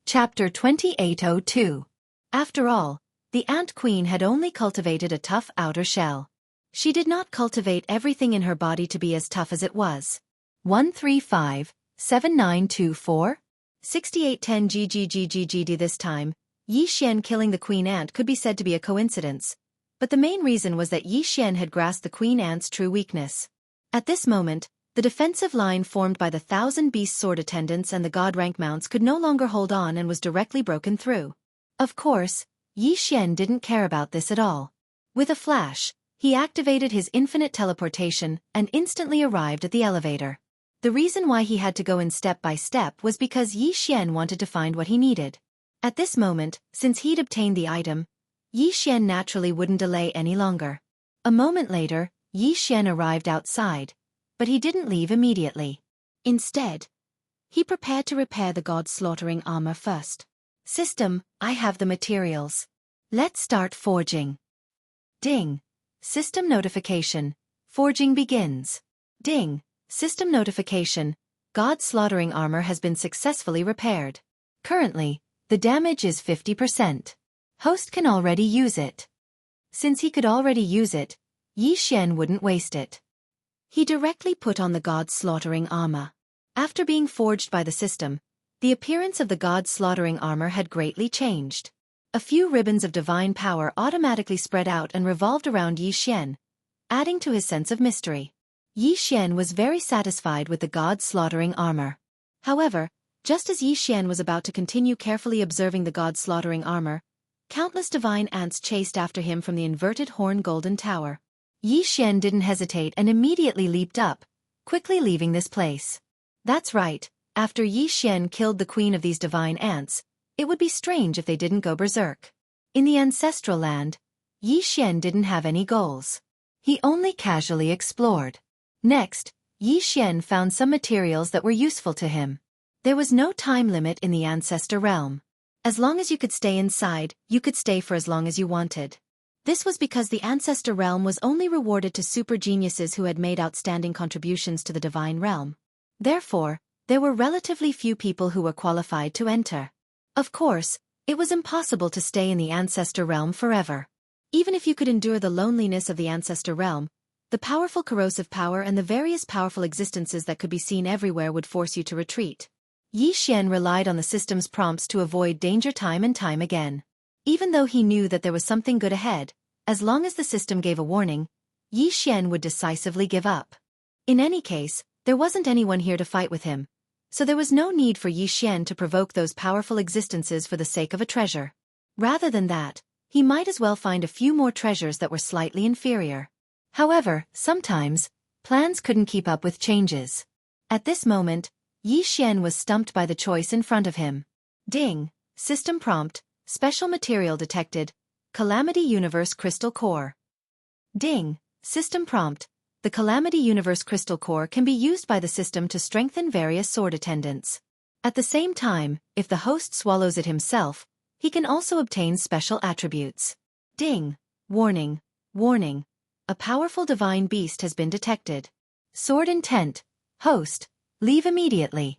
Chapter 2802. After all, the Ant Queen had only cultivated a tough outer shell. She did not cultivate everything in her body to be as tough as it was. 135-7924? 6810 GGGGGD. This time, Yi Xian killing the queen ant could be said to be a coincidence, but the main reason was that Yi Xian had grasped the queen ant's true weakness. At this moment, the defensive line formed by the 1,000 beast sword attendants and the god rank mounts could no longer hold on and was directly broken through. Of course, Yi Xian didn't care about this at all. With a flash, he activated his infinite teleportation and instantly arrived at the elevator. The reason why he had to go in step by step was because Yi Xian wanted to find what he needed. At this moment, since he'd obtained the item, Yi Xian naturally wouldn't delay any longer. A moment later, Yi Xian arrived outside, but he didn't leave immediately. Instead, he prepared to repair the god's slaughtering armor first. System, I have the materials. Let's start forging. Ding. System notification. Forging begins. Ding. System notification. God's slaughtering armor has been successfully repaired. Currently, the damage is 50%. Host can already use it. Since he could already use it, Yi Xian wouldn't waste it. He directly put on the god's slaughtering armor. After being forged by the system, the appearance of the god's slaughtering armor had greatly changed. A few ribbons of divine power automatically spread out and revolved around Yi Xian, adding to his sense of mystery. Yi Xian was very satisfied with the god's slaughtering armor. However, just as Yi Xian was about to continue carefully observing the god's slaughtering armor, countless divine ants chased after him from the inverted horn golden tower. Yi Xian didn't hesitate and immediately leaped up, quickly leaving this place. That's right, after Yi Xian killed the queen of these divine ants, it would be strange if they didn't go berserk. In the ancestral land, Yi Xian didn't have any goals. He only casually explored. Next, Yi Xian found some materials that were useful to him. There was no time limit in the ancestor realm. As long as you could stay inside, you could stay for as long as you wanted. This was because the ancestor realm was only rewarded to super geniuses who had made outstanding contributions to the divine realm. Therefore, there were relatively few people who were qualified to enter. Of course, it was impossible to stay in the ancestor realm forever. Even if you could endure the loneliness of the ancestor realm, the powerful corrosive power and the various powerful existences that could be seen everywhere would force you to retreat. Yi Xian relied on the system's prompts to avoid danger time and time again. Even though he knew that there was something good ahead, as long as the system gave a warning, Yi Xian would decisively give up. In any case, there wasn't anyone here to fight with him, so there was no need for Yi Xian to provoke those powerful existences for the sake of a treasure. Rather than that, he might as well find a few more treasures that were slightly inferior. However, sometimes, plans couldn't keep up with changes. At this moment, Yi Xian was stumped by the choice in front of him. Ding. System prompt. Special material detected. Calamity Universe Crystal Core. Ding. System prompt. The Calamity Universe Crystal Core can be used by the system to strengthen various sword attendants. At the same time, if the host swallows it himself, he can also obtain special attributes. Ding. Warning. Warning. A powerful divine beast has been detected. Sword intent. Host. Leave immediately.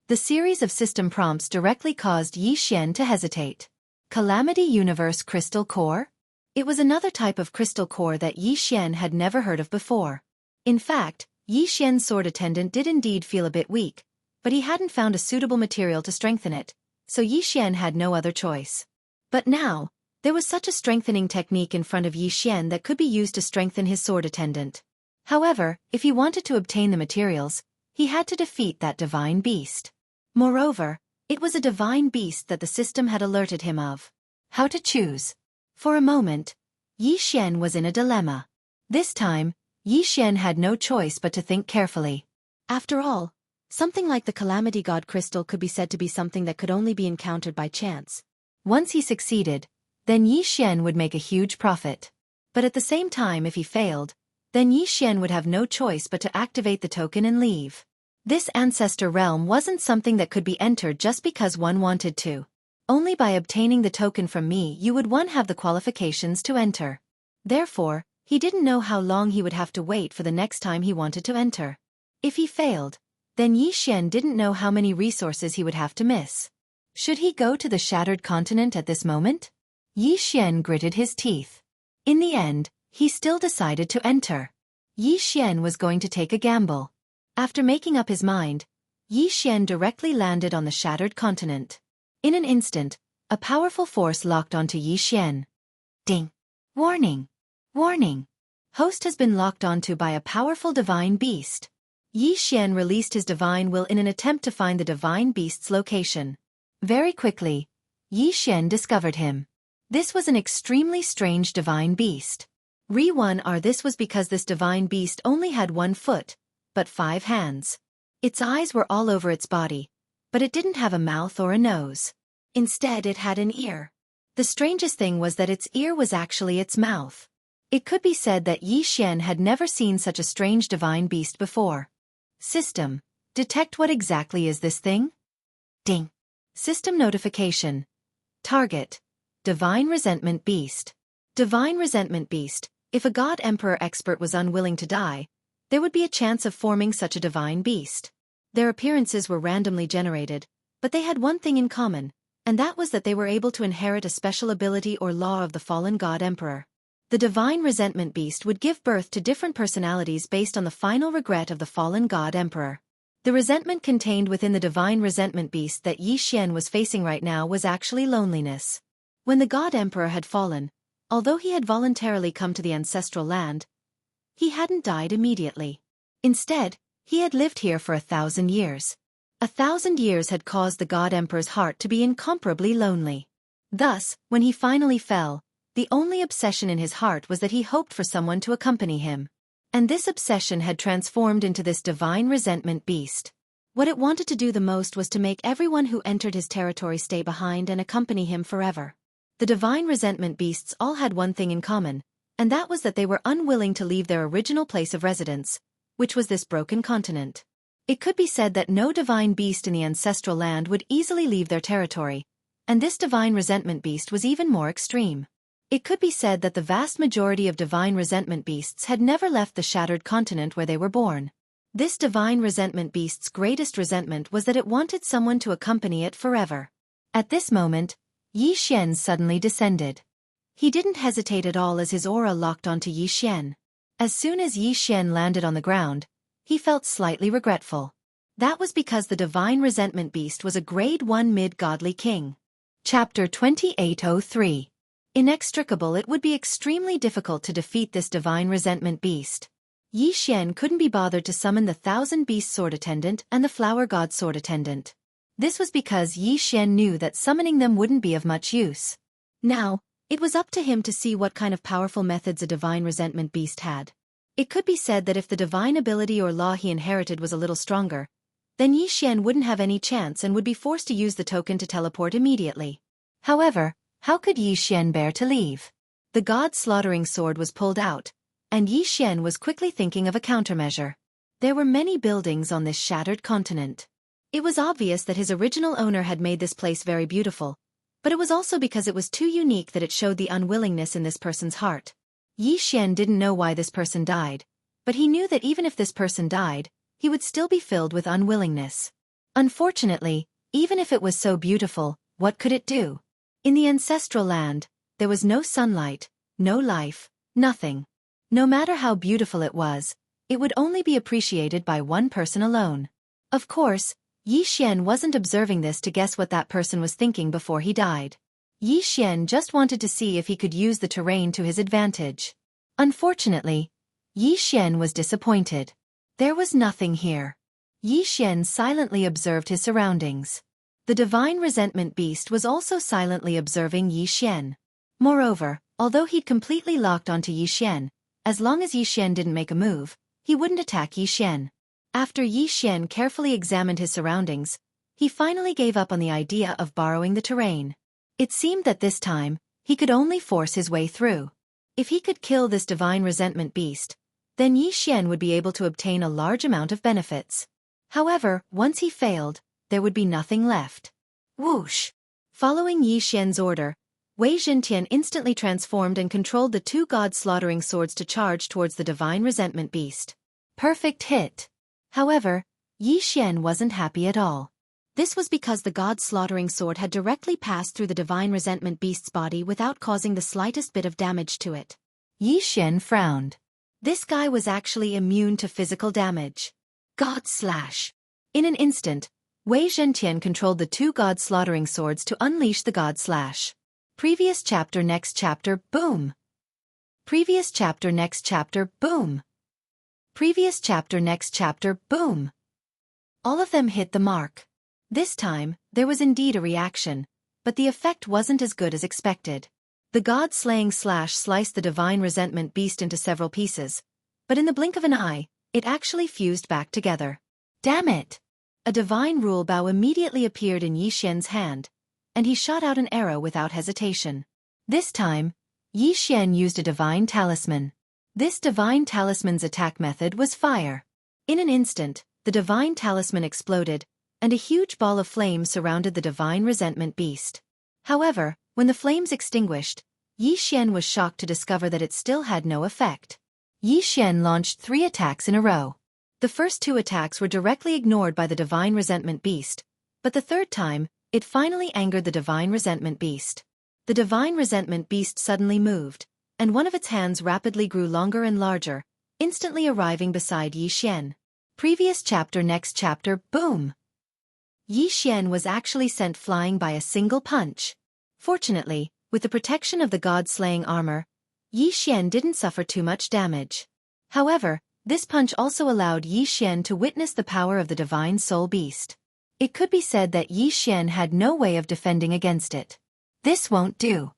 The series of system prompts directly caused Yi Xian to hesitate. Calamity Universe Crystal Core? It was another type of crystal core that Yi Xian had never heard of before. In fact, Yi Xian's sword attendant did indeed feel a bit weak, but he hadn't found a suitable material to strengthen it, so Yi Xian had no other choice. But now, there was such a strengthening technique in front of Yi Xian that could be used to strengthen his sword attendant. However, if he wanted to obtain the materials, he had to defeat that divine beast. Moreover, it was a divine beast that the system had alerted him of. How to choose? For a moment, Yi Xian was in a dilemma. This time, Yi Xian had no choice but to think carefully. After all, something like the Calamity God Crystal could be said to be something that could only be encountered by chance. Once he succeeded, then Yi Xian would make a huge profit. But at the same time, if he failed, then Yi Xian would have no choice but to activate the token and leave. This ancestor realm wasn't something that could be entered just because one wanted to. Only by obtaining the token from me you would one have the qualifications to enter. Therefore, he didn't know how long he would have to wait for the next time he wanted to enter. If he failed, then Yi Xian didn't know how many resources he would have to miss. Should he go to the shattered continent at this moment? Yi Xian gritted his teeth. In the end, he still decided to enter. Yi Xian was going to take a gamble. After making up his mind, Yi Xian directly landed on the shattered continent. In an instant, a powerful force locked onto Yi Xian. Ding! Warning! Warning! Host has been locked onto by a powerful divine beast. Yi Xian released his divine will in an attempt to find the divine beast's location. Very quickly, Yi Xian discovered him. This was an extremely strange divine beast. This was because this divine beast only had 1 foot, but 5 hands. Its eyes were all over its body, but it didn't have a mouth or a nose. Instead, it had an ear. The strangest thing was that its ear was actually its mouth. It could be said that Yi Xian had never seen such a strange divine beast before. System, detect what exactly is this thing? Ding. System notification. Target, Divine Resentment Beast. Divine Resentment Beast. If a God Emperor expert was unwilling to die, there would be a chance of forming such a divine beast. Their appearances were randomly generated, but they had one thing in common, and that was that they were able to inherit a special ability or law of the fallen God Emperor. The Divine Resentment Beast would give birth to different personalities based on the final regret of the fallen God Emperor. The resentment contained within the Divine Resentment Beast that Yi Xian was facing right now was actually loneliness. When the God Emperor had fallen, although he had voluntarily come to the ancestral land, he hadn't died immediately. Instead, he had lived here for 1,000 years. 1,000 years had caused the God Emperor's heart to be incomparably lonely. Thus, when he finally fell, the only obsession in his heart was that he hoped for someone to accompany him. And this obsession had transformed into this Divine Resentment Beast. What it wanted to do the most was to make everyone who entered his territory stay behind and accompany him forever. The Divine Resentment Beasts all had one thing in common, and that was that they were unwilling to leave their original place of residence, which was this broken continent. It could be said that no divine beast in the ancestral land would easily leave their territory, and this Divine Resentment Beast was even more extreme. It could be said that the vast majority of Divine Resentment Beasts had never left the shattered continent where they were born. This Divine Resentment Beast's greatest resentment was that it wanted someone to accompany it forever. At this moment, Yi Xian suddenly descended. He didn't hesitate at all as his aura locked onto Yi Xian. As soon as Yi Xian landed on the ground, he felt slightly regretful. That was because the Divine Resentment Beast was a Grade 1 mid-godly king. Chapter 2803. Inextricable. It would be extremely difficult to defeat this Divine Resentment Beast. Yi Xian couldn't be bothered to summon the 1,000 Beast Sword Attendant and the Flower God Sword Attendant. This was because Yi Xian knew that summoning them wouldn't be of much use. Now, it was up to him to see what kind of powerful methods a Divine Resentment Beast had. It could be said that if the divine ability or law he inherited was a little stronger, then Yi Xian wouldn't have any chance and would be forced to use the token to teleport immediately. However, how could Yi Xian bear to leave? The God-slaughtering sword was pulled out, and Yi Xian was quickly thinking of a countermeasure. There were many buildings on this shattered continent. It was obvious that his original owner had made this place very beautiful, but it was also because it was too unique that it showed the unwillingness in this person's heart. Yi Xian didn't know why this person died, but he knew that even if this person died, he would still be filled with unwillingness. Unfortunately, even if it was so beautiful, what could it do? In the ancestral land, there was no sunlight, no life, nothing. No matter how beautiful it was, it would only be appreciated by one person alone. Of course, Yi Xian wasn't observing this to guess what that person was thinking before he died. Yi Xian just wanted to see if he could use the terrain to his advantage. Unfortunately, Yi Xian was disappointed. There was nothing here. Yi Xian silently observed his surroundings. The Divine Resentment Beast was also silently observing Yi Xian. Moreover, although he'd completely locked onto Yi Xian, as long as Yi Xian didn't make a move, he wouldn't attack Yi Xian. After Yi Xian carefully examined his surroundings, he finally gave up on the idea of borrowing the terrain. It seemed that this time, he could only force his way through. If he could kill this Divine Resentment Beast, then Yi Xian would be able to obtain a large amount of benefits. However, once he failed, there would be nothing left. Whoosh! Following Yi Xian's order, Wei Zhentian instantly transformed and controlled the 2 god-slaughtering swords to charge towards the Divine Resentment Beast. Perfect hit! However, Yi Xian wasn't happy at all. This was because the god-slaughtering sword had directly passed through the divine resentment beast's body without causing the slightest bit of damage to it. Yi Xian frowned. This guy was actually immune to physical damage. God slash. In an instant, Wei Zhentian controlled the two god-slaughtering swords to unleash the god slash. Previous chapter next chapter, boom. Previous chapter next chapter, boom. Previous chapter next chapter, boom. All of them hit the mark. This time, there was indeed a reaction, but the effect wasn't as good as expected. The god-slaying slash sliced the divine resentment beast into several pieces, but in the blink of an eye, it actually fused back together. Damn it! A divine rule bow immediately appeared in Yi Xian's hand, and he shot out an arrow without hesitation. This time, Yi Xian used a divine talisman. This divine talisman's attack method was fire. In an instant, the divine talisman exploded, and a huge ball of flame surrounded the divine resentment beast. However, when the flames extinguished, Yi Xian was shocked to discover that it still had no effect. Yi Xian launched 3 attacks in a row. The first 2 attacks were directly ignored by the divine resentment beast, but the third time, it finally angered the divine resentment beast. The divine resentment beast suddenly moved, and one of its hands rapidly grew longer and larger, instantly arriving beside Yi Xian. Previous chapter next chapter, boom! Yi Xian was actually sent flying by a single punch. Fortunately, with the protection of the god-slaying armor, Yi Xian didn't suffer too much damage. However, this punch also allowed Yi Xian to witness the power of the divine soul beast. It could be said that Yi Xian had no way of defending against it. This won't do.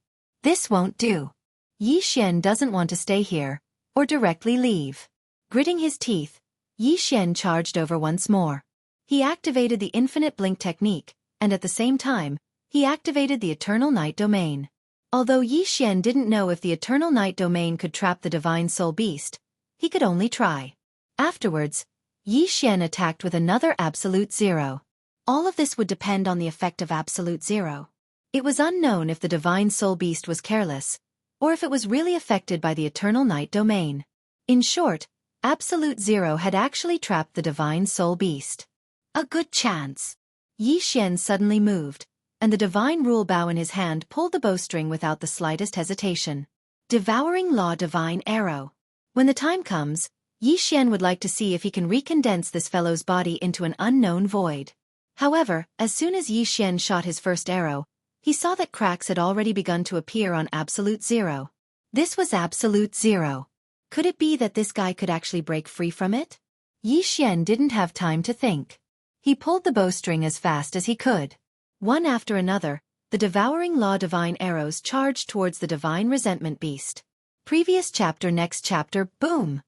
This won't do. Yi Xian doesn't want to stay here, or directly leave. Gritting his teeth, Yi Xian charged over once more. He activated the infinite blink technique, and at the same time, he activated the eternal night domain. Although Yi Xian didn't know if the eternal night domain could trap the divine soul beast, he could only try. Afterwards, Yi Xian attacked with another absolute zero. All of this would depend on the effect of absolute zero. It was unknown if the divine soul beast was careless, or if it was really affected by the eternal night domain. In short, absolute zero had actually trapped the divine soul beast. A good chance. Yi Xian suddenly moved, and the divine rule bow in his hand pulled the bowstring without the slightest hesitation. Devouring Law Divine Arrow. When the time comes, Yi Xian would like to see if he can recondense this fellow's body into an unknown void. However, as soon as Yi Xian shot his first arrow, he saw that cracks had already begun to appear on absolute zero. This was absolute zero. Could it be that this guy could actually break free from it? Yi Xian didn't have time to think. He pulled the bowstring as fast as he could. One after another, the devouring law divine arrows charged towards the divine resentment beast. Previous chapter next chapter, boom!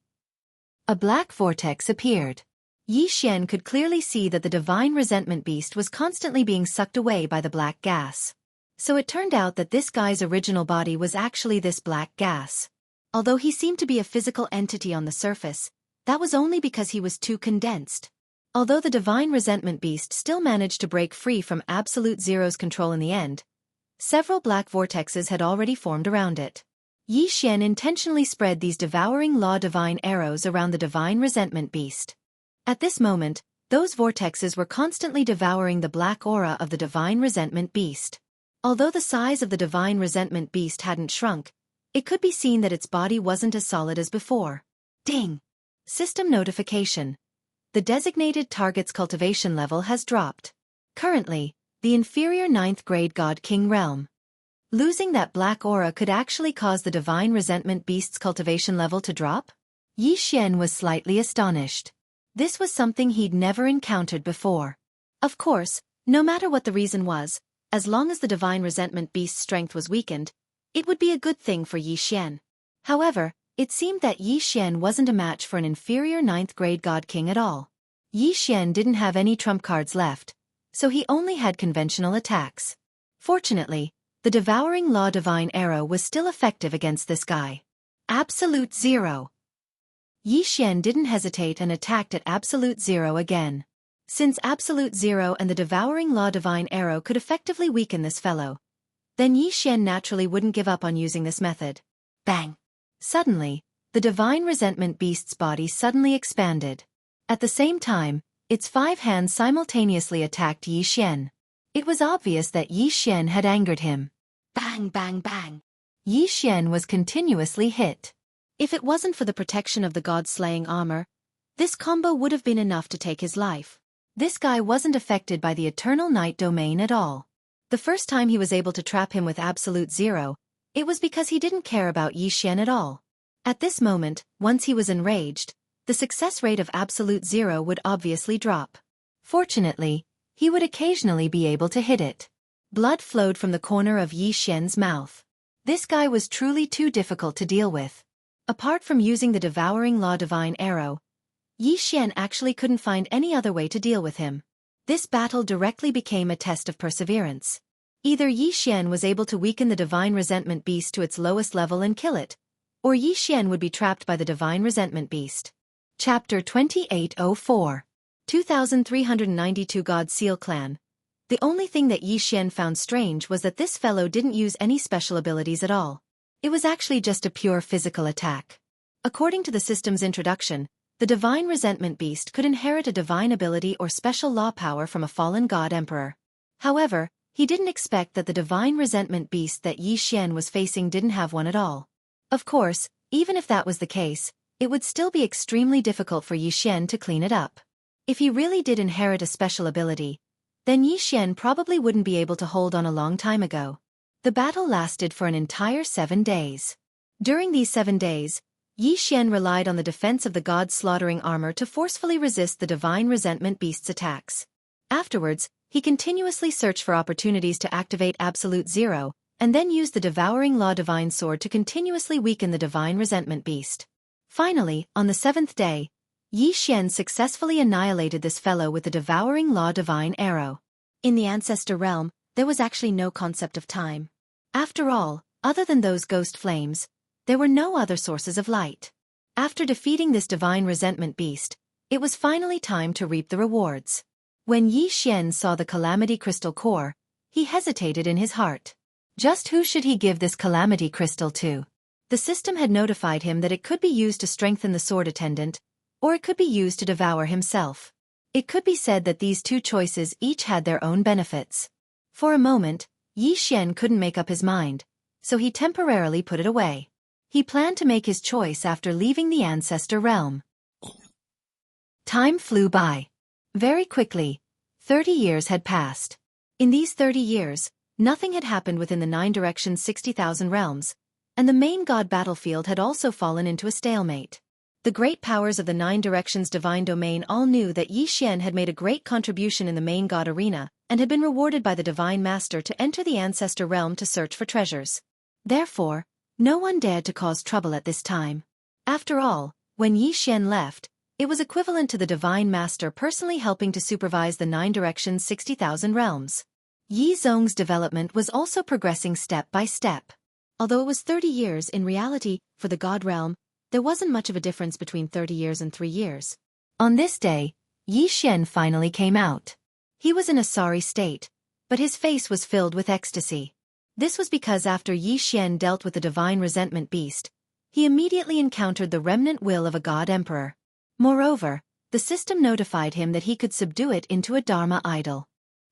A black vortex appeared. Yi Xian could clearly see that the divine resentment beast was constantly being sucked away by the black gas. So it turned out that this guy's original body was actually this black gas. Although he seemed to be a physical entity on the surface, that was only because he was too condensed. Although the divine resentment beast still managed to break free from absolute zero's control in the end, several black vortexes had already formed around it. Yi Xian intentionally spread these devouring law divine arrows around the divine resentment beast. At this moment, those vortexes were constantly devouring the black aura of the divine resentment beast. Although the size of the divine resentment beast hadn't shrunk, it could be seen that its body wasn't as solid as before. Ding! System notification. The designated target's cultivation level has dropped. Currently, the inferior 9th grade God King realm. Losing that black aura could actually cause the divine resentment beast's cultivation level to drop? Yi Xian was slightly astonished. This was something he'd never encountered before. Of course, no matter what the reason was, as long as the divine resentment beast's strength was weakened, it would be a good thing for Yi Xian. However, it seemed that Yi Xian wasn't a match for an inferior 9th grade God King at all. Yi Xian didn't have any trump cards left, so he only had conventional attacks. Fortunately, the devouring law divine arrow was still effective against this guy. Absolute zero. Yi Xian didn't hesitate and attacked at absolute zero again. Since absolute zero and the devouring law divine arrow could effectively weaken this fellow, then Yi Xian naturally wouldn't give up on using this method. Bang! Suddenly, the divine resentment beast's body suddenly expanded. At the same time, Its 5 hands simultaneously attacked Yi Xian. It was obvious that Yi Xian had angered him. Bang, bang, bang. Yi Xian was continuously hit. If it wasn't for the protection of the god-slaying armor, this combo would have been enough to take his life. This guy wasn't affected by the Eternal Night domain at all. The first time he was able to trap him with absolute zero, it was because he didn't care about Yi Xian at all. At this moment, once he was enraged, the success rate of absolute zero would obviously drop. Fortunately, he would occasionally be able to hit it. Blood flowed from the corner of Yi Xian's mouth. This guy was truly too difficult to deal with. Apart from using the Devouring Law Divine Arrow, Yi Xian actually couldn't find any other way to deal with him. This battle directly became a test of perseverance. Either Yi Xian was able to weaken the Divine Resentment Beast to its lowest level and kill it, or Yi Xian would be trapped by the Divine Resentment Beast. Chapter 2804. 2392 God Seal Clan. The only thing that Yi Xian found strange was that this fellow didn't use any special abilities at all. It was actually just a pure physical attack. According to the system's introduction, the Divine Resentment Beast could inherit a divine ability or special law power from a fallen god emperor. However, he didn't expect that the Divine Resentment Beast that Yi Xian was facing didn't have one at all. Of course, even if that was the case, it would still be extremely difficult for Yi Xian to clean it up. If he really did inherit a special ability, then Yi Xian probably wouldn't be able to hold on a long time ago. The battle lasted for an entire 7 days. During these 7 days, Yi Xian relied on the defense of the god's slaughtering armor to forcefully resist the Divine Resentment Beast's attacks. Afterwards, he continuously searched for opportunities to activate Absolute Zero, and then used the Devouring Law Divine Sword to continuously weaken the Divine Resentment Beast. Finally, on the 7th day, Yi Xian successfully annihilated this fellow with the Devouring Law Divine Arrow. In the Ancestor Realm, there was actually no concept of time. After all, other than those ghost flames, there were no other sources of light. After defeating this Divine Resentment Beast, it was finally time to reap the rewards. When Yi Xian saw the Calamity Crystal Core, he hesitated in his heart. Just who should he give this Calamity Crystal to? The system had notified him that it could be used to strengthen the sword attendant, or it could be used to devour himself. It could be said that these two choices each had their own benefits. For a moment, Yi Xian couldn't make up his mind, so he temporarily put it away. He planned to make his choice after leaving the Ancestor Realm. Time flew by. Very quickly, 30 years had passed. In these 30 years, nothing had happened within the 9 directions 60,000 realms, and the main god battlefield had also fallen into a stalemate. The great powers of the 9 directions divine domain all knew that Yi Xian had made a great contribution in the main god arena, and had been rewarded by the Divine Master to enter the Ancestor Realm to search for treasures. Therefore, no one dared to cause trouble at this time. After all, when Yi Xian left, it was equivalent to the Divine Master personally helping to supervise the 9 directions 60,000 realms. Yi Zhong's development was also progressing step by step. Although it was 30 years in reality, for the God realm, there wasn't much of a difference between 30 years and 3 years. On this day, Yi Xian finally came out. He was in a sorry state, but his face was filled with ecstasy. This was because after Yi Xian dealt with the Divine Resentment Beast, he immediately encountered the remnant will of a God Emperor. Moreover, the system notified him that he could subdue it into a Dharma idol.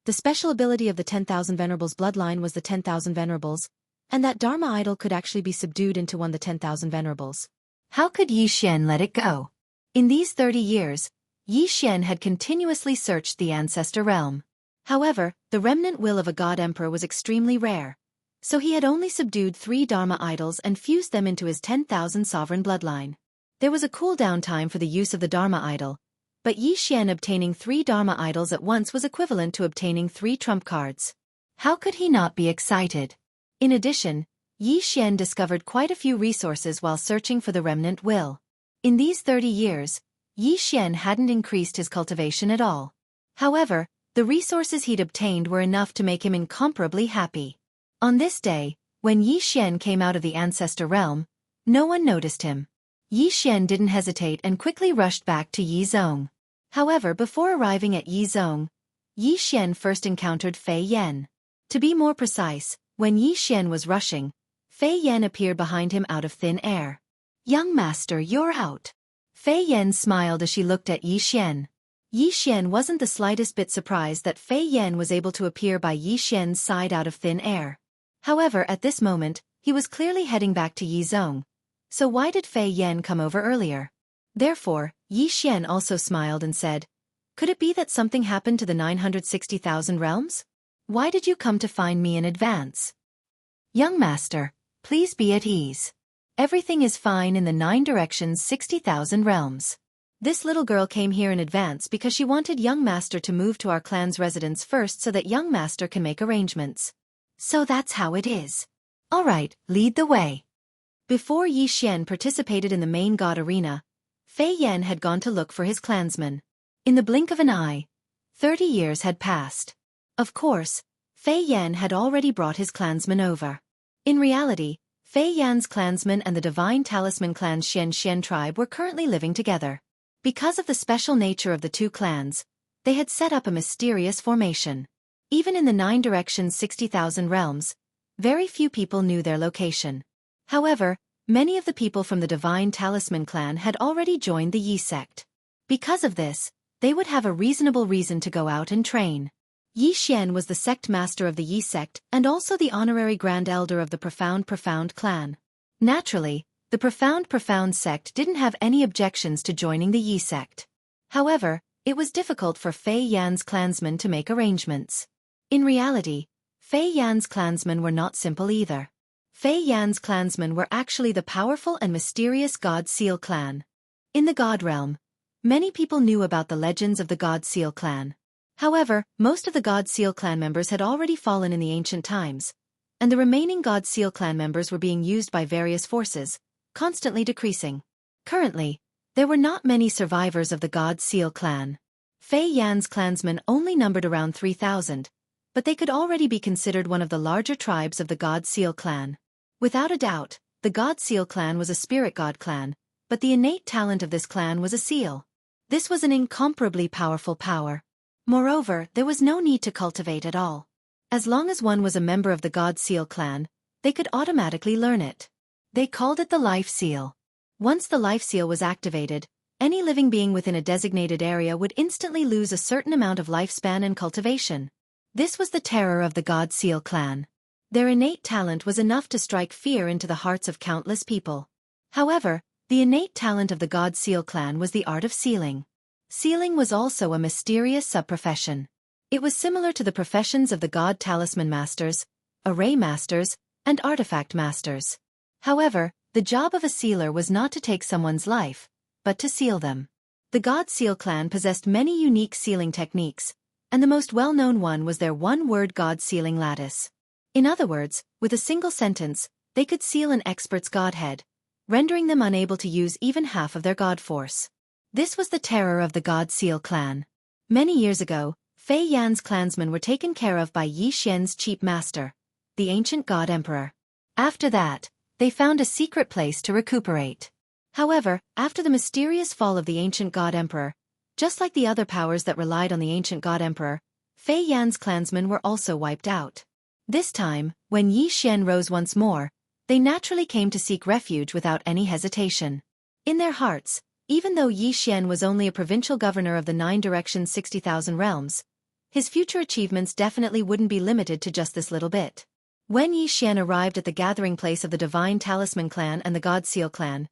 The special ability of the 10,000 Venerables bloodline was the 10,000 Venerables, and that Dharma idol could actually be subdued into one of the 10,000 Venerables. How could Yi Xian let it go? In these 30 years, Yi Xian had continuously searched the Ancestor Realm. However, the remnant will of a God Emperor was extremely rare, so he had only subdued 3 Dharma idols and fused them into his 10,000 sovereign bloodline. There was a cooldown time for the use of the Dharma idol, but Yi Xian obtaining 3 Dharma idols at once was equivalent to obtaining 3 trump cards. How could he not be excited? In addition, Yi Xian discovered quite a few resources while searching for the remnant will. In these 30 years, Yi Xian hadn't increased his cultivation at all. However, the resources he'd obtained were enough to make him incomparably happy. On this day, when Yi Xian came out of the Ancestor Realm, no one noticed him. Yi Xian didn't hesitate and quickly rushed back to Yi Zhong. However, before arriving at Yi Zhong, Yi Xian first encountered Fei Yan. To be more precise, when Yi Xian was rushing, Fei Yan appeared behind him out of thin air. "Young master, you're out." Fei Yan smiled as she looked at Yi Xian. Yi Xian wasn't the slightest bit surprised that Fei Yan was able to appear by Yi Xian's side out of thin air. However, at this moment, he was clearly heading back to Yizhong. So why did Fei Yan come over earlier? Therefore, Yi Xian also smiled and said, "Could it be that something happened to the 960,000 realms? Why did you come to find me in advance?" "Young master, please be at ease. Everything is fine in the 9 directions 60,000 realms. This little girl came here in advance because she wanted young master to move to our clan's residence first so that young master can make arrangements. So that's how it is. All right, lead the way." Before Yi Xian participated in the main god arena, Fei Yan had gone to look for his clansmen. In the blink of an eye, 30 years had passed. Of course, Fei Yan had already brought his clansmen over. In reality, Fei Yan's clansmen and the Divine Talisman clan's Xianxia tribe were currently living together. Because of the special nature of the two clans, they had set up a mysterious formation. Even in the 9 directions 60,000 realms, very few people knew their location. However, many of the people from the Divine Talisman clan had already joined the Yi sect. Because of this, they would have a reasonable reason to go out and train. Yi Xian was the sect master of the Yi sect and also the honorary grand elder of the Profound clan. Naturally, the Profound sect didn't have any objections to joining the Yi sect. However, it was difficult for Fei Yan's clansmen to make arrangements. In reality, Fei Yan's clansmen were not simple either. Fei Yan's clansmen were actually the powerful and mysterious God Seal clan. In the God realm, many people knew about the legends of the God Seal clan. However, most of the God Seal clan members had already fallen in the ancient times, and the remaining God Seal clan members were being used by various forces, constantly decreasing. Currently, there were not many survivors of the God Seal clan. Fei Yan's clansmen only numbered around 3,000, but they could already be considered one of the larger tribes of the God Seal clan. Without a doubt, the God Seal clan was a spirit god clan, but the innate talent of this clan was a seal. This was an incomparably powerful power. Moreover, there was no need to cultivate at all. As long as one was a member of the God Seal clan, they could automatically learn it. They called it the Life Seal. Once the Life Seal was activated, any living being within a designated area would instantly lose a certain amount of lifespan and cultivation. This was the terror of the God Seal clan. Their innate talent was enough to strike fear into the hearts of countless people. However, the innate talent of the God Seal clan was the art of sealing. Sealing was also a mysterious sub-profession. It was similar to the professions of the God Talisman Masters, Array Masters, and Artifact Masters. However, the job of a sealer was not to take someone's life, but to seal them. The God Seal clan possessed many unique sealing techniques, and the most well-known one was their one-word God Sealing Lattice. In other words, with a single sentence, they could seal an expert's godhead, rendering them unable to use even half of their god force. This was the terror of the God Seal clan. Many years ago, Fei Yan's clansmen were taken care of by Yi Xian's chief master, the ancient god emperor. After that, they found a secret place to recuperate. However, after the mysterious fall of the ancient god emperor, just like the other powers that relied on the ancient god emperor, Fei Yan's clansmen were also wiped out. This time, when Yi Xian rose once more, they naturally came to seek refuge without any hesitation. In their hearts, even though Yi Xian was only a provincial governor of the 9 directions 60,000 realms, his future achievements definitely wouldn't be limited to just this little bit. When Yi Xian arrived at the gathering place of the Divine Talisman clan and the God Seal clan,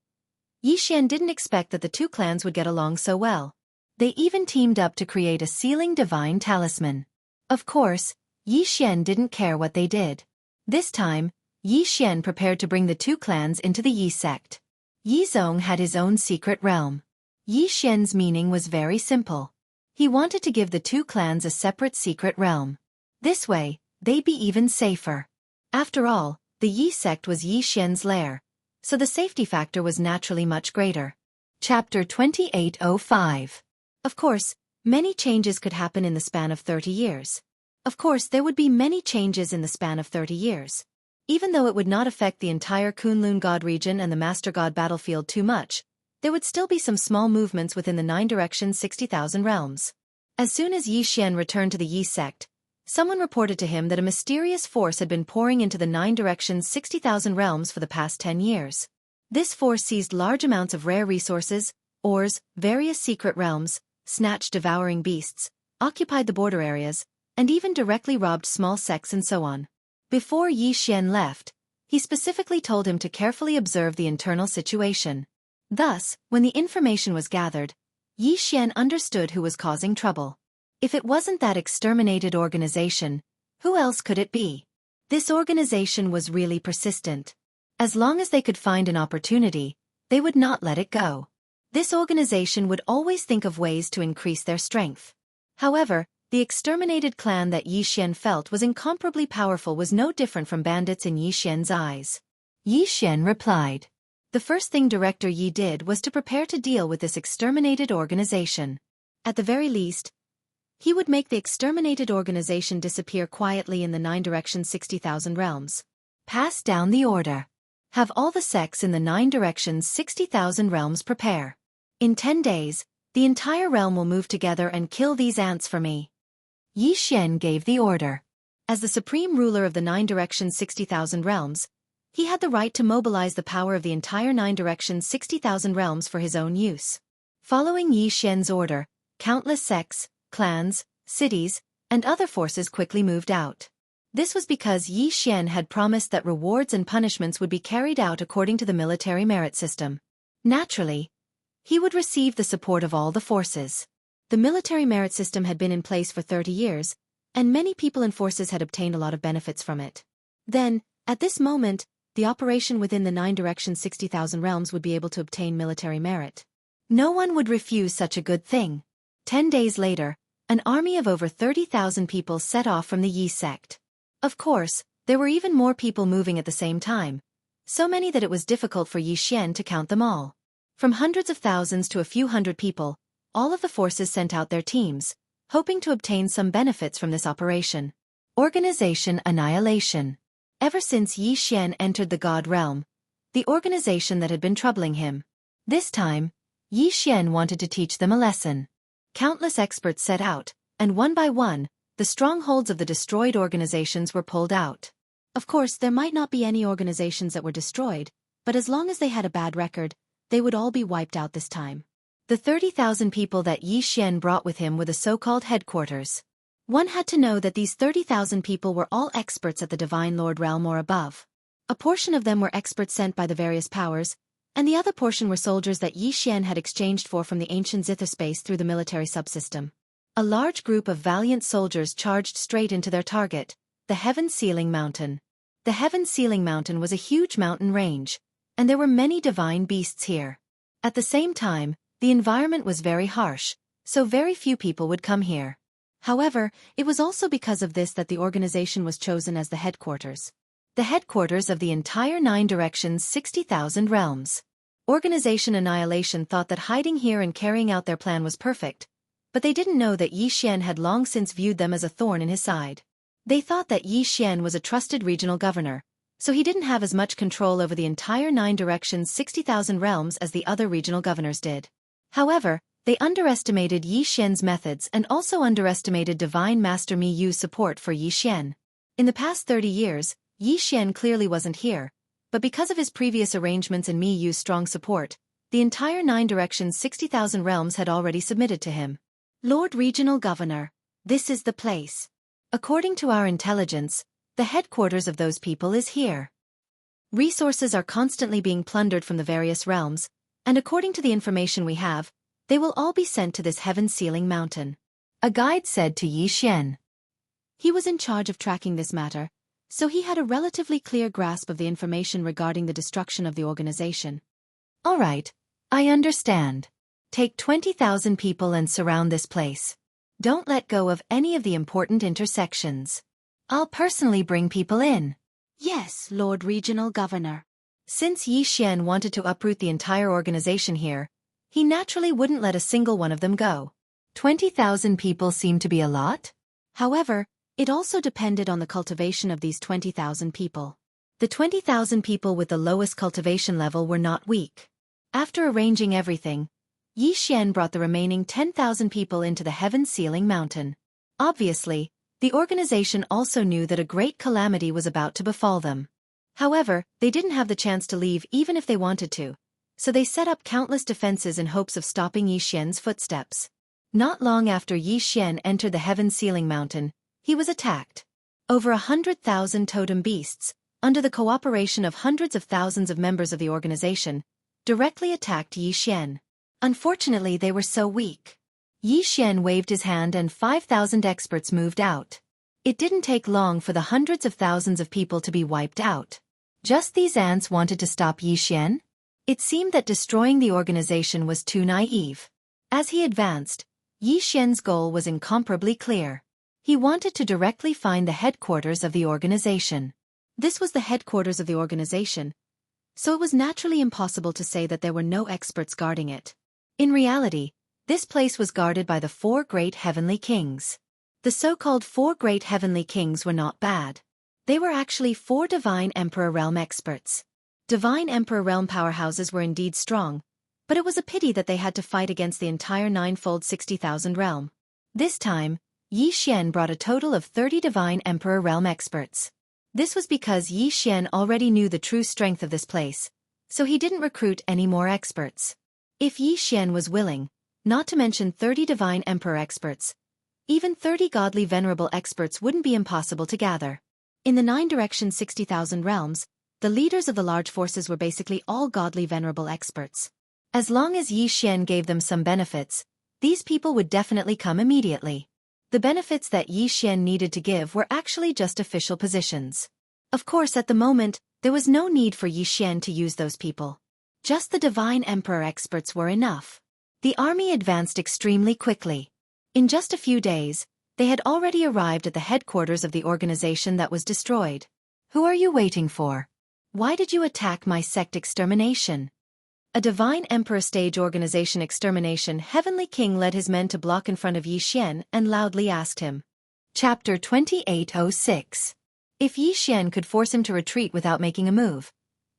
Yi Xian didn't expect that the two clans would get along so well. They even teamed up to create a sealing divine talisman. Of course, Yi Xian didn't care what they did. This time, Yi Xian prepared to bring the two clans into the Yi sect. Yizhong had his own secret realm. Yi Xian's meaning was very simple. He wanted to give the two clans a separate secret realm. This way, they'd be even safer. After all, the Yi sect was Yi Xian's lair, so the safety factor was naturally much greater. Chapter 2805. Of course, many changes could happen in the span of 30 years. Of course, there would be many changes in the span of 30 years. Even though it would not affect the entire Kunlun God region and the Master God battlefield too much, there would still be some small movements within the 9 directions 60,000 realms. As soon as Yi Xian returned to the Yi sect, someone reported to him that a mysterious force had been pouring into the 9 directions 60,000 realms for the past 10 years. This force seized large amounts of rare resources, ores, various secret realms, snatched devouring beasts, occupied the border areas, and even directly robbed small sects and so on. Before Yi Xian left, he specifically told him to carefully observe the internal situation. Thus, when the information was gathered, Yi Xian understood who was causing trouble. If it wasn't that exterminated organization, who else could it be? This organization was really persistent. As long as they could find an opportunity, they would not let it go. This organization would always think of ways to increase their strength. However, the exterminated clan that Yi Xian felt was incomparably powerful was no different from bandits in Yi Xian's eyes. Yi Xian replied. The first thing Director Yi did was to prepare to deal with this exterminated organization. At the very least, he would make the exterminated organization disappear quietly in the 9 directions 60,000 realms. Pass down the order. Have all the sects in the 9 directions 60,000 realms prepare. In 10 days, the entire realm will move together and kill these ants for me. Yi Xian gave the order. As the supreme ruler of the 9 directions 60,000 realms, he had the right to mobilize the power of the entire 9 directions 60,000 realms for his own use. Following Yi Xian's order, countless sects, clans, cities, and other forces quickly moved out. This was because Yi Xian had promised that rewards and punishments would be carried out according to the military merit system. Naturally, he would receive the support of all the forces. The military merit system had been in place for 30 years, and many people and forces had obtained a lot of benefits from it. Then, at this moment, the operation within the 9 directions 60,000 realms would be able to obtain military merit. No one would refuse such a good thing. 10 days later, an army of over 30,000 people set off from the Yi sect. Of course, there were even more people moving at the same time, so many that it was difficult for Yi Xian to count them all. From hundreds of thousands to a few hundred people, all of the forces sent out their teams, hoping to obtain some benefits from this operation. Organization Annihilation. Ever since Yi Xian entered the God realm, the organization that had been troubling him. This time, Yi Xian wanted to teach them a lesson. Countless experts set out, and one by one, the strongholds of the destroyed organizations were pulled out. Of course, there might not be any organizations that were destroyed, but as long as they had a bad record, they would all be wiped out this time. The 30,000 people that Yi Xian brought with him were the so-called headquarters. One had to know that these 30,000 people were all experts at the Divine Lord realm or above. A portion of them were experts sent by the various powers, and the other portion were soldiers that Yi Xian had exchanged for from the ancient Zither-space through the military subsystem. A large group of valiant soldiers charged straight into their target, the Heaven-Sealing Mountain. The Heaven-Sealing Mountain was a huge mountain range, and there were many divine beasts here. At the same time, the environment was very harsh, so very few people would come here. However, it was also because of this that the organization was chosen as the headquarters. The headquarters of the entire 9 directions 60,000 realms. Organization Annihilation thought that hiding here and carrying out their plan was perfect, but they didn't know that Yi Xian had long since viewed them as a thorn in his side. They thought that Yi Xian was a trusted regional governor, so he didn't have as much control over the entire 9 directions 60,000 realms as the other regional governors did. However, they underestimated Yi Xian's methods and also underestimated Divine Master Mi Yu's support for Yi Xian. In the past 30 years, Yi Xian clearly wasn't here, but because of his previous arrangements and Mi Yu's strong support, the entire 9 directions 60,000 realms had already submitted to him. Lord Regional Governor, this is the place. According to our intelligence, the headquarters of those people is here. Resources are constantly being plundered from the various realms, and according to the information we have, they will all be sent to this Heaven-Sealing Mountain. A guide said to Yi Xian. He was in charge of tracking this matter, so he had a relatively clear grasp of the information regarding the destruction of the organization. All right, I understand. Take 20,000 people and surround this place. Don't let go of any of the important intersections. I'll personally bring people in. Yes, Lord Regional Governor. Since Yi Xian wanted to uproot the entire organization here, he naturally wouldn't let a single one of them go. 20,000 people seemed to be a lot. However, it also depended on the cultivation of these 20,000 people. The 20,000 people with the lowest cultivation level were not weak. After arranging everything, Yi Xian brought the remaining 10,000 people into the Heaven-Sealing Mountain. Obviously, the organization also knew that a great calamity was about to befall them. However, they didn't have the chance to leave even if they wanted to, so they set up countless defenses in hopes of stopping Yi Xian's footsteps. Not long after Yi Xian entered the heaven-sealing mountain, he was attacked. Over 100,000 totem beasts, under the cooperation of hundreds of thousands of members of the organization, directly attacked Yi Xian. Unfortunately, they were so weak. Yi Xian waved his hand and 5,000 experts moved out. It didn't take long for the hundreds of thousands of people to be wiped out. Just these ants wanted to stop Yi Xian? It seemed that destroying the organization was too naive. As he advanced, Yi Xian's goal was incomparably clear. He wanted to directly find the headquarters of the organization. This was the headquarters of the organization, so it was naturally impossible to say that there were no experts guarding it. In reality, this place was guarded by the 4 great heavenly kings. The so-called 4 great heavenly kings were not bad. They were actually 4 divine Emperor Realm experts. Divine Emperor Realm powerhouses were indeed strong, but it was a pity that they had to fight against the entire 9-fold 60,000 realm. This time, Yi Xian brought a total of 30 divine Emperor Realm experts. This was because Yi Xian already knew the true strength of this place, so he didn't recruit any more experts. If Yi Xian was willing, not to mention 30 divine Emperor experts, even 30 godly venerable experts wouldn't be impossible to gather. In the 9-direction 60,000 realms, the leaders of the large forces were basically all godly venerable experts. As long as Yi Xian gave them some benefits, these people would definitely come immediately. The benefits that Yi Xian needed to give were actually just official positions. Of course, at the moment, there was no need for Yi Xian to use those people. Just the divine emperor experts were enough. The army advanced extremely quickly. In just a few days, they had already arrived at the headquarters of the organization that was destroyed. Who are you waiting for? Why did you attack my sect extermination? A divine emperor stage organization extermination heavenly king led his men to block in front of Yi Xian and loudly asked him. Chapter 2806. If Yi Xian could force him to retreat without making a move,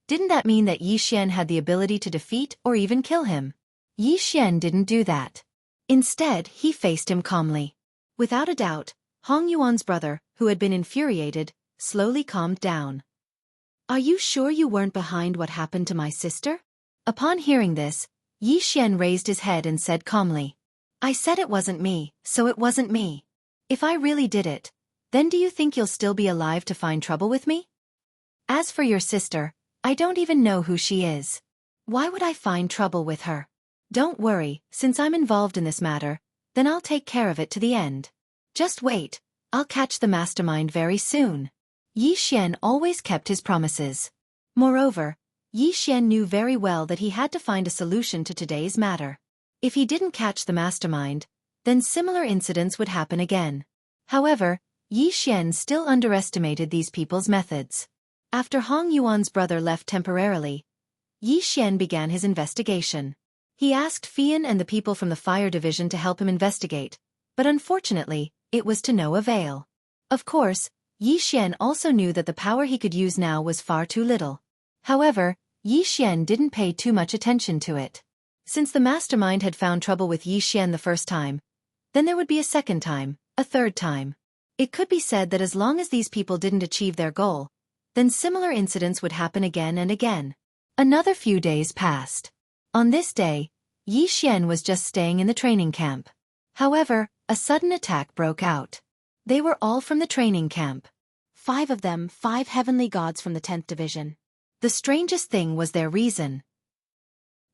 didn't that mean that Yi Xian had the ability to defeat or even kill him? Yi Xian didn't do that. Instead, he faced him calmly. Without a doubt, Hong Yuan's brother, who had been infuriated, slowly calmed down. Are you sure you weren't behind what happened to my sister? Upon hearing this, Yi Xian raised his head and said calmly, I said it wasn't me, so it wasn't me. If I really did it, then do you think you'll still be alive to find trouble with me? As for your sister, I don't even know who she is. Why would I find trouble with her? Don't worry, since I'm involved in this matter, then I'll take care of it to the end. Just wait, I'll catch the mastermind very soon. Yi Xian always kept his promises. Moreover, Yi Xian knew very well that he had to find a solution to today's matter. If he didn't catch the mastermind, then similar incidents would happen again. However, Yi Xian still underestimated these people's methods. After Hong Yuan's brother left temporarily, Yi Xian began his investigation. He asked Fian and the people from the fire division to help him investigate, but unfortunately, it was to no avail. Of course, Yi Xian also knew that the power he could use now was far too little. However, Yi Xian didn't pay too much attention to it. Since the mastermind had found trouble with Yi Xian the first time, then there would be a second time, a third time. It could be said that as long as these people didn't achieve their goal, then similar incidents would happen again and again. Another few days passed. On this day, Yi Xian was just staying in the training camp. However, a sudden attack broke out. They were all from the training camp. 5 of them, 5 heavenly gods from the 10th division. The strangest thing was their reason.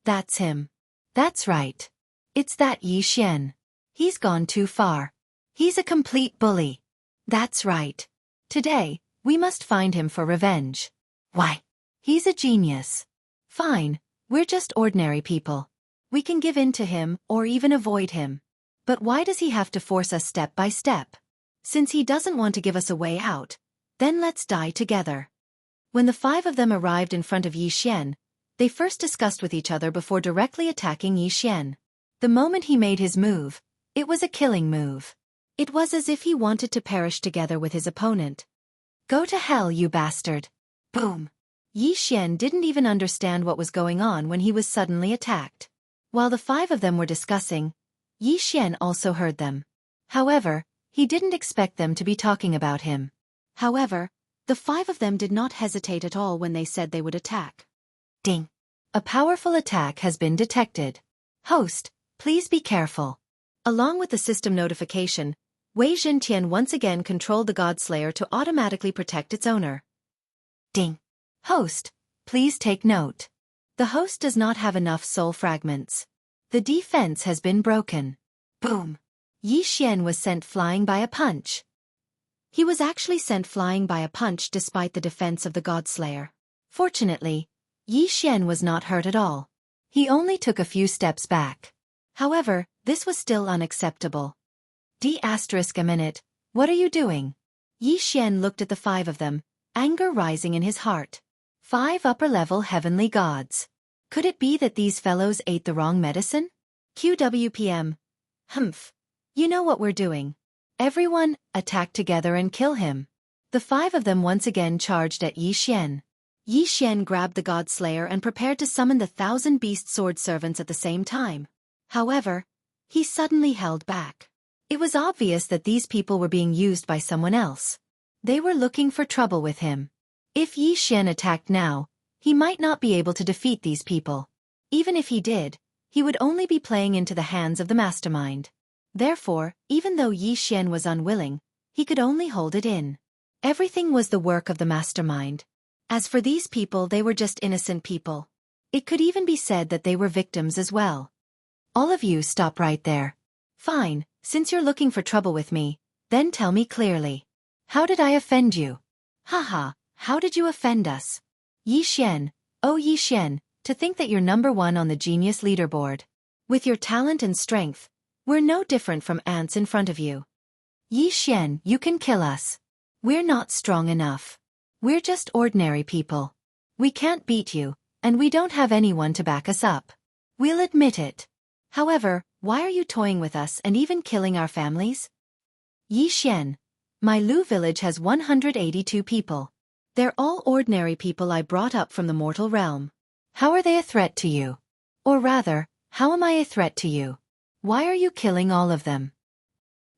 That's him. That's right. It's that Yi Xian. He's gone too far. He's a complete bully. That's right. Today, we must find him for revenge. Why? He's a genius. Fine, we're just ordinary people. We can give in to him or even avoid him. But why does he have to force us step by step? Since he doesn't want to give us a way out, then let's die together. When the 5 of them arrived in front of Yi Xian, they first discussed with each other before directly attacking Yi Xian. The moment he made his move, it was a killing move. It was as if he wanted to perish together with his opponent. Go to hell, you bastard. Boom. Yi Xian didn't even understand what was going on when he was suddenly attacked. While the 5 of them were discussing, Yi Xian also heard them. However, he didn't expect them to be talking about him. However, the 5 of them did not hesitate at all when they said they would attack. Ding! A powerful attack has been detected. Host, please be careful. Along with the system notification, Wei Zhentian once again controlled the Godslayer to automatically protect its owner. Ding. Host, please take note. The host does not have enough soul fragments. The defense has been broken. Boom. Yi Xian was sent flying by a punch. He was actually sent flying by a punch despite the defense of the Godslayer. Fortunately, Yi Xian was not hurt at all. He only took a few steps back. However, this was still unacceptable. A minute, what are you doing? Yi Xian looked at the 5 of them, anger rising in his heart. 5 upper-level heavenly gods. Could it be that these fellows ate the wrong medicine? QWPM. Humph. You know what we're doing. Everyone, attack together and kill him. The 5 of them once again charged at Yi Xian. Yi Xian grabbed the Godslayer and prepared to summon the 1,000 beast sword servants at the same time. However, he suddenly held back. It was obvious that these people were being used by someone else. They were looking for trouble with him. If Yi Xian attacked now, he might not be able to defeat these people. Even if he did, he would only be playing into the hands of the mastermind. Therefore, even though Yi Xian was unwilling, he could only hold it in. Everything was the work of the mastermind. As for these people, they were just innocent people. It could even be said that they were victims as well. All of you stop right there. Fine, since you're looking for trouble with me, then tell me clearly. How did I offend you? Haha, how did you offend us? Yi Xian, oh Yi Xian, to think that you're number 1 on the genius leaderboard. With your talent and strength, we're no different from ants in front of you. Yi Xian, you can kill us. We're not strong enough. We're just ordinary people. We can't beat you, and we don't have anyone to back us up. We'll admit it. However, why are you toying with us and even killing our families? Yi Xian, my Lu village has 182 people. They're all ordinary people I brought up from the mortal realm. How are they a threat to you? Or rather, how am I a threat to you? Why are you killing all of them?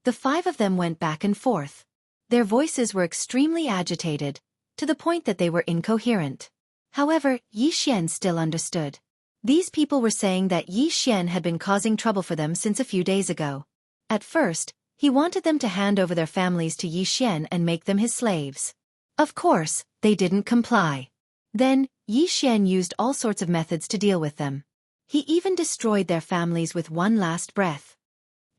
The 5 of them went back and forth. Their voices were extremely agitated, to the point that they were incoherent. However, Yi Xian still understood. These people were saying that Yi Xian had been causing trouble for them since a few days ago. At first, he wanted them to hand over their families to Yi Xian and make them his slaves. Of course, they didn't comply. Then, Yi Xian used all sorts of methods to deal with them. He even destroyed their families with one last breath.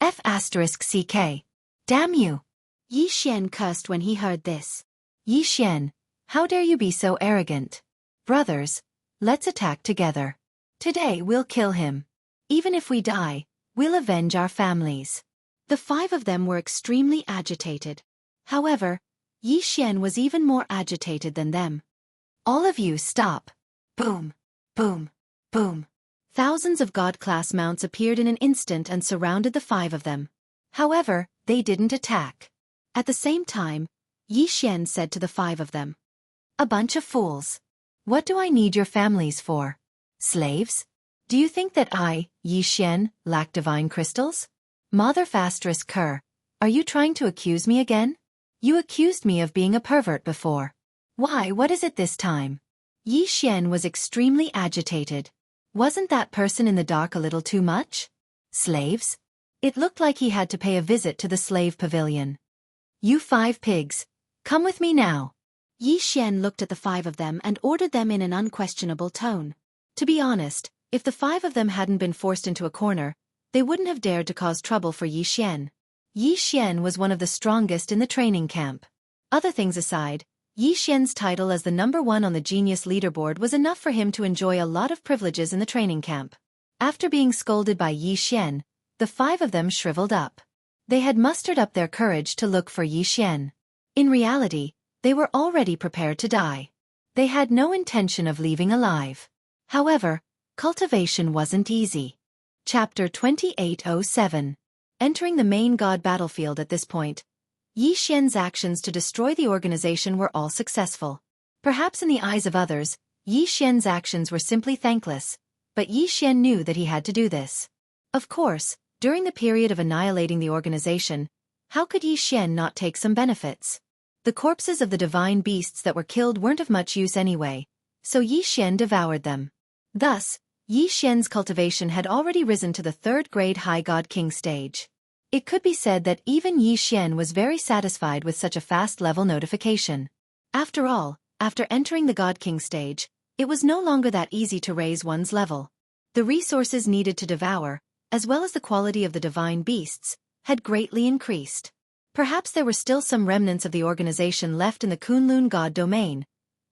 F***CK. Damn you! Yi Xian cursed when he heard this. Yi Xian, how dare you be so arrogant? Brothers, let's attack together. Today we'll kill him. Even if we die, we'll avenge our families. The 5 of them were extremely agitated. However, Yi Xian was even more agitated than them. All of you stop. Boom, boom, boom. Thousands of god-class mounts appeared in an instant and surrounded the 5 of them. However, they didn't attack. At the same time, Yi Xian said to the 5 of them, a bunch of fools. What do I need your families for? Slaves? Do you think that I, Yi Xian, lack divine crystals? Mother Fastress Kerr, are you trying to accuse me again? You accused me of being a pervert before. Why, what is it this time? Yi Xian was extremely agitated. Wasn't that person in the dark a little too much? Slaves? It looked like he had to pay a visit to the slave pavilion. You 5 pigs, come with me now. Yi Xian looked at the 5 of them and ordered them in an unquestionable tone. To be honest, if the 5 of them hadn't been forced into a corner, they wouldn't have dared to cause trouble for Yi Xian. Yi Xian was one of the strongest in the training camp. Other things aside, Yi Xian's title as the number 1 on the genius leaderboard was enough for him to enjoy a lot of privileges in the training camp. After being scolded by Yi Xian, the 5 of them shriveled up. They had mustered up their courage to look for Yi Xian. In reality, they were already prepared to die. They had no intention of leaving alive. However, cultivation wasn't easy. Chapter 2807. Entering the main god battlefield at this point, Yi Xian's actions to destroy the organization were all successful. Perhaps in the eyes of others, Yi Xian's actions were simply thankless, but Yi Xian knew that he had to do this. Of course, during the period of annihilating the organization, how could Yi Xian not take some benefits? The corpses of the divine beasts that were killed weren't of much use anyway, so Yi Xian devoured them. Thus, Yi Xian's cultivation had already risen to the 3rd grade High God King stage. It could be said that even Yi Xian was very satisfied with such a fast-level notification. After all, after entering the God King stage, it was no longer that easy to raise one's level. The resources needed to devour, as well as the quality of the divine beasts, had greatly increased. Perhaps there were still some remnants of the organization left in the Kunlun God domain,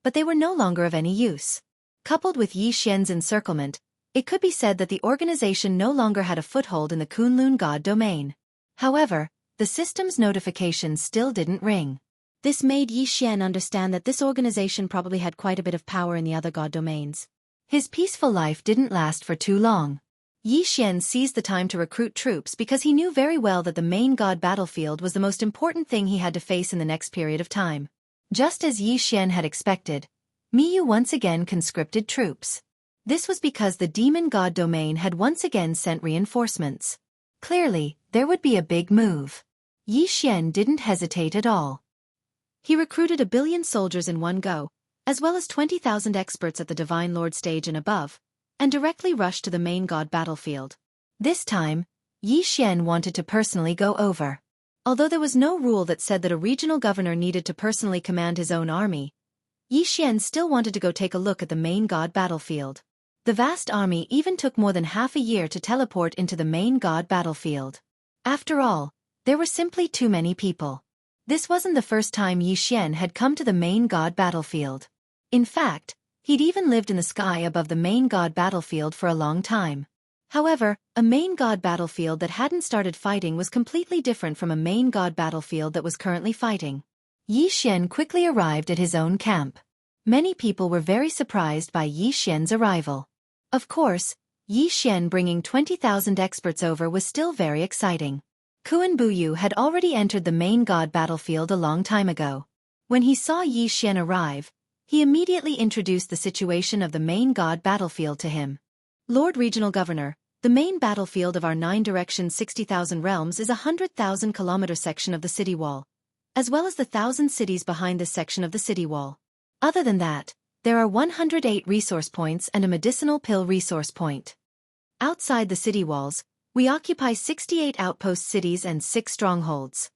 but they were no longer of any use. Coupled with Yi Xian's encirclement, it could be said that the organization no longer had a foothold in the Kunlun God domain. However, the system's notifications still didn't ring. This made Yi Xian understand that this organization probably had quite a bit of power in the other god domains. His peaceful life didn't last for too long. Yi Xian seized the time to recruit troops because he knew very well that the main god battlefield was the most important thing he had to face in the next period of time. Just as Yi Xian had expected, Miyu once again conscripted troops. This was because the demon god domain had once again sent reinforcements. Clearly, there would be a big move. Yi Xian didn't hesitate at all. He recruited 1 billion soldiers in one go, as well as 20,000 experts at the Divine Lord stage and above, and directly rushed to the main god battlefield. This time, Yi Xian wanted to personally go over. Although there was no rule that said that a regional governor needed to personally command his own army, Yi Xian still wanted to go take a look at the main god battlefield. The vast army even took more than half a year to teleport into the main god battlefield. After all, there were simply too many people. This wasn't the first time Yi Xian had come to the main god battlefield. In fact, he'd even lived in the sky above the main god battlefield for a long time. However, a main god battlefield that hadn't started fighting was completely different from a main god battlefield that was currently fighting. Yi Xian quickly arrived at his own camp. Many people were very surprised by Yi Xian's arrival. Of course, Yi Xian bringing 20,000 experts over was still very exciting. Kuan Buyu had already entered the main god battlefield a long time ago. When he saw Yi Xian arrive, he immediately introduced the situation of the main god battlefield to him. Lord Regional Governor, the main battlefield of our 9-direction 60,000 realms is a 100,000-kilometer section of the city wall, as well as the 1,000 cities behind this section of the city wall. Other than that, there are 108 resource points and a medicinal pill resource point. Outside the city walls, we occupy 68 outpost cities and 6 strongholds.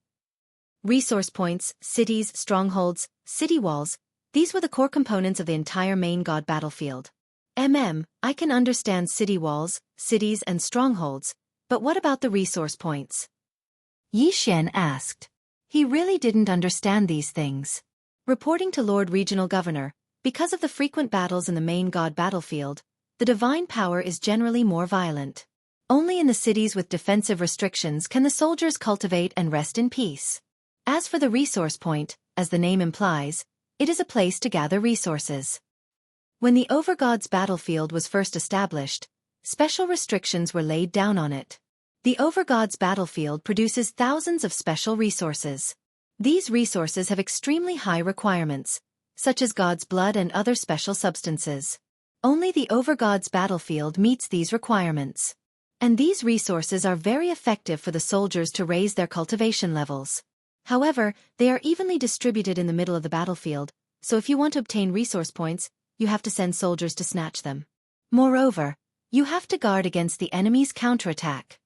Resource points, cities, strongholds, city walls, these were the core components of the entire main god battlefield. I can understand city walls, cities and strongholds, but what about the resource points? Yi Xian asked. He really didn't understand these things. Reporting to Lord Regional Governor, because of the frequent battles in the main god battlefield, the divine power is generally more violent. Only in the cities with defensive restrictions can the soldiers cultivate and rest in peace. As for the resource point, as the name implies, it is a place to gather resources. When the Overgod's battlefield was first established, special restrictions were laid down on it. The Overgod's battlefield produces thousands of special resources. These resources have extremely high requirements, such as God's blood and other special substances. Only the Overgod's battlefield meets these requirements. And these resources are very effective for the soldiers to raise their cultivation levels. However, they are evenly distributed in the middle of the battlefield, so if you want to obtain resource points, you have to send soldiers to snatch them. Moreover, you have to guard against the enemy's counterattack.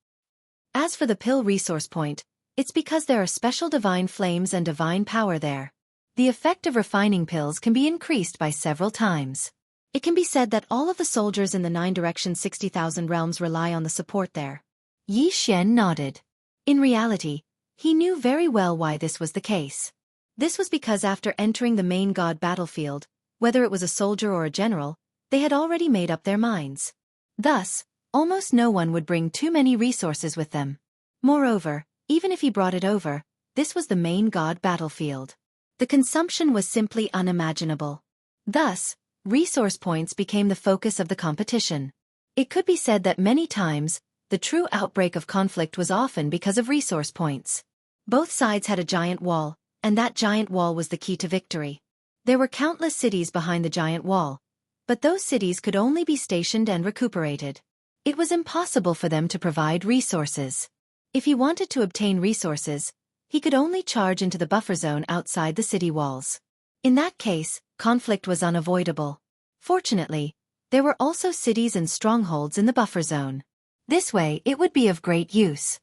As for the pill resource point, it's because there are special divine flames and divine power there. The effect of refining pills can be increased by several times. It can be said that all of the soldiers in the 9-direction 60,000 realms rely on the support there. Yi Xian nodded. In reality, he knew very well why this was the case. This was because after entering the main god battlefield, whether it was a soldier or a general, they had already made up their minds. Thus, almost no one would bring too many resources with them. Moreover, even if he brought it over, this was the main god battlefield. The consumption was simply unimaginable. Thus, resource points became the focus of the competition. It could be said that many times, the true outbreak of conflict was often because of resource points. Both sides had a giant wall, and that giant wall was the key to victory. There were countless cities behind the giant wall, but those cities could only be stationed and recuperated. It was impossible for them to provide resources. If he wanted to obtain resources, he could only charge into the buffer zone outside the city walls. In that case, conflict was unavoidable. Fortunately, there were also cities and strongholds in the buffer zone. This way, it would be of great use.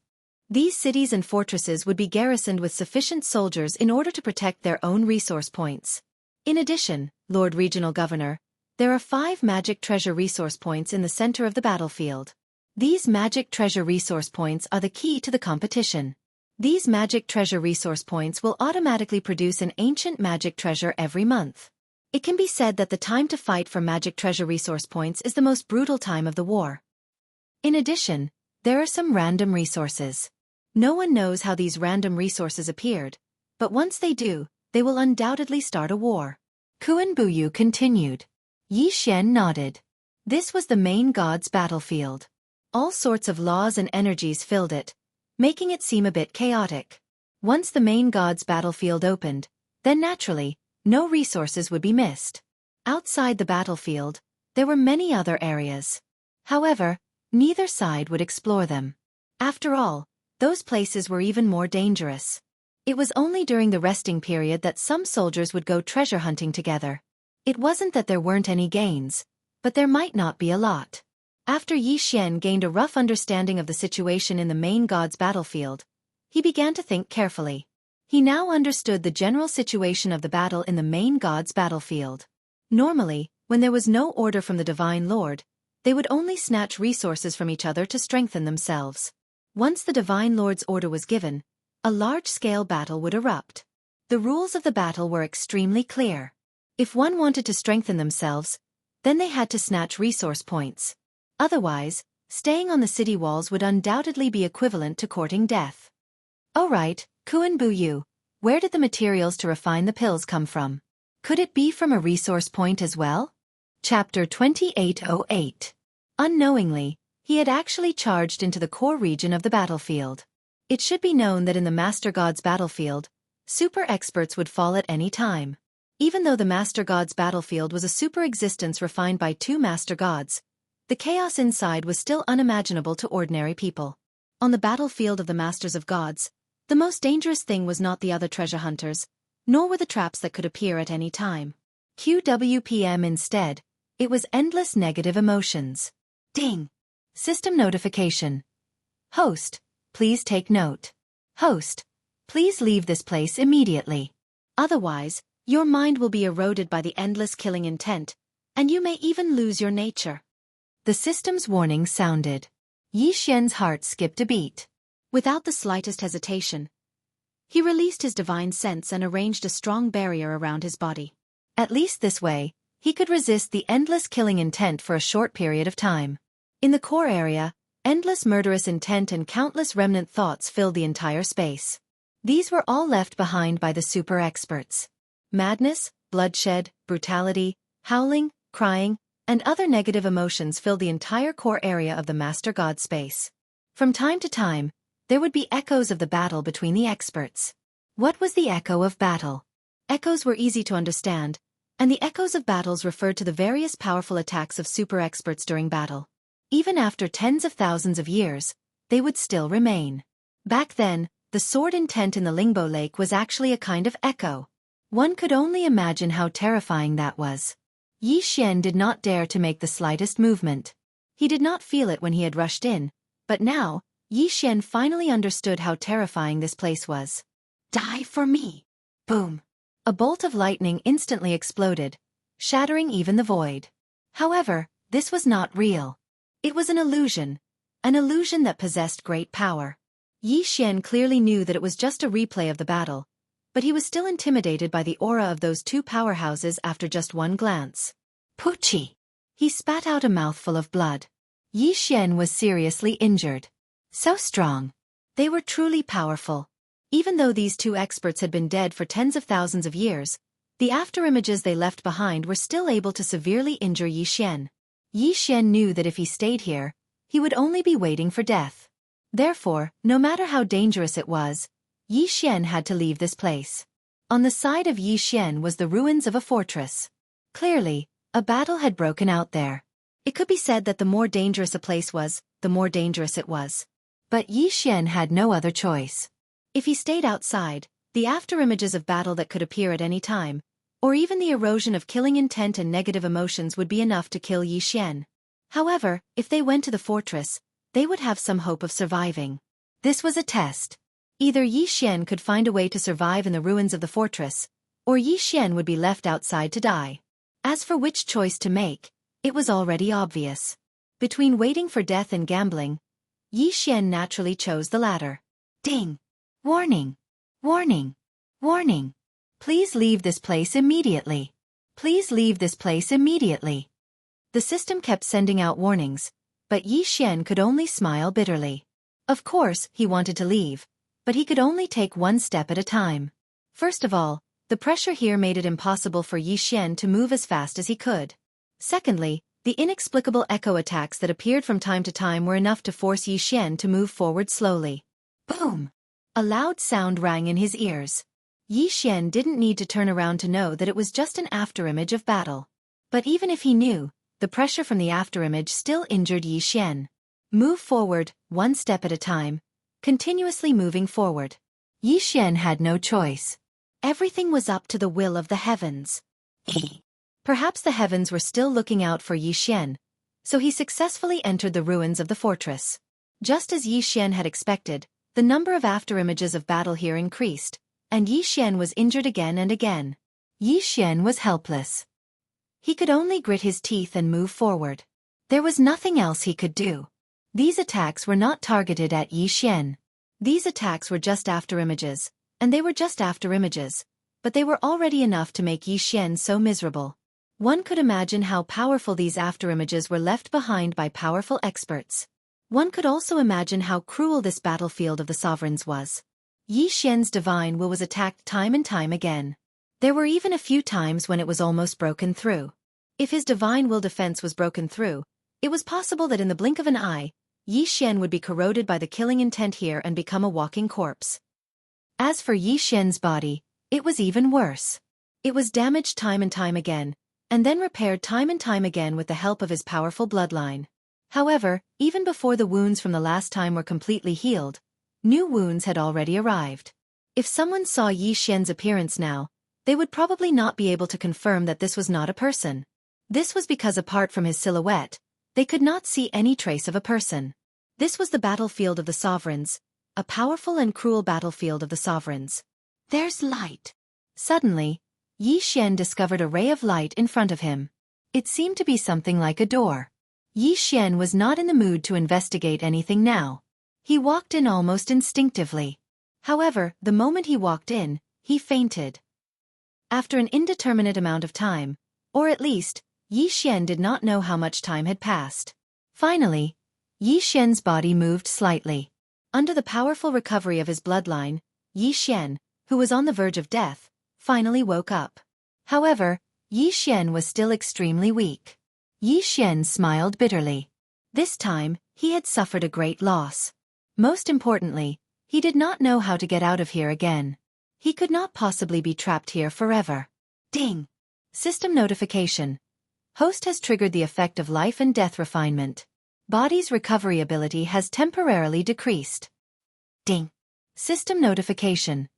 These cities and fortresses would be garrisoned with sufficient soldiers in order to protect their own resource points. In addition, Lord Regional Governor, there are 5 magic treasure resource points in the center of the battlefield. These magic treasure resource points are the key to the competition. These magic treasure resource points will automatically produce an ancient magic treasure every month. It can be said that the time to fight for magic treasure resource points is the most brutal time of the war. In addition, there are some random resources. No one knows how these random resources appeared, but once they do, they will undoubtedly start a war. Kuan Buyu continued. Yi Xian nodded. This was the main god's battlefield. All sorts of laws and energies filled it, making it seem a bit chaotic. Once the main god's battlefield opened, then naturally, no resources would be missed. Outside the battlefield, there were many other areas. However, neither side would explore them. After all, those places were even more dangerous. It was only during the resting period that some soldiers would go treasure hunting together. It wasn't that there weren't any gains, but there might not be a lot. After Yi Xian gained a rough understanding of the situation in the main god's battlefield, he began to think carefully. He now understood the general situation of the battle in the main god's battlefield. Normally, when there was no order from the Divine Lord, they would only snatch resources from each other to strengthen themselves. Once the Divine Lord's order was given, a large-scale battle would erupt. The rules of the battle were extremely clear. If one wanted to strengthen themselves, then they had to snatch resource points. Otherwise, staying on the city walls would undoubtedly be equivalent to courting death. Oh right, Kuan Buyu, where did the materials to refine the pills come from? Could it be from a resource point as well? Chapter 2808. Unknowingly, he had actually charged into the core region of the battlefield. It should be known that in the Master God's battlefield, super experts would fall at any time. Even though the Master God's battlefield was a super existence refined by 2 Master Gods, the chaos inside was still unimaginable to ordinary people. On the battlefield of the Masters of Gods, the most dangerous thing was not the other treasure hunters, nor were the traps that could appear at any time. QWPM instead, it was endless negative emotions. Ding! System notification. Host, please take note. Host, please leave this place immediately. Otherwise, your mind will be eroded by the endless killing intent, and you may even lose your nature. The system's warning sounded. Yi Xian's heart skipped a beat. Without the slightest hesitation, he released his divine sense and arranged a strong barrier around his body. At least this way, he could resist the endless killing intent for a short period of time. In the core area, endless murderous intent and countless remnant thoughts filled the entire space. These were all left behind by the super experts. Madness, bloodshed, brutality, howling, crying, and other negative emotions filled the entire core area of the Master God space. From time to time, there would be echoes of the battle between the experts. What was the echo of battle? Echoes were easy to understand, and the echoes of battles referred to the various powerful attacks of super experts during battle. Even after tens of thousands of years, they would still remain. Back then, the sword intent in the Lingbo Lake was actually a kind of echo. One could only imagine how terrifying that was. Yi Xian did not dare to make the slightest movement. He did not feel it when he had rushed in, but now, Yi Xian finally understood how terrifying this place was. Die for me! Boom! A bolt of lightning instantly exploded, shattering even the void. However, this was not real. It was an illusion that possessed great power. Yi Xian clearly knew that it was just a replay of the battle, but he was still intimidated by the aura of those 2 powerhouses after just one glance. Poochie! He spat out a mouthful of blood. Yi Xian was seriously injured. So strong. They were truly powerful. Even though these 2 experts had been dead for tens of thousands of years, the afterimages they left behind were still able to severely injure Yi Xian. Yi Xian knew that if he stayed here, he would only be waiting for death. Therefore, no matter how dangerous it was, Yi Xian had to leave this place. On the side of Yi Xian was the ruins of a fortress. Clearly, a battle had broken out there. It could be said that the more dangerous a place was, the more dangerous it was. But Yi Xian had no other choice. If he stayed outside, the afterimages of battle that could appear at any time, or even the erosion of killing intent and negative emotions would be enough to kill Yi Xian. However, if they went to the fortress, they would have some hope of surviving. This was a test. Either Yi Xian could find a way to survive in the ruins of the fortress, or Yi Xian would be left outside to die. As for which choice to make, it was already obvious. Between waiting for death and gambling, Yi Xian naturally chose the latter. Ding! Warning! Warning! Warning! Please leave this place immediately. Please leave this place immediately. The system kept sending out warnings, but Yi Xian could only smile bitterly. Of course, he wanted to leave, but he could only take one step at a time. First of all, the pressure here made it impossible for Yi Xian to move as fast as he could. Secondly, the inexplicable echo attacks that appeared from time to time were enough to force Yi Xian to move forward slowly. Boom! A loud sound rang in his ears. Yi Xian didn't need to turn around to know that it was just an afterimage of battle. But even if he knew, the pressure from the afterimage still injured Yi Xian. Move forward, one step at a time, continuously moving forward. Yi Xian had no choice. Everything was up to the will of the heavens. Perhaps the heavens were still looking out for Yi Xian, so he successfully entered the ruins of the fortress. Just as Yi Xian had expected, the number of afterimages of battle here increased, and Yi Xian was injured again and again. Yi Xian was helpless. He could only grit his teeth and move forward. There was nothing else he could do. These attacks were not targeted at Yi Xian. These attacks were just afterimages, and they were just afterimages, but they were already enough to make Yi Xian so miserable. One could imagine how powerful these afterimages were left behind by powerful experts. One could also imagine how cruel this battlefield of the sovereigns was. Yi Xian's divine will was attacked time and time again. There were even a few times when it was almost broken through. If his divine will defense was broken through, it was possible that in the blink of an eye, Yi Xian would be corroded by the killing intent here and become a walking corpse. As for Yi Xian's body, it was even worse. It was damaged time and time again, and then repaired time and time again with the help of his powerful bloodline. However, even before the wounds from the last time were completely healed, new wounds had already arrived. If someone saw Yi Xian's appearance now, they would probably not be able to confirm that this was not a person. This was because apart from his silhouette, they could not see any trace of a person. This was the battlefield of the sovereigns, a powerful and cruel battlefield of the sovereigns. There's light. Suddenly, Yi Xian discovered a ray of light in front of him. It seemed to be something like a door. Yi Xian was not in the mood to investigate anything now. He walked in almost instinctively. However, the moment he walked in, he fainted. After an indeterminate amount of time, or at least, Yi Xian did not know how much time had passed. Finally, Yi Xian's body moved slightly. Under the powerful recovery of his bloodline, Yi Xian, who was on the verge of death, finally woke up. However, Yi Xian was still extremely weak. Yi Xian smiled bitterly. This time, he had suffered a great loss. Most importantly, he did not know how to get out of here again. He could not possibly be trapped here forever. Ding! System notification. Host has triggered the effect of life and death refinement. Body's recovery ability has temporarily decreased. Ding! System notification.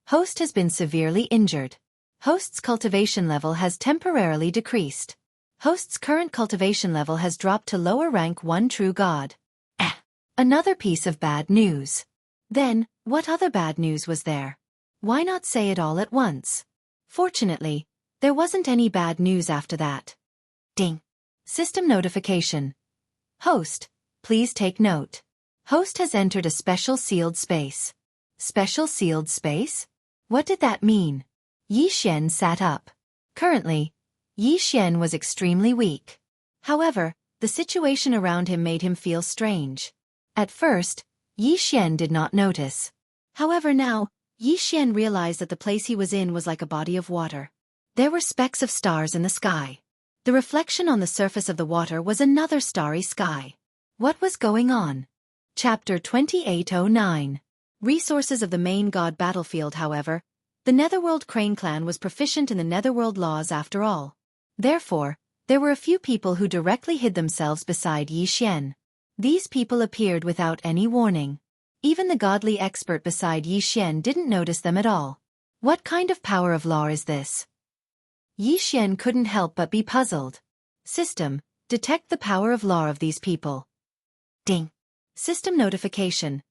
Host has been severely injured. Host's cultivation level has temporarily decreased. Host's current cultivation level has dropped to lower rank 1 true god. Another piece of bad news. Then, what other bad news was there? Why not say it all at once? Fortunately, there wasn't any bad news after that. Ding! System notification. Host, please take note. Host has entered a special sealed space. Special sealed space? What did that mean? Yi Xian sat up. Currently, Yi Xian was extremely weak. However, the situation around him made him feel strange. At first, Yi Xian did not notice. However now, Yi Xian realized that the place he was in was like a body of water. There were specks of stars in the sky. The reflection on the surface of the water was another starry sky. What was going on? Chapter 2809. Resources of the main god battlefield. However, the Netherworld Crane clan was proficient in the Netherworld laws after all. Therefore, there were a few people who directly hid themselves beside Yi Xian. These people appeared without any warning. Even the godly expert beside Yi Xian didn't notice them at all. What kind of power of law is this? Yi Xian couldn't help but be puzzled. System, detect the power of law of these people. Ding! System notification.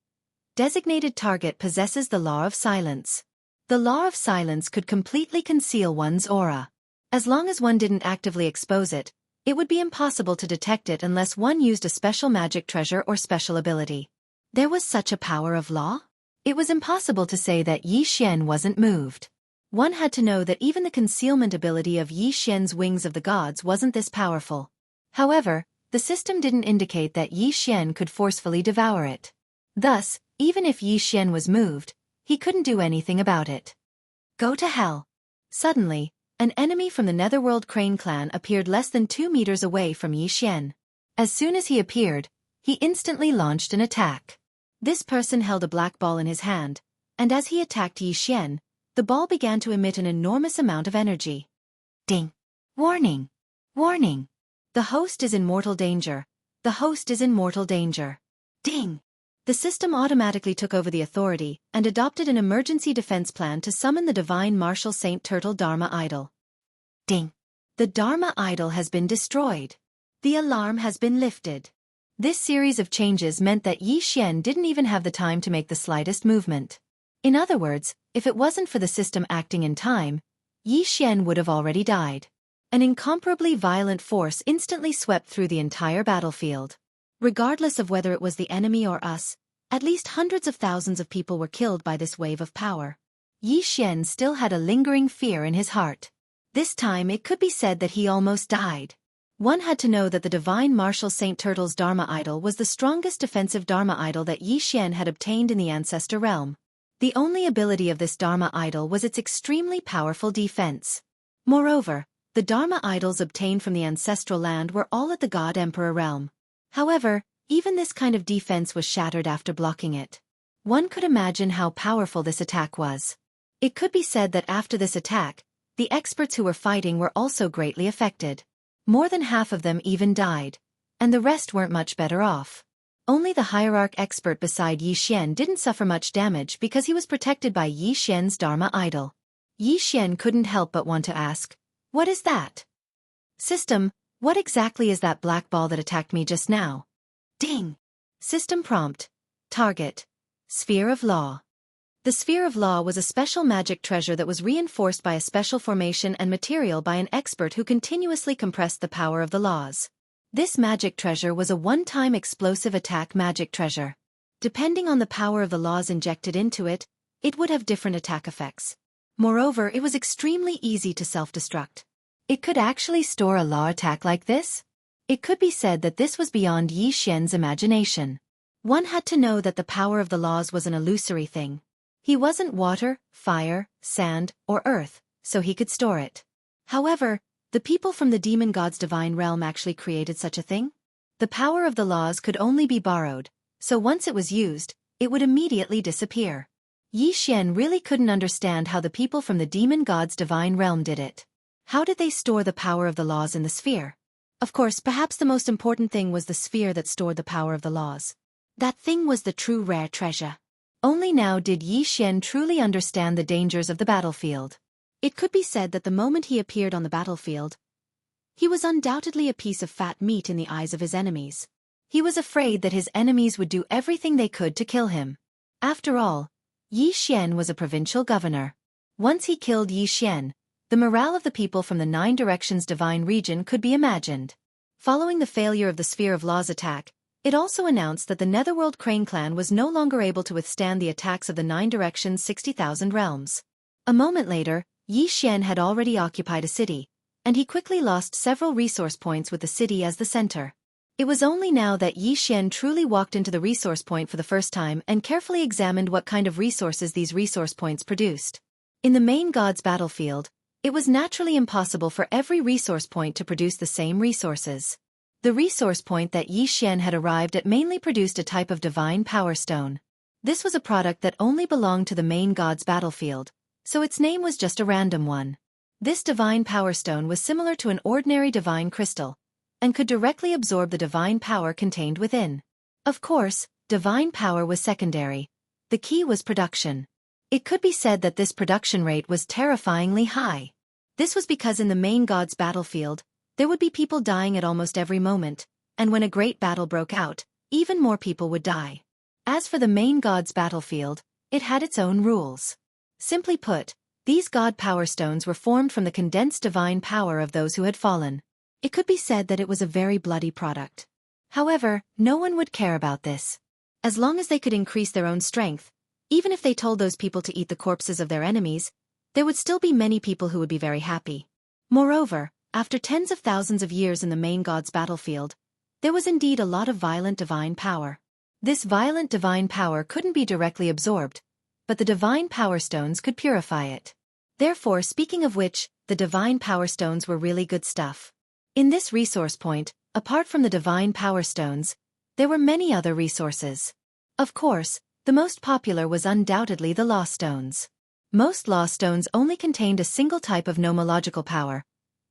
Designated target possesses the law of silence. The law of silence could completely conceal one's aura. As long as one didn't actively expose it, it would be impossible to detect it unless one used a special magic treasure or special ability. There was such a power of law? It was impossible to say that Yi Xian wasn't moved. One had to know that even the concealment ability of Yi Xian's wings of the gods wasn't this powerful. However, the system didn't indicate that Yi Xian could forcefully devour it. Thus, even if Yi Xian was moved, he couldn't do anything about it. Go to hell. Suddenly, an enemy from the Netherworld Crane clan appeared less than 2 meters away from Yi Xian. As soon as he appeared, he instantly launched an attack. This person held a black ball in his hand, and as he attacked Yi Xian, the ball began to emit an enormous amount of energy. Ding! Warning! Warning! The host is in mortal danger. The host is in mortal danger. Ding! The system automatically took over the authority and adopted an emergency defense plan to summon the Divine Martial Saint Turtle Dharma Idol. Ding! The Dharma Idol has been destroyed. The alarm has been lifted. This series of changes meant that Yi Xian didn't even have the time to make the slightest movement. In other words, if it wasn't for the system acting in time, Yi Xian would have already died. An incomparably violent force instantly swept through the entire battlefield. Regardless of whether it was the enemy or us, at least hundreds of thousands of people were killed by this wave of power. Yi Xian still had a lingering fear in his heart. This time it could be said that he almost died. One had to know that the Divine Martial Saint Turtle's Dharma Idol was the strongest defensive Dharma Idol that Yi Xian had obtained in the Ancestor Realm. The only ability of this Dharma Idol was its extremely powerful defense. Moreover, the Dharma Idols obtained from the Ancestral Land were all at the God Emperor realm. However, even this kind of defense was shattered after blocking it. One could imagine how powerful this attack was. It could be said that after this attack, the experts who were fighting were also greatly affected. More than half of them even died, and the rest weren't much better off. Only the hierarch expert beside Yi Xian didn't suffer much damage because he was protected by Yi Xian's Dharma Idol. Yi Xian couldn't help but want to ask, "What is that?" "System, what exactly is that black ball that attacked me just now?" Ding! System prompt. Target. Sphere of Law. The Sphere of Law was a special magic treasure that was reinforced by a special formation and material by an expert who continuously compressed the power of the laws. This magic treasure was a one-time explosive attack magic treasure. Depending on the power of the laws injected into it, it would have different attack effects. Moreover, it was extremely easy to self-destruct. It could actually store a law attack like this? It could be said that this was beyond Yi Xian's imagination. One had to know that the power of the laws was an illusory thing. He wasn't water, fire, sand, or earth, so he could store it. However, the people from the demon god's divine realm actually created such a thing. The power of the laws could only be borrowed, so once it was used, it would immediately disappear. Yi Xian really couldn't understand how the people from the demon god's divine realm did it. How did they store the power of the laws in the sphere? Of course, perhaps the most important thing was the sphere that stored the power of the laws. That thing was the true rare treasure. Only now did Yi Xian truly understand the dangers of the battlefield. It could be said that the moment he appeared on the battlefield, he was undoubtedly a piece of fat meat in the eyes of his enemies. He was afraid that his enemies would do everything they could to kill him. After all, Yi Xian was a provincial governor. Once he killed Yi Xian, the morale of the people from the Nine Directions divine region could be imagined. Following the failure of the Sphere of Law's attack, it also announced that the Netherworld Crane clan was no longer able to withstand the attacks of the Nine Directions' 60,000 realms. A moment later, Yi Xian had already occupied a city, and he quickly lost several resource points with the city as the center. It was only now that Yi Xian truly walked into the resource point for the first time and carefully examined what kind of resources these resource points produced. In the main god's battlefield, it was naturally impossible for every resource point to produce the same resources. The resource point that Yi Xian had arrived at mainly produced a type of divine power stone. This was a product that only belonged to the main god's battlefield, so its name was just a random one. This divine power stone was similar to an ordinary divine crystal, and could directly absorb the divine power contained within. Of course, divine power was secondary. The key was production. It could be said that this production rate was terrifyingly high. This was because in the main god's battlefield, there would be people dying at almost every moment, and when a great battle broke out, even more people would die. As for the main god's battlefield, it had its own rules. Simply put, these god power stones were formed from the condensed divine power of those who had fallen. It could be said that it was a very bloody product. However, no one would care about this. As long as they could increase their own strength, even if they told those people to eat the corpses of their enemies, there would still be many people who would be very happy. Moreover, after tens of thousands of years in the main god's battlefield, there was indeed a lot of violent divine power. This violent divine power couldn't be directly absorbed, but the divine power stones could purify it. Therefore, speaking of which, the divine power stones were really good stuff. In this resource point, apart from the divine power stones, there were many other resources. Of course, the most popular was undoubtedly the law stones. Most law stones only contained a single type of nomological power,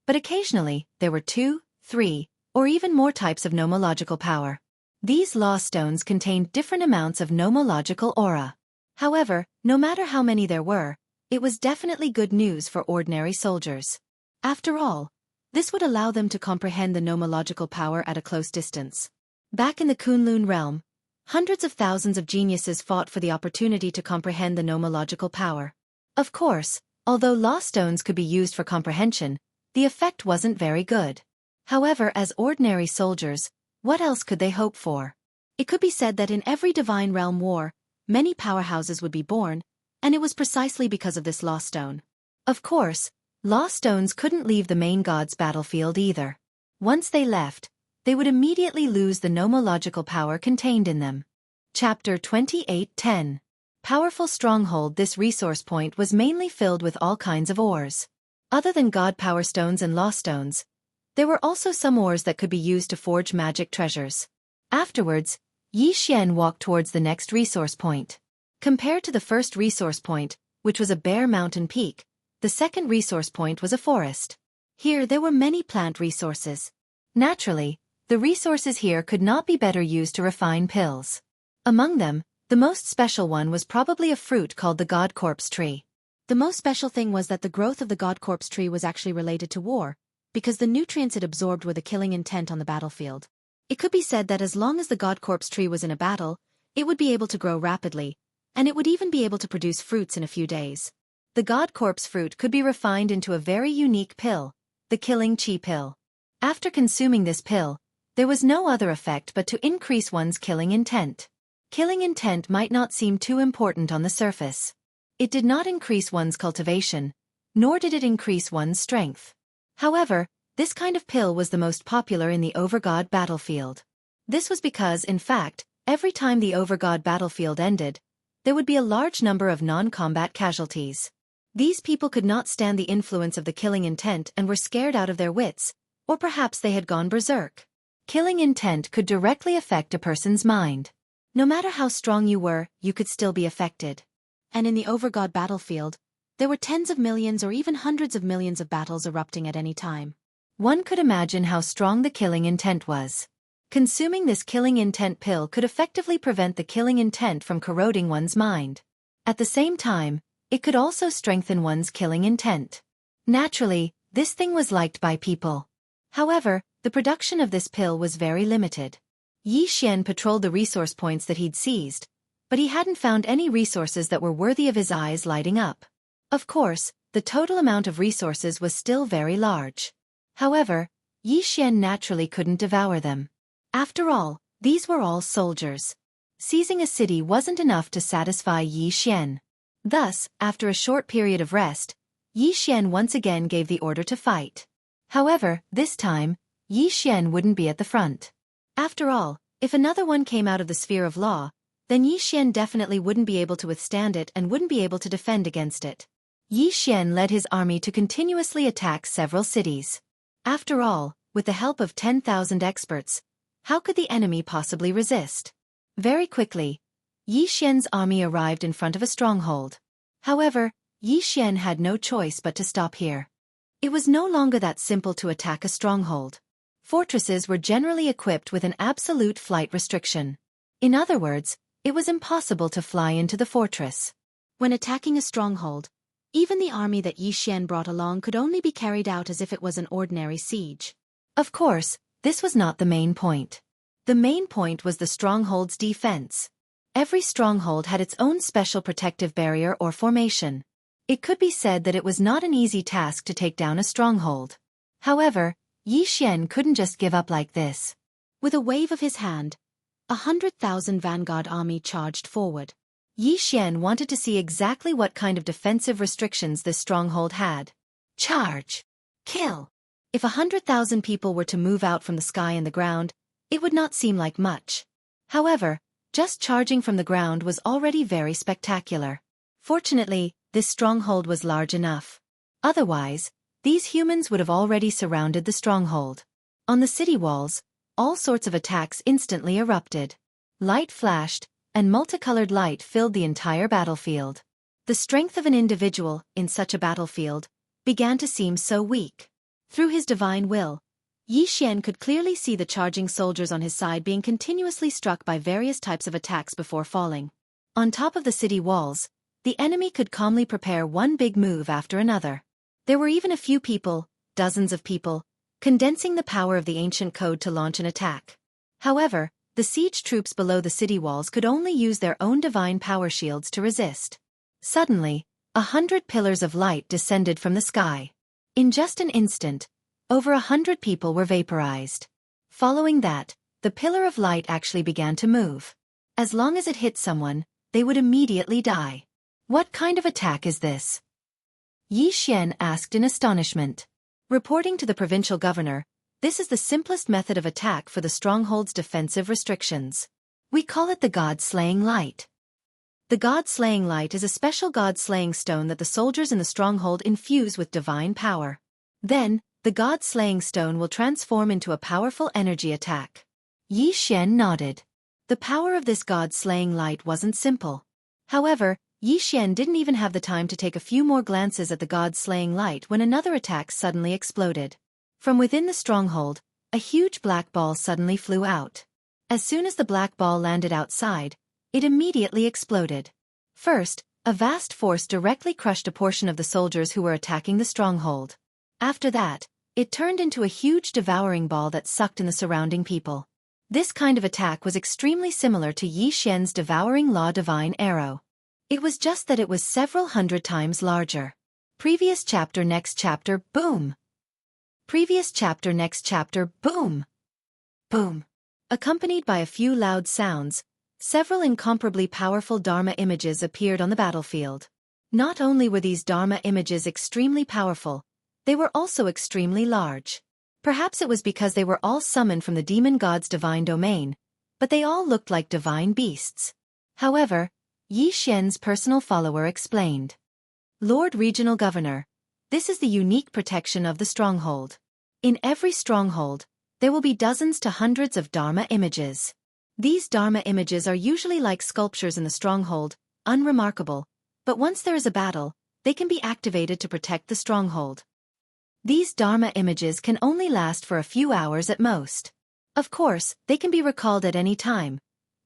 but occasionally there were 2, 3, or even more types of nomological power. These law stones contained different amounts of nomological aura. However, no matter how many there were, it was definitely good news for ordinary soldiers. After all, this would allow them to comprehend the nomological power at a close distance. Back in the Kunlun realm, hundreds of thousands of geniuses fought for the opportunity to comprehend the nomological power. Of course, although law stones could be used for comprehension, the effect wasn't very good. However, as ordinary soldiers, what else could they hope for? It could be said that in every divine realm war, many powerhouses would be born, and it was precisely because of this law stone. Of course, law stones couldn't leave the main god's battlefield either. Once they left, they would immediately lose the nomological power contained in them. Chapter 28:10. Powerful stronghold. This resource point was mainly filled with all kinds of ores. Other than god power stones and law stones, there were also some ores that could be used to forge magic treasures. Afterwards, Xianxia walked towards the next resource point. Compared to the first resource point, which was a bare mountain peak, the second resource point was a forest. Here there were many plant resources. Naturally, the resources here could not be better used to refine pills. Among them, the most special one was probably a fruit called the God Corpse tree. The most special thing was that the growth of the God Corpse tree was actually related to war, because the nutrients it absorbed were the killing intent on the battlefield. It could be said that as long as the God Corpse tree was in a battle, it would be able to grow rapidly, and it would even be able to produce fruits in a few days. The God Corpse fruit could be refined into a very unique pill, the Killing Chi pill. After consuming this pill, there was no other effect but to increase one's killing intent. Killing intent might not seem too important on the surface. It did not increase one's cultivation, nor did it increase one's strength. However, this kind of pill was the most popular in the Overgod battlefield. This was because, in fact, every time the Overgod battlefield ended, there would be a large number of non-combat casualties. These people could not stand the influence of the killing intent and were scared out of their wits, or perhaps they had gone berserk. Killing intent could directly affect a person's mind. No matter how strong you were, you could still be affected. And in the Overgod battlefield, there were tens of millions or even hundreds of millions of battles erupting at any time. One could imagine how strong the killing intent was. Consuming this killing intent pill could effectively prevent the killing intent from corroding one's mind. At the same time, it could also strengthen one's killing intent. Naturally, this thing was liked by people. However, the production of this pill was very limited. Xianxia patrolled the resource points that he'd seized, but he hadn't found any resources that were worthy of his eyes lighting up. Of course, the total amount of resources was still very large. However, Xianxia naturally couldn't devour them. After all, these were all soldiers. Seizing a city wasn't enough to satisfy Xianxia. Thus, after a short period of rest, Xianxia once again gave the order to fight. However, this time, Xianxia wouldn't be at the front. After all, if another one came out of the sphere of law, then Xianxia definitely wouldn't be able to withstand it and wouldn't be able to defend against it. Xianxia led his army to continuously attack several cities. After all, with the help of 10,000 experts, how could the enemy possibly resist? Very quickly, Xianxia's army arrived in front of a stronghold. However, Xianxia had no choice but to stop here. It was no longer that simple to attack a stronghold. Fortresses were generally equipped with an absolute flight restriction. In other words, it was impossible to fly into the fortress. When attacking a stronghold, even the army that Xianxia brought along could only be carried out as if it was an ordinary siege. Of course, this was not the main point. The main point was the stronghold's defense. Every stronghold had its own special protective barrier or formation. It could be said that it was not an easy task to take down a stronghold. However, Yi Xian couldn't just give up like this. With a wave of his hand, 100,000 vanguard army charged forward. Yi Xian wanted to see exactly what kind of defensive restrictions this stronghold had. Charge! Kill! If 100,000 people were to move out from the sky and the ground, it would not seem like much. However, just charging from the ground was already very spectacular. Fortunately, this stronghold was large enough. Otherwise, these humans would have already surrounded the stronghold. On the city walls, all sorts of attacks instantly erupted. Light flashed, and multicolored light filled the entire battlefield. The strength of an individual, in such a battlefield, began to seem so weak. Through his divine will, Yi Xian could clearly see the charging soldiers on his side being continuously struck by various types of attacks before falling. On top of the city walls, the enemy could calmly prepare one big move after another. There were even a few people, dozens of people, condensing the power of the ancient code to launch an attack. However, the siege troops below the city walls could only use their own divine power shields to resist. Suddenly, 100 pillars of light descended from the sky. In just an instant, over 100 people were vaporized. Following that, the pillar of light actually began to move. As long as it hit someone, they would immediately die. What kind of attack is this? Yi Xian asked in astonishment. Reporting to the provincial governor, this is the simplest method of attack for the stronghold's defensive restrictions. We call it the God-slaying light. The God-slaying light is a special God-slaying stone that the soldiers in the stronghold infuse with divine power. Then, the God-slaying stone will transform into a powerful energy attack. Yi Xian nodded. The power of this God-slaying light wasn't simple. However, Yi Xian didn't even have the time to take a few more glances at the God-slaying light when another attack suddenly exploded. From within the stronghold, a huge black ball suddenly flew out. As soon as the black ball landed outside, it immediately exploded. First, a vast force directly crushed a portion of the soldiers who were attacking the stronghold. After that, it turned into a huge devouring ball that sucked in the surrounding people. This kind of attack was extremely similar to Yi Xian's devouring law divine arrow. It was just that it was several hundred times larger. Previous chapter next chapter boom. Previous chapter next chapter boom. Boom. Accompanied by a few loud sounds, several incomparably powerful Dharma images appeared on the battlefield. Not only were these Dharma images extremely powerful, they were also extremely large. Perhaps it was because they were all summoned from the demon god's divine domain, but they all looked like divine beasts. However, Yi Xian's personal follower explained. Lord Regional Governor, this is the unique protection of the stronghold. In every stronghold, there will be dozens to hundreds of Dharma images. These Dharma images are usually like sculptures in the stronghold, unremarkable, but once there is a battle, they can be activated to protect the stronghold. These Dharma images can only last for a few hours at most. Of course, they can be recalled at any time,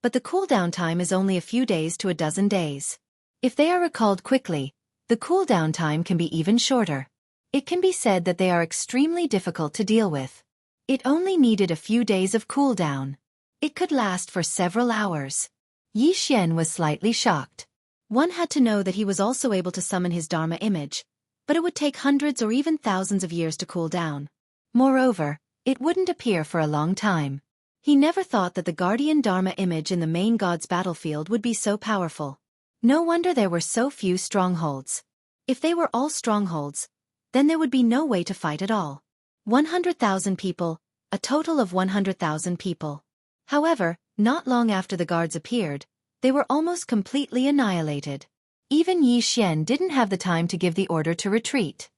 but the cooldown time is only a few days to a dozen days. If they are recalled quickly, the cooldown time can be even shorter. It can be said that they are extremely difficult to deal with. It only needed a few days of cooldown. It could last for several hours. Yi Xian was slightly shocked. One had to know that he was also able to summon his Dharma image, but it would take hundreds or even thousands of years to cool down. Moreover, it wouldn't appear for a long time. He never thought that the guardian Dharma image in the main god's battlefield would be so powerful. No wonder there were so few strongholds. If they were all strongholds, then there would be no way to fight at all. 100,000 people, a total of 100,000 people. However, not long after the guards appeared, they were almost completely annihilated. Even Yi Xian didn't have the time to give the order to retreat.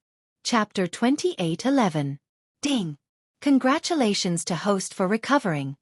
Chapter 28:11. Ding! Congratulations to Host for recovering.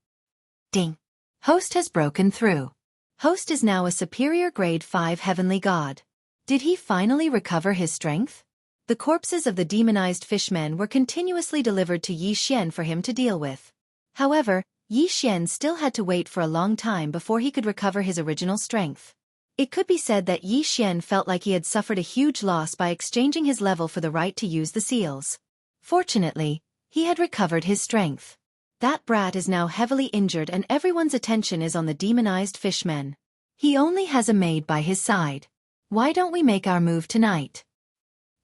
Ding! Host has broken through. Host is now a superior grade 5 heavenly god. Did he finally recover his strength? The corpses of the demonized fishmen were continuously delivered to Yi Xian for him to deal with. However, Yi Xian still had to wait for a long time before he could recover his original strength. It could be said that Yi Xian felt like he had suffered a huge loss by exchanging his level for the right to use the seals. Fortunately, he had recovered his strength. That brat is now heavily injured and everyone's attention is on the demonized fishmen. He only has a maid by his side. Why don't we make our move tonight?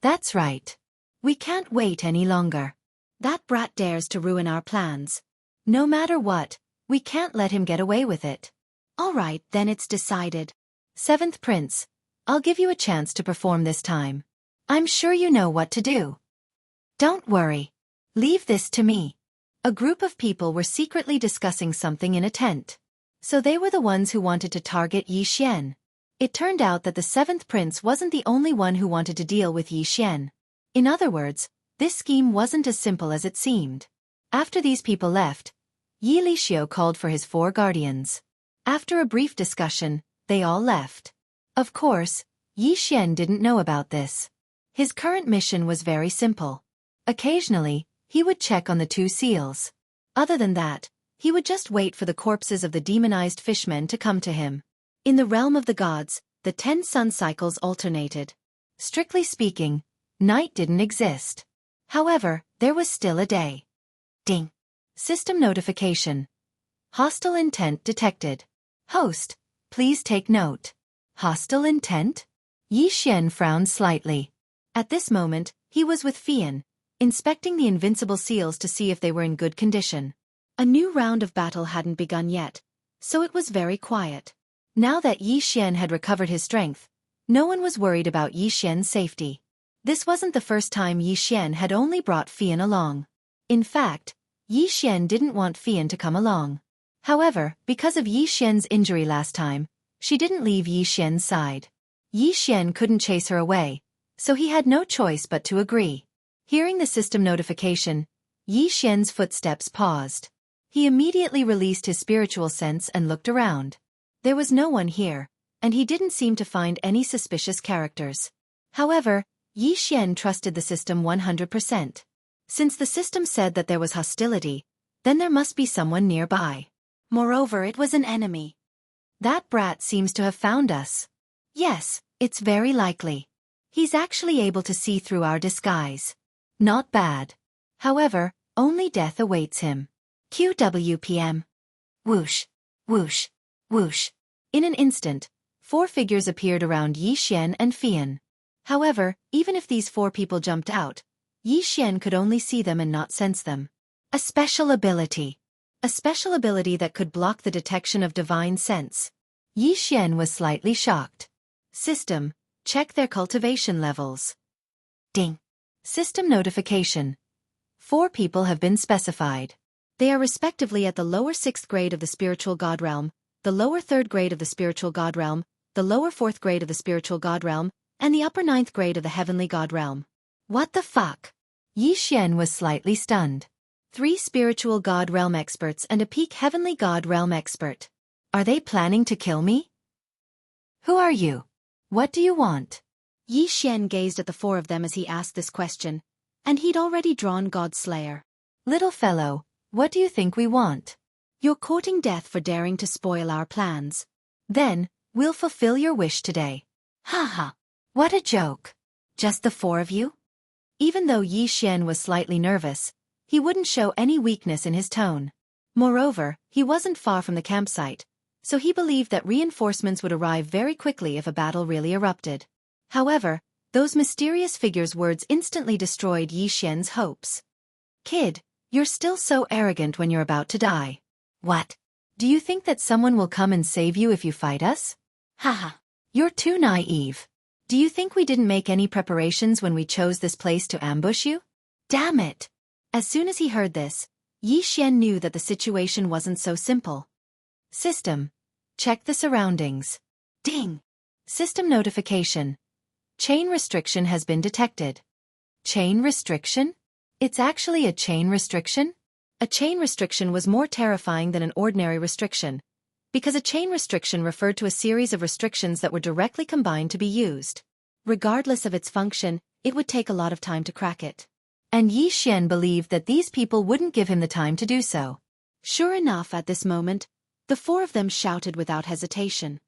That's right. We can't wait any longer. That brat dares to ruin our plans. No matter what, we can't let him get away with it. All right, then it's decided. Seventh Prince, I'll give you a chance to perform this time. I'm sure you know what to do. Don't worry. Leave this to me. A group of people were secretly discussing something in a tent. So they were the ones who wanted to target Yi Xian. It turned out that the seventh prince wasn't the only one who wanted to deal with Yi Xian. In other words, this scheme wasn't as simple as it seemed. After these people left, Yi Lixio called for his 4 guardians. After a brief discussion, they all left. Of course, Yi Xian didn't know about this. His current mission was very simple. Occasionally, he would check on the 2 seals. Other than that, he would just wait for the corpses of the demonized fishmen to come to him. In the realm of the gods, the 10 sun cycles alternated. Strictly speaking, night didn't exist. However, there was still a day. Ding. System notification. Hostile intent detected. Host, please take note. Hostile intent? Yi Xian frowned slightly. At this moment, he was with Fian, inspecting the invincible seals to see if they were in good condition. A new round of battle hadn't begun yet, so it was very quiet. Now that Yi Xian had recovered his strength, no one was worried about Yi Xian's safety. This wasn't the first time Yi Xian had only brought Fian along. In fact, Yi Xian didn't want Fian to come along. However, because of Yi Xian's injury last time, she didn't leave Yi Xian's side. Yi Xian couldn't chase her away, so he had no choice but to agree. Hearing the system notification, Yi Xian's footsteps paused. He immediately released his spiritual sense and looked around. There was no one here, and he didn't seem to find any suspicious characters. However, Yi Xian trusted the system 100%. Since the system said that there was hostility, then there must be someone nearby. Moreover, it was an enemy. That brat seems to have found us. Yes, it's very likely. He's actually able to see through our disguise. Not bad. However, only death awaits him. QWPM. Whoosh, whoosh, whoosh. In an instant, 4 figures appeared around Yi Xian and Fian. However, even if these 4 people jumped out, Yi Xian could only see them and not sense them. A special ability. A special ability that could block the detection of divine sense. Yi Xian was slightly shocked. System, check their cultivation levels. Ding. System notification. 4 people have been specified. They are respectively at the lower 6th grade of the spiritual god realm, the lower 3rd grade of the spiritual god realm, the lower 4th grade of the spiritual god realm, and the upper 9th grade of the heavenly god realm. What the fuck? Yi Xian was slightly stunned. 3 spiritual god realm experts and a peak heavenly god realm expert. Are they planning to kill me? Who are you? What do you want? Yi Xian gazed at the 4 of them as he asked this question, and he'd already drawn God Slayer. Little fellow, what do you think we want? You're courting death for daring to spoil our plans. Then, we'll fulfill your wish today. Haha. What a joke. Just the 4 of you? Even though Yi Xian was slightly nervous, he wouldn't show any weakness in his tone. Moreover, he wasn't far from the campsite, so he believed that reinforcements would arrive very quickly if a battle really erupted. However, those mysterious figures' words instantly destroyed Yi Xian's hopes. Kid, you're still so arrogant when you're about to die. What? Do you think that someone will come and save you if you fight us? Haha. You're too naive. Do you think we didn't make any preparations when we chose this place to ambush you? Damn it! As soon as he heard this, Yi Xian knew that the situation wasn't so simple. System. Check the surroundings. Ding! System notification. Chain restriction has been detected. Chain restriction? It's actually a chain restriction? A chain restriction was more terrifying than an ordinary restriction, because a chain restriction referred to a series of restrictions that were directly combined to be used. Regardless of its function, it would take a lot of time to crack it. And Yi Xian believed that these people wouldn't give him the time to do so. Sure enough, at this moment, the 4 of them shouted without hesitation.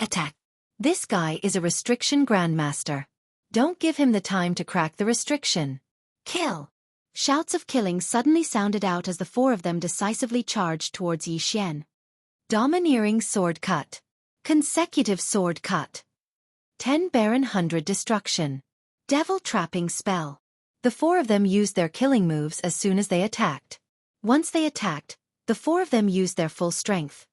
Attack! This guy is a restriction grandmaster. Don't give him the time to crack the restriction. Kill! Shouts of killing suddenly sounded out as the 4 of them decisively charged towards Yi Xian. Domineering sword cut. Consecutive sword cut. 10 Baron 100 destruction. Devil trapping spell. The four of them used their killing moves as soon as they attacked. Once they attacked, the four of them used their full strength.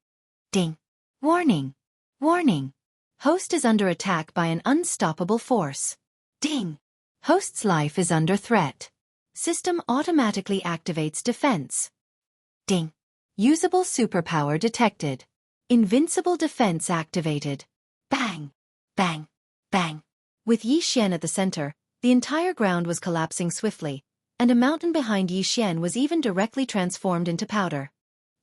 Ding. Warning. Warning. Host is under attack by an unstoppable force. Ding. Host's life is under threat. System automatically activates defense. Ding. Usable superpower detected. Invincible defense activated. Bang. Bang. Bang. With Xian at the center, the entire ground was collapsing swiftly, and a mountain behind Xian was even directly transformed into powder.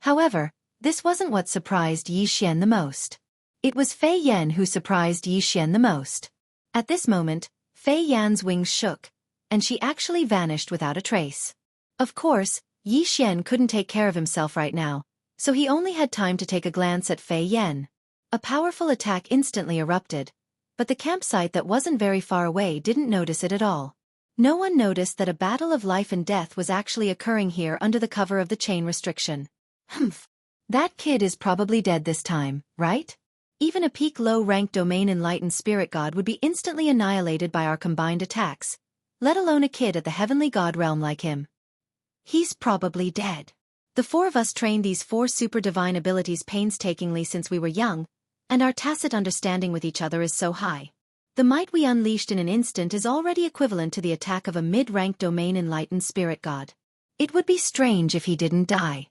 However, this wasn't what surprised Xian the most. It was Fei Yan who surprised Xian the most. At this moment, Fei Yan's wings shook, and she actually vanished without a trace. Of course, Xian couldn't take care of himself right now, so he only had time to take a glance at Fei Yan. A powerful attack instantly erupted, but the campsite that wasn't very far away didn't notice it at all. No one noticed that a battle of life and death was actually occurring here under the cover of the chain restriction. Humph. That kid is probably dead this time, right? Even a peak low-rank domain enlightened spirit god would be instantly annihilated by our combined attacks, let alone a kid at the heavenly god realm like him. He's probably dead. The four of us trained these four super divine abilities painstakingly since we were young, and our tacit understanding with each other is so high. The might we unleashed in an instant is already equivalent to the attack of a mid-rank domain enlightened spirit god. It would be strange if he didn't die.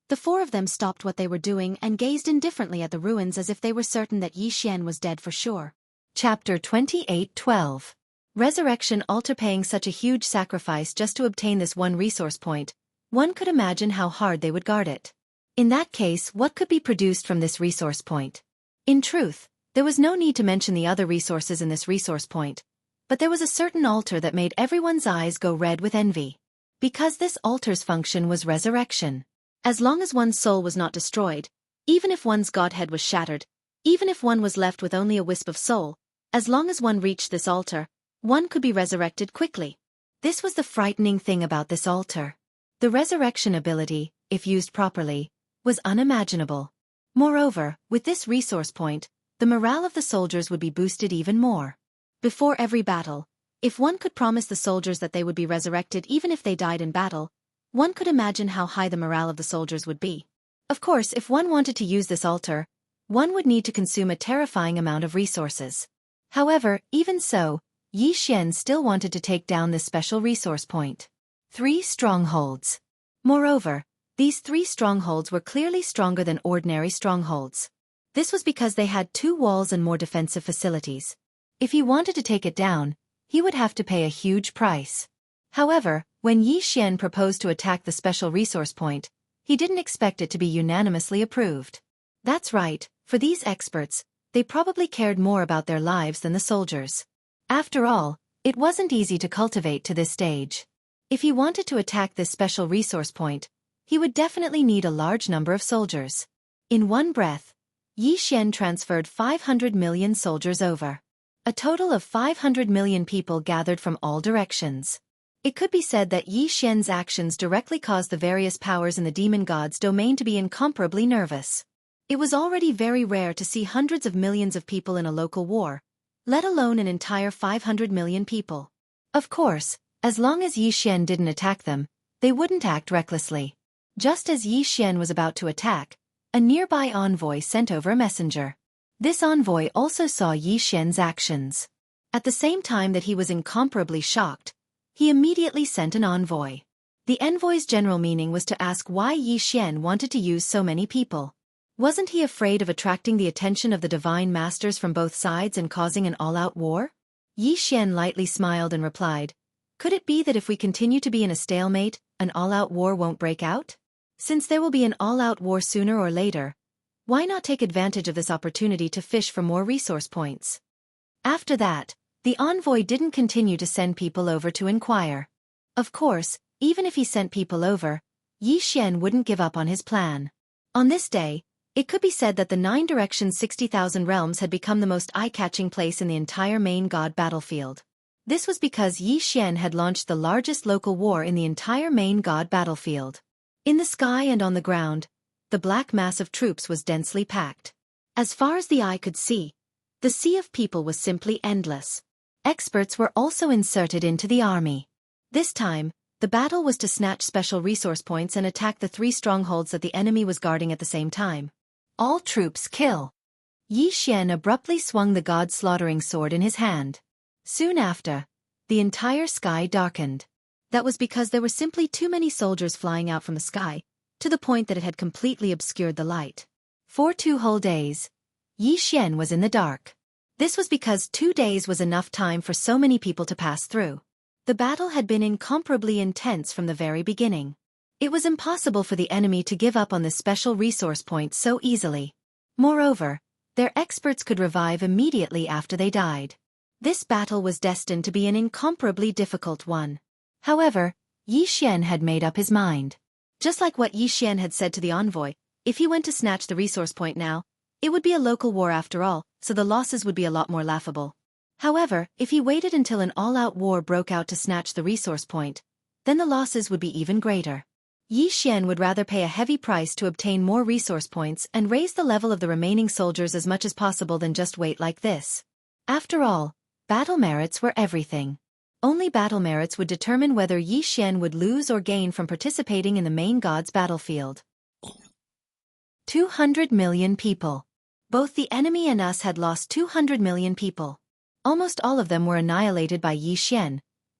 The four of them stopped what they were doing and gazed indifferently at the ruins as if they were certain that Xian was dead for sure. Chapter 28:12. Resurrection altar. Paying such a huge sacrifice just to obtain this one resource point, one could imagine how hard they would guard it. In that case, what could be produced from this resource point? In truth, there was no need to mention the other resources in this resource point, but there was a certain altar that made everyone's eyes go red with envy. Because this altar's function was resurrection. As long as one's soul was not destroyed, even if one's godhead was shattered, even if one was left with only a wisp of soul, as long as one reached this altar, one could be resurrected quickly. This was the frightening thing about this altar. The resurrection ability, if used properly, was unimaginable. Moreover, with this resource point, the morale of the soldiers would be boosted even more. Before every battle, if one could promise the soldiers that they would be resurrected even if they died in battle, one could imagine how high the morale of the soldiers would be. Of course, if one wanted to use this altar, one would need to consume a terrifying amount of resources. However, even so, Xian still wanted to take down this special resource point. 3 strongholds. Moreover, these 3 strongholds were clearly stronger than ordinary strongholds. This was because they had 2 walls and more defensive facilities. If he wanted to take it down, he would have to pay a huge price. However, when Xian proposed to attack the special resource point, he didn't expect it to be unanimously approved. That's right, for these experts, they probably cared more about their lives than the soldiers. After all, it wasn't easy to cultivate to this stage. If he wanted to attack this special resource point, he would definitely need a large number of soldiers. In one breath, Xian transferred 500 million soldiers over. A total of 500 million people gathered from all directions. It could be said that Xian's actions directly caused the various powers in the demon god's domain to be incomparably nervous. It was already very rare to see hundreds of millions of people in a local war, let alone an entire 500 million people. Of course, as long as Xian didn't attack them, they wouldn't act recklessly. Just as Xian was about to attack, a nearby envoy sent over a messenger. This envoy also saw Xian's actions. At the same time that he was incomparably shocked, he immediately sent an envoy. The envoy's general meaning was to ask why Xian wanted to use so many people. Wasn't he afraid of attracting the attention of the divine masters from both sides and causing an all-out war? Xian lightly smiled and replied, "Could it be that if we continue to be in a stalemate, an all-out war won't break out? Since there will be an all-out war sooner or later, why not take advantage of this opportunity to fish for more resource points?" After that, the envoy didn't continue to send people over to inquire. Of course, even if he sent people over, Xian wouldn't give up on his plan. On this day, it could be said that the 9 Directions 60,000 Realms had become the most eye-catching place in the entire main god battlefield. This was because Xian had launched the largest local war in the entire main god battlefield. In the sky and on the ground, the black mass of troops was densely packed. As far as the eye could see, the sea of people was simply endless. Experts were also inserted into the army. This time, the battle was to snatch special resource points and attack the 3 strongholds that the enemy was guarding at the same time. All troops kill. Yi Xian abruptly swung the god-slaughtering sword in his hand. Soon after, the entire sky darkened. That was because there were simply too many soldiers flying out from the sky, to the point that it had completely obscured the light. For 2 whole days, Yi Xian was in the dark. This was because 2 days was enough time for so many people to pass through. The battle had been incomparably intense from the very beginning. It was impossible for the enemy to give up on this special resource point so easily. Moreover, their experts could revive immediately after they died. This battle was destined to be an incomparably difficult one. However, Yi Xian had made up his mind. Just like what Yi Xian had said to the envoy, if he went to snatch the resource point now, it would be a local war after all, so the losses would be a lot more laughable. However, if he waited until an all-out war broke out to snatch the resource point, then the losses would be even greater. Yi Xian would rather pay a heavy price to obtain more resource points and raise the level of the remaining soldiers as much as possible than just wait like this. After all, battle merits were everything. Only battle merits would determine whether Yi Xian would lose or gain from participating in the main god's battlefield. 200 million people. Both the enemy and us had lost 200 million people. Almost all of them were annihilated by Yi Xian,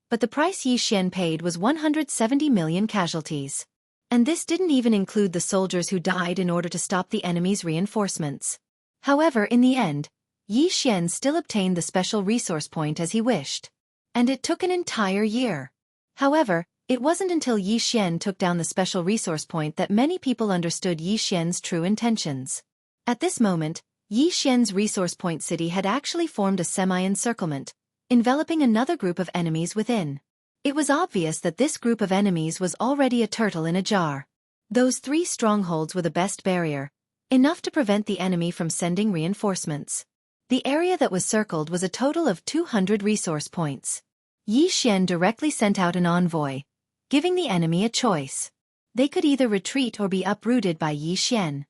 but the price Yi Xian paid was 170 million casualties. And this didn't even include the soldiers who died in order to stop the enemy's reinforcements. However, in the end, Yi Xian still obtained the special resource point as he wished. And it took an entire year. However, it wasn't until Yi Xian took down the special resource point that many people understood Yi Xian's true intentions. At this moment, Yi Xian's resource point city had actually formed a semi-encirclement, enveloping another group of enemies within. It was obvious that this group of enemies was already a turtle in a jar. Those 3 strongholds were the best barrier, enough to prevent the enemy from sending reinforcements. The area that was circled was a total of 200 resource points. Yi Xian directly sent out an envoy, giving the enemy a choice. They could either retreat or be uprooted by Yi Xian.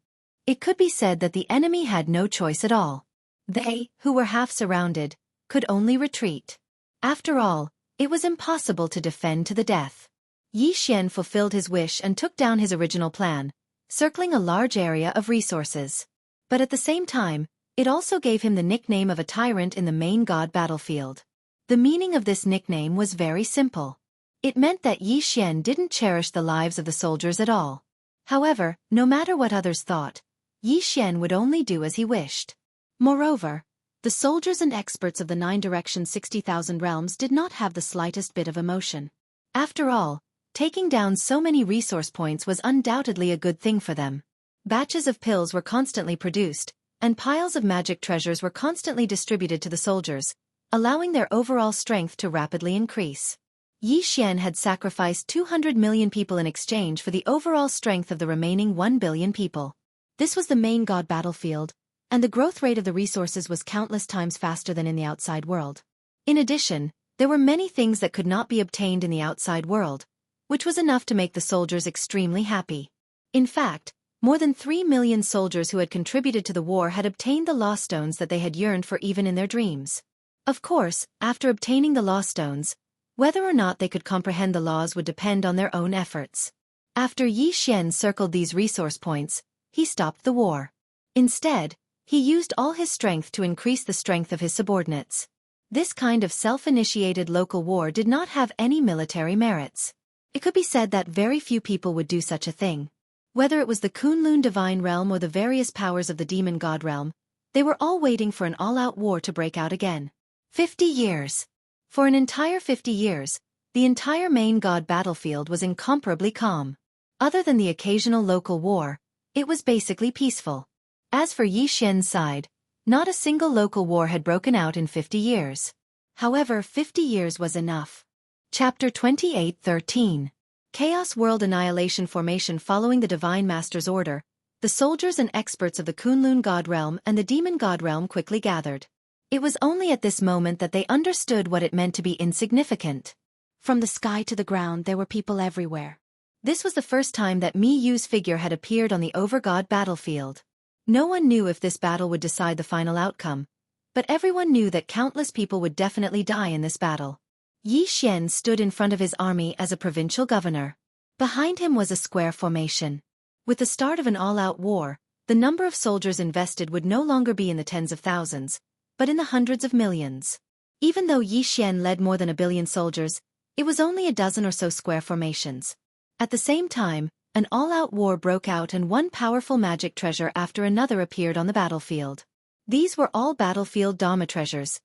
It could be said that the enemy had no choice at all. They, who were half surrounded, could only retreat. After all, it was impossible to defend to the death. Yi Xian fulfilled his wish and took down his original plan, circling a large area of resources. But at the same time, it also gave him the nickname of a tyrant in the main god battlefield. The meaning of this nickname was very simple. It meant that Yi Xian didn't cherish the lives of the soldiers at all. However, no matter what others thought, Yi Xian would only do as he wished. Moreover, the soldiers and experts of the 9 directions 60,000 realms did not have the slightest bit of emotion. After all, taking down so many resource points was undoubtedly a good thing for them. Batches of pills were constantly produced, and piles of magic treasures were constantly distributed to the soldiers, allowing their overall strength to rapidly increase. Yi Xian had sacrificed 200 million people in exchange for the overall strength of the remaining 1 billion people. This was the main god battlefield, and the growth rate of the resources was countless times faster than in the outside world. In addition, there were many things that could not be obtained in the outside world, which was enough to make the soldiers extremely happy. In fact, more than 3 million soldiers who had contributed to the war had obtained the law stones that they had yearned for even in their dreams. Of course, after obtaining the law stones, whether or not they could comprehend the laws would depend on their own efforts. After Yi Xian circled these resource points, he stopped the war. Instead, he used all his strength to increase the strength of his subordinates. This kind of self-initiated local war did not have any military merits. It could be said that very few people would do such a thing. Whether it was the Kunlun divine realm or the various powers of the demon god realm, they were all waiting for an all-out war to break out again. 50 years. For an entire 50 years, the entire main god battlefield was incomparably calm. Other than the occasional local war, it was basically peaceful. As for Yi Xian's side, not a single local war had broken out in 50 years. However, 50 years was enough. Chapter 28:13. Chaos World Annihilation Formation. Following the Divine Master's order, the soldiers and experts of the Kunlun God Realm and the Demon God Realm quickly gathered. It was only at this moment that they understood what it meant to be insignificant. From the sky to the ground there were people everywhere. This was the first time that Mi Yu's figure had appeared on the Overgod battlefield. No one knew if this battle would decide the final outcome, but everyone knew that countless people would definitely die in this battle. Yi Xian stood in front of his army as a provincial governor. Behind him was a square formation. With the start of an all-out war, the number of soldiers invested would no longer be in the tens of thousands, but in the hundreds of millions. Even though Yi Xian led more than 1 billion soldiers, it was only a dozen or so square formations. At the same time, an all-out war broke out and one powerful magic treasure after another appeared on the battlefield. These were all battlefield Dharma treasures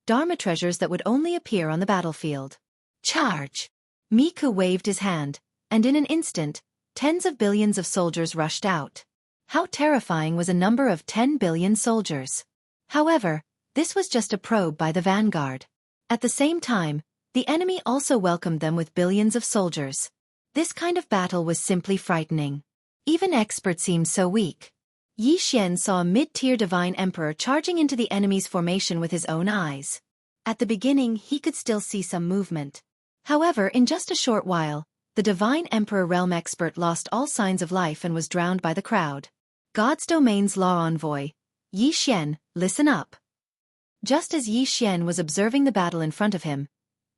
that would only appear on the battlefield. Charge! Miku waved his hand, and in an instant, tens of billions of soldiers rushed out. How terrifying was a number of 10 billion soldiers! However, this was just a probe by the vanguard. At the same time, the enemy also welcomed them with billions of soldiers. This kind of battle was simply frightening. Even experts seemed so weak. Yi Xian saw a mid-tier divine emperor charging into the enemy's formation with his own eyes. At the beginning, he could still see some movement. However, in just a short while, the divine emperor realm expert lost all signs of life and was drowned by the crowd. God's domain's law envoy, Yi Xian, listen up. Just as Yi Xian was observing the battle in front of him,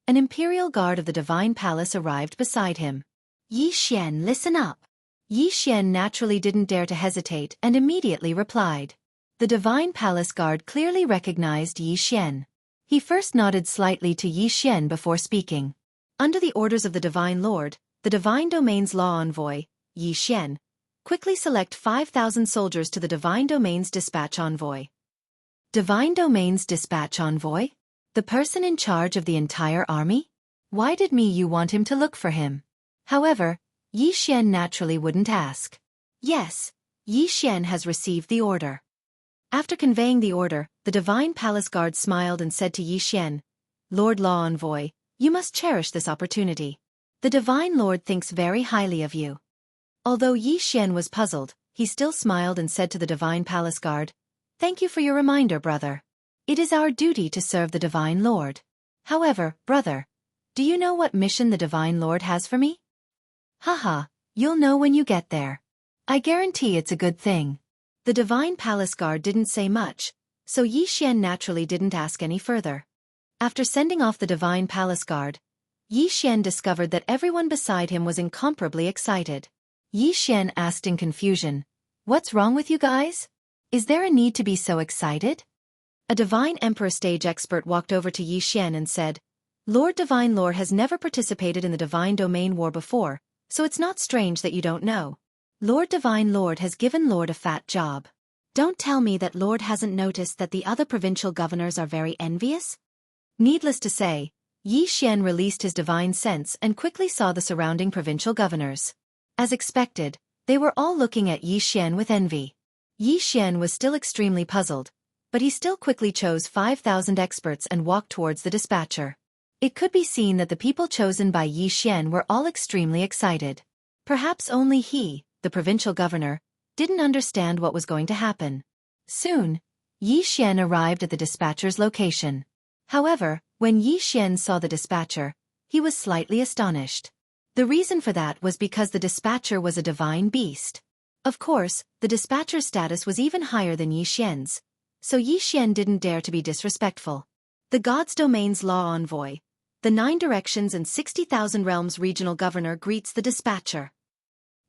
an imperial guard of the divine palace arrived beside him. Yi Xian, listen up. Yi Xian naturally didn't dare to hesitate and immediately replied. The divine palace guard clearly recognized Yi Xian. He first nodded slightly to Yi Xian before speaking. Under the orders of the divine lord, the divine domain's law envoy, Yi Xian, quickly select 5,000 soldiers to the divine domain's dispatch envoy. Divine domain's dispatch envoy? The person in charge of the entire army? Why did you want him to look for him? However, Yi Xian naturally wouldn't ask. Yes, Yi Xian has received the order. After conveying the order, the divine palace guard smiled and said to Yi Xian, Lord Law Envoy, you must cherish this opportunity. The divine lord thinks very highly of you. Although Yi Xian was puzzled, he still smiled and said to the divine palace guard, Thank you for your reminder, brother. It is our duty to serve the divine lord. However, brother, do you know what mission the divine lord has for me? Haha, you'll know when you get there. I guarantee it's a good thing. The divine palace guard didn't say much, so Yi Xian naturally didn't ask any further. After sending off the divine palace guard, Yi Xian discovered that everyone beside him was incomparably excited. Yi Xian asked in confusion, What's wrong with you guys? Is there a need to be so excited? A divine emperor stage expert walked over to Yi Xian and said, Lord Divine Lord has never participated in the divine domain war before, so it's not strange that you don't know. Lord Divine Lord has given Lord a fat job. Don't tell me that Lord hasn't noticed that the other provincial governors are very envious? Needless to say, Yi Xian released his divine sense and quickly saw the surrounding provincial governors. As expected, they were all looking at Yi Xian with envy. Yi Xian was still extremely puzzled, but he still quickly chose 5,000 experts and walked towards the dispatcher. It could be seen that the people chosen by Yi Xian were all extremely excited. Perhaps only he, the provincial governor, didn't understand what was going to happen. Soon, Yi Xian arrived at the dispatcher's location. However, when Yi Xian saw the dispatcher, he was slightly astonished. The reason for that was because the dispatcher was a divine beast. Of course, the dispatcher's status was even higher than Yi Xian's, so Yi Xian didn't dare to be disrespectful. The God's Domain's law envoy, the 9 Directions and 60,000 Realms regional governor greets the dispatcher.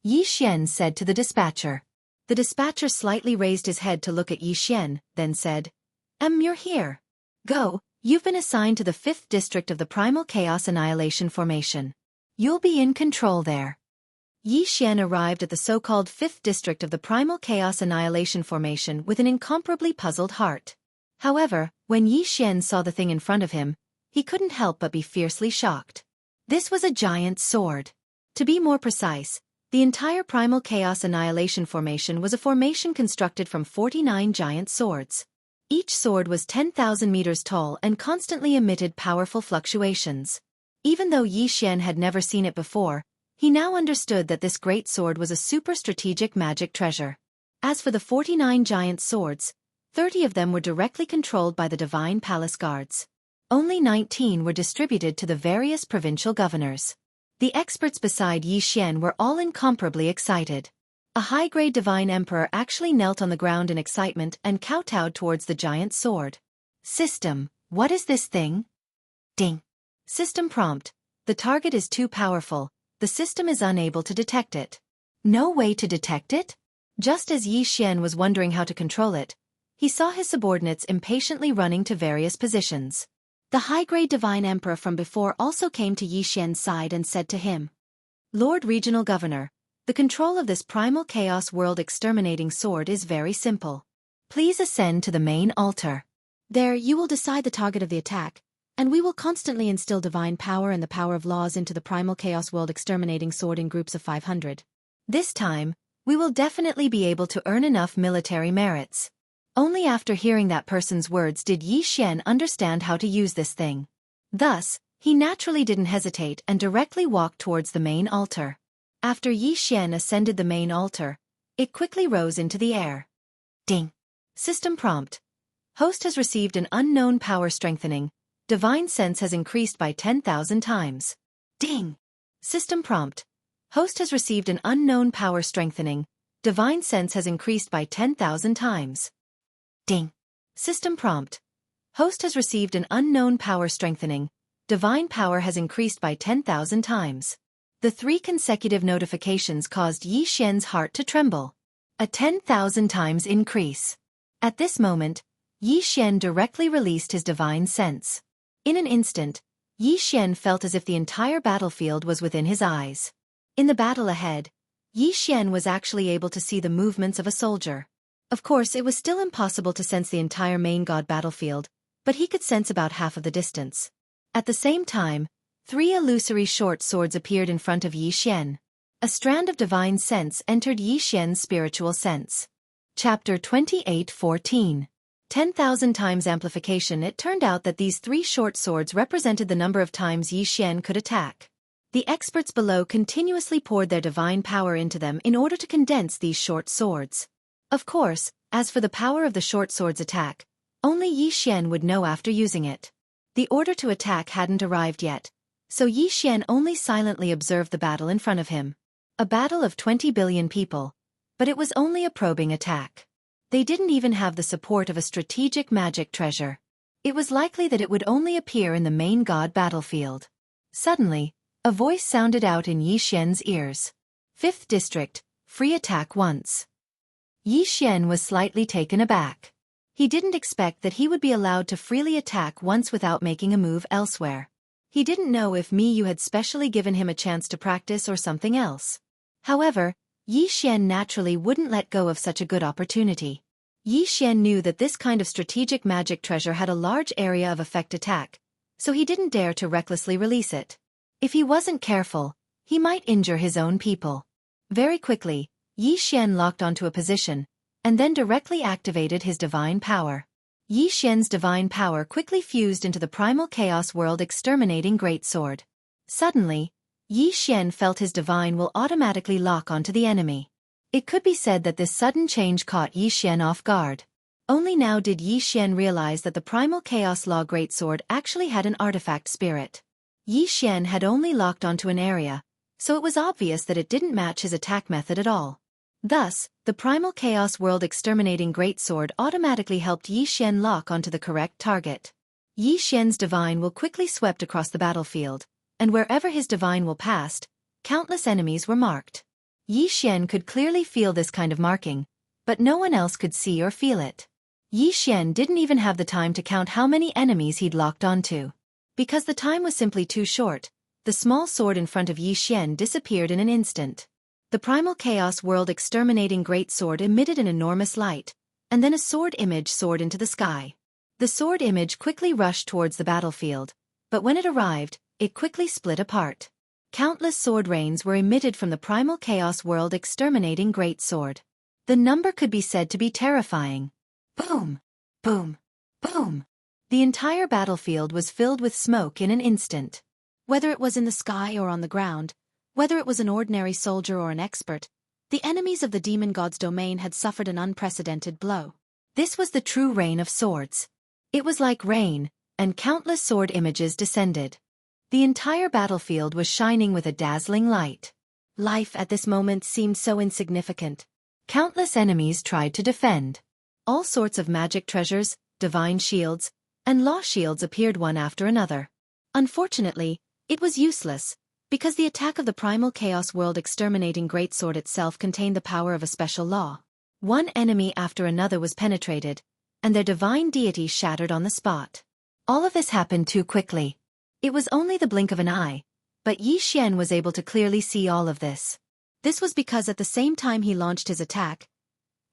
Yi Xian said to the dispatcher. The dispatcher slightly raised his head to look at Yi Xian, then said, You're here. Go, you've been assigned to the 5th district of the Primal Chaos Annihilation Formation. You'll be in control there. Yi Xian arrived at the so-called 5th district of the Primal Chaos Annihilation Formation with an incomparably puzzled heart. However, when Yi Xian saw the thing in front of him, he couldn't help but be fiercely shocked. This was a giant sword. To be more precise, the entire Primal Chaos Annihilation Formation was a formation constructed from 49 giant swords. Each sword was 10,000 meters tall and constantly emitted powerful fluctuations. Even though Yi Xian had never seen it before, he now understood that this great sword was a super strategic magic treasure. As for the 49 giant swords, 30 of them were directly controlled by the divine palace guards. Only 19 were distributed to the various provincial governors. The experts beside Yi Xian were all incomparably excited. A high-grade divine emperor actually knelt on the ground in excitement and kowtowed towards the giant sword. System, what is this thing? Ding. System prompt. The target is too powerful. The system is unable to detect it. No way to detect it? Just as Yi Xian was wondering how to control it, he saw his subordinates impatiently running to various positions. The high-grade divine emperor from before also came to Yi Xian's side and said to him, Lord Regional Governor, the control of this primal chaos world exterminating sword is very simple. Please ascend to the main altar. There you will decide the target of the attack, and we will constantly instill divine power and the power of laws into the primal chaos world exterminating sword in groups of 500. This time, we will definitely be able to earn enough military merits. Only after hearing that person's words did Yi Xian understand how to use this thing. Thus, he naturally didn't hesitate and directly walked towards the main altar. After Yi Xian ascended the main altar, it quickly rose into the air. Ding. System prompt. Host has received an unknown power strengthening. Divine sense has increased by 10,000 times. Ding. System prompt. Host has received an unknown power strengthening. Divine sense has increased by 10,000 times. Ding. System prompt. Host has received an unknown power strengthening. Divine power has increased by 10,000 times. The 3 consecutive notifications caused Yi Xian's heart to tremble. A 10,000 times increase. At this moment, Yi Xian directly released his divine sense. In an instant, Yi Xian felt as if the entire battlefield was within his eyes. In the battle ahead, Yi Xian was actually able to see the movements of a soldier. Of course, it was still impossible to sense the entire main god battlefield, but he could sense about half of the distance. At the same time, 3 illusory short swords appeared in front of Yi Xian. A strand of divine sense entered Yi Xian's spiritual sense. Chapter 28:14. 10,000 times amplification. It turned out that these 3 short swords represented the number of times Yi Xian could attack. The experts below continuously poured their divine power into them in order to condense these short swords. Of course, as for the power of the short sword's attack, only Yi Xian would know after using it. The order to attack hadn't arrived yet, so Yi Xian only silently observed the battle in front of him. A battle of 20 billion people, but it was only a probing attack. They didn't even have the support of a strategic magic treasure. It was likely that it would only appear in the main god battlefield. Suddenly, a voice sounded out in Yi Xian's ears. 5th District, free attack once. Yi Xian was slightly taken aback. He didn't expect that he would be allowed to freely attack once without making a move elsewhere. He didn't know if Yu had specially given him a chance to practice or something else. However, Yi Xian naturally wouldn't let go of such a good opportunity. Yi Xian knew that this kind of strategic magic treasure had a large area of effect attack, so he didn't dare to recklessly release it. If he wasn't careful, he might injure his own people. Very quickly, Yi Xian locked onto a position, and then directly activated his divine power. Yi Xian's divine power quickly fused into the primal chaos world exterminating greatsword. Suddenly, Yi Xian felt his divine will automatically lock onto the enemy. It could be said that this sudden change caught Yi Xian off guard. Only now did Yi Xian realize that the primal chaos law greatsword actually had an artifact spirit. Yi Xian had only locked onto an area, so it was obvious that it didn't match his attack method at all. Thus, the primal chaos world exterminating greatsword automatically helped Yi Xian lock onto the correct target. Yi Xian's divine will quickly swept across the battlefield, and wherever his divine will passed, countless enemies were marked. Yi Xian could clearly feel this kind of marking, but no one else could see or feel it. Yi Xian didn't even have the time to count how many enemies he'd locked onto. Because the time was simply too short, the small sword in front of Yi Xian disappeared in an instant. The primal chaos world exterminating greatsword emitted an enormous light, and then a sword image soared into the sky. The sword image quickly rushed towards the battlefield, but when it arrived, it quickly split apart. Countless sword rains were emitted from the primal chaos world exterminating greatsword. The number could be said to be terrifying. Boom! Boom! Boom! The entire battlefield was filled with smoke in an instant. Whether it was in the sky or on the ground, whether it was an ordinary soldier or an expert, the enemies of the demon god's domain had suffered an unprecedented blow. This was the true rain of swords. It was like rain, and countless sword images descended. The entire battlefield was shining with a dazzling light. Life at this moment seemed so insignificant. Countless enemies tried to defend. All sorts of magic treasures, divine shields, and law shields appeared one after another. Unfortunately, it was useless, because the attack of the primal chaos world exterminating greatsword itself contained the power of a special law. One enemy after another was penetrated, and their divine deity shattered on the spot. All of this happened too quickly. It was only the blink of an eye, but Xian was able to clearly see all of this. This was because at the same time he launched his attack,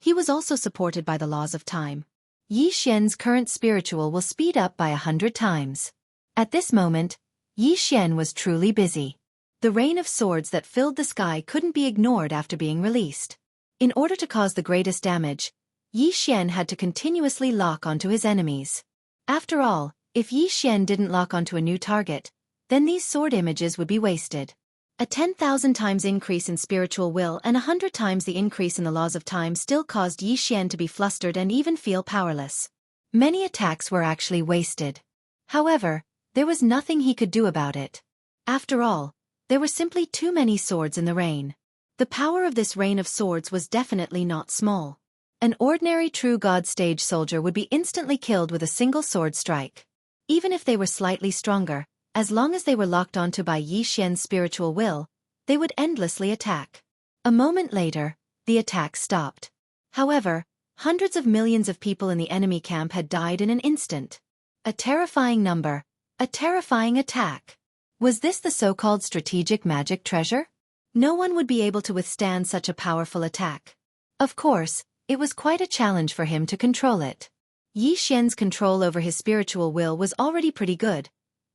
he was also supported by the laws of time. Xian's current spiritual will speed up by 100 times. At this moment, Xian was truly busy. The rain of swords that filled the sky couldn't be ignored after being released. In order to cause the greatest damage, Xian had to continuously lock onto his enemies. After all, if Xian didn't lock onto a new target, then these sword images would be wasted. A 10,000 times increase in spiritual will and 100 times the increase in the laws of time still caused Xian to be flustered and even feel powerless. Many attacks were actually wasted. However, there was nothing he could do about it. After all, there were simply too many swords in the rain. The power of this rain of swords was definitely not small. An ordinary true god stage soldier would be instantly killed with a single sword strike. Even if they were slightly stronger, as long as they were locked onto by Xian's spiritual will, they would endlessly attack. A moment later, the attack stopped. However, hundreds of millions of people in the enemy camp had died in an instant. A terrifying number, a terrifying attack. Was this the so-called strategic magic treasure? No one would be able to withstand such a powerful attack. Of course, it was quite a challenge for him to control it. Xian's control over his spiritual will was already pretty good,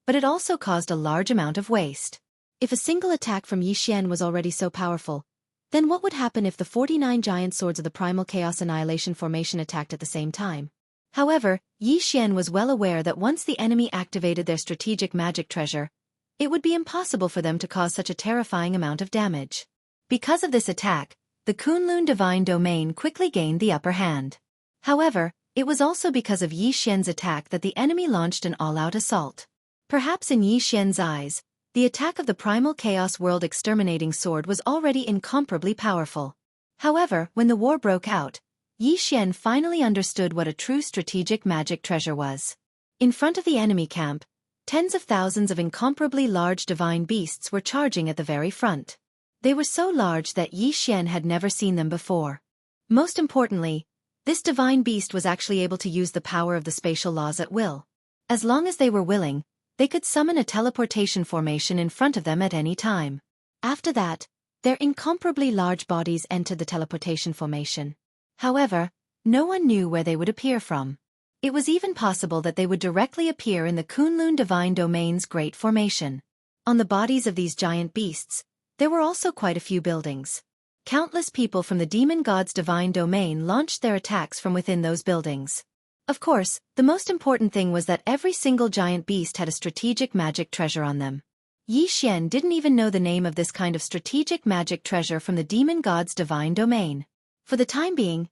but it also caused a large amount of waste. If a single attack from Xian was already so powerful, then what would happen if the 49 giant swords of the Primal Chaos Annihilation formation attacked at the same time? However, Xian was well aware that once the enemy activated their strategic magic treasure, it would be impossible for them to cause such a terrifying amount of damage. Because of this attack, the Kunlun Divine Domain quickly gained the upper hand. However, it was also because of Xian's attack that the enemy launched an all-out assault. Perhaps in Xian's eyes, the attack of the Primal Chaos World Exterminating Sword was already incomparably powerful. However, when the war broke out, Xian finally understood what a true strategic magic treasure was. In front of the enemy camp, tens of thousands of incomparably large divine beasts were charging at the very front. They were so large that Xian had never seen them before. Most importantly, this divine beast was actually able to use the power of the spatial laws at will. As long as they were willing, they could summon a teleportation formation in front of them at any time. After that, their incomparably large bodies entered the teleportation formation. However, no one knew where they would appear from. It was even possible that they would directly appear in the Kunlun Divine Domain's Great Formation. On the bodies of these giant beasts, there were also quite a few buildings. Countless people from the demon god's divine domain launched their attacks from within those buildings. Of course, the most important thing was that every single giant beast had a strategic magic treasure on them. Xian didn't even know the name of this kind of strategic magic treasure from the demon god's divine domain. For the time being,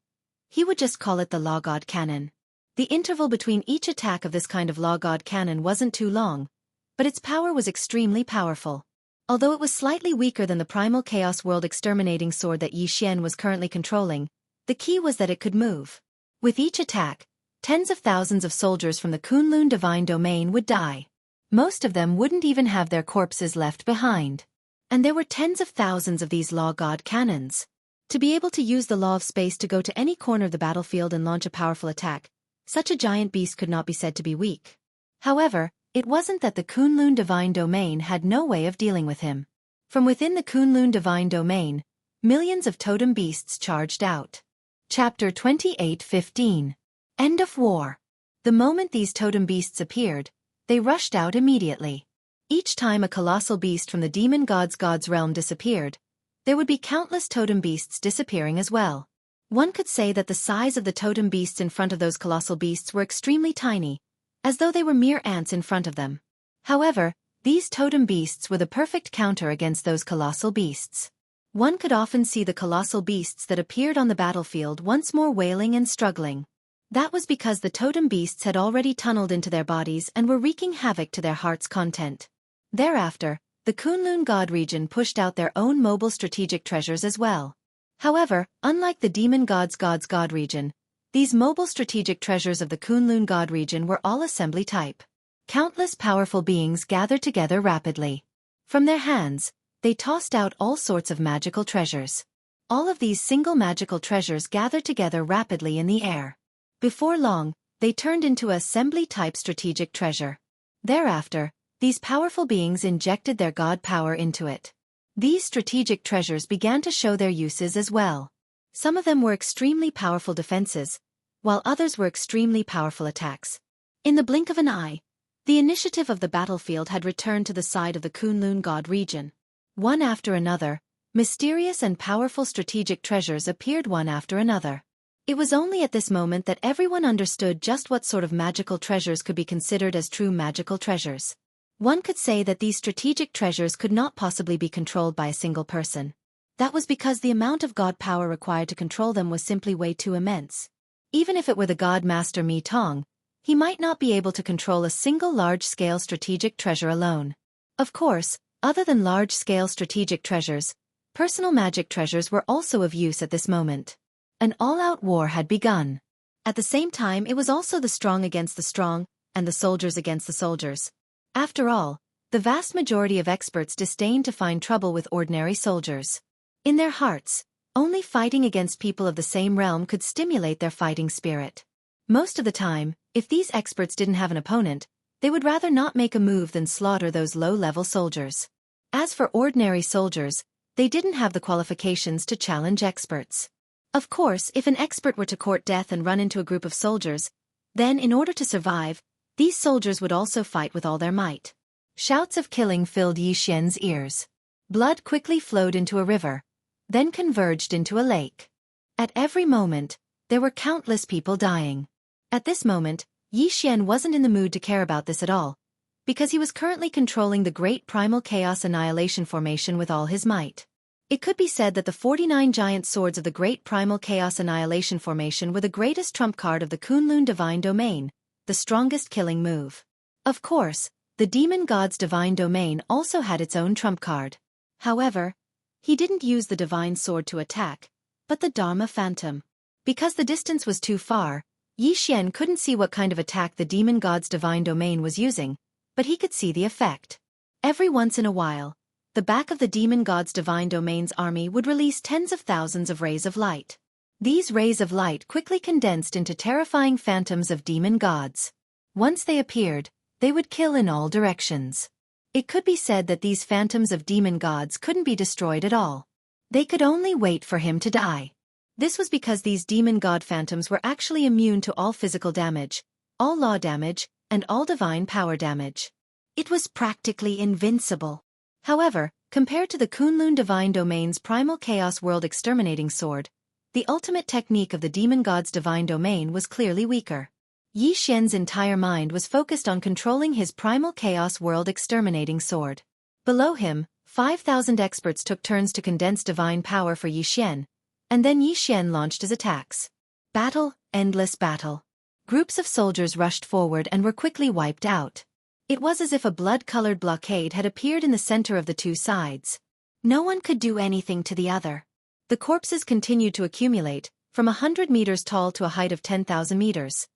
he would just call it the Law God Cannon. The interval between each attack of this kind of Law God Cannon wasn't too long, but its power was extremely powerful. Although it was slightly weaker than the Primal Chaos World Exterminating Sword that Xian was currently controlling, the key was that it could move. With each attack, tens of thousands of soldiers from the Kunlun Divine Domain would die. Most of them wouldn't even have their corpses left behind. And there were tens of thousands of these Law God Cannons. To be able to use the Law of Space to go to any corner of the battlefield and launch a powerful attack, such a giant beast could not be said to be weak. However, it wasn't that the Kunlun Divine Domain had no way of dealing with him. From within the Kunlun Divine Domain, millions of totem beasts charged out. Chapter 28:15. End of War. The moment these totem beasts appeared, they rushed out immediately. Each time a colossal beast from the demon god's realm disappeared, there would be countless totem beasts disappearing as well. One could say that the size of the totem beasts in front of those colossal beasts were extremely tiny, as though they were mere ants in front of them. However, these totem beasts were the perfect counter against those colossal beasts. One could often see the colossal beasts that appeared on the battlefield once more wailing and struggling. That was because the totem beasts had already tunneled into their bodies and were wreaking havoc to their heart's content. Thereafter, the Kunlun God region pushed out their own mobile strategic treasures as well. However, unlike the demon God's God region, these mobile strategic treasures of the Kunlun God region were all assembly type. Countless powerful beings gathered together rapidly. From their hands, they tossed out all sorts of magical treasures. All of these single magical treasures gathered together rapidly in the air. Before long, they turned into assembly-type strategic treasure. Thereafter, these powerful beings injected their god power into it. These strategic treasures began to show their uses as well. Some of them were extremely powerful defenses, while others were extremely powerful attacks. In the blink of an eye, the initiative of the battlefield had returned to the side of the Kunlun God region. One after another, mysterious and powerful strategic treasures appeared one after another. It was only at this moment that everyone understood just what sort of magical treasures could be considered as true magical treasures. One could say that these strategic treasures could not possibly be controlled by a single person. That was because the amount of god power required to control them was simply way too immense. Even if it were the god master Mi Tong, he might not be able to control a single large-scale strategic treasure alone. Of course, other than large-scale strategic treasures, personal magic treasures were also of use at this moment. An all-out war had begun. At the same time, it was also the strong against the strong, and the soldiers against the soldiers. After all, the vast majority of experts disdained to find trouble with ordinary soldiers. In their hearts, only fighting against people of the same realm could stimulate their fighting spirit. Most of the time, if these experts didn't have an opponent, they would rather not make a move than slaughter those low-level soldiers. As for ordinary soldiers, they didn't have the qualifications to challenge experts. Of course, if an expert were to court death and run into a group of soldiers, then in order to survive, these soldiers would also fight with all their might. Shouts of killing filled Xianxia's ears. Blood quickly flowed into a river, then converged into a lake. At every moment, there were countless people dying. At this moment, Xian wasn't in the mood to care about this at all, because he was currently controlling the Great Primal Chaos Annihilation Formation with all his might. It could be said that the 49 giant swords of the Great Primal Chaos Annihilation Formation were the greatest trump card of the Kunlun Divine Domain, the strongest killing move. Of course, the Demon God's Divine Domain also had its own trump card. However, he didn't use the Divine Sword to attack, but the Dharma Phantom. Because the distance was too far, Xian couldn't see what kind of attack the Demon God's Divine Domain was using, but he could see the effect. Every once in a while, the back of the Demon God's Divine Domain's army would release tens of thousands of rays of light. These rays of light quickly condensed into terrifying phantoms of demon gods. Once they appeared, they would kill in all directions. It could be said that these phantoms of demon gods couldn't be destroyed at all. They could only wait for him to die. This was because these demon god phantoms were actually immune to all physical damage, all law damage, and all divine power damage. It was practically invincible. However, compared to the Kunlun Divine Domain's Primal Chaos World Exterminating Sword, the ultimate technique of the Demon God's Divine Domain was clearly weaker. Xian's entire mind was focused on controlling his Primal Chaos World Exterminating Sword. Below him, 5,000 experts took turns to condense divine power for Xian, and then Xian launched his attacks. Battle, endless battle. Groups of soldiers rushed forward and were quickly wiped out. It was as if a blood-colored blockade had appeared in the center of the two sides. No one could do anything to the other. The corpses continued to accumulate, from 100 meters tall to a height of 10,000 meters.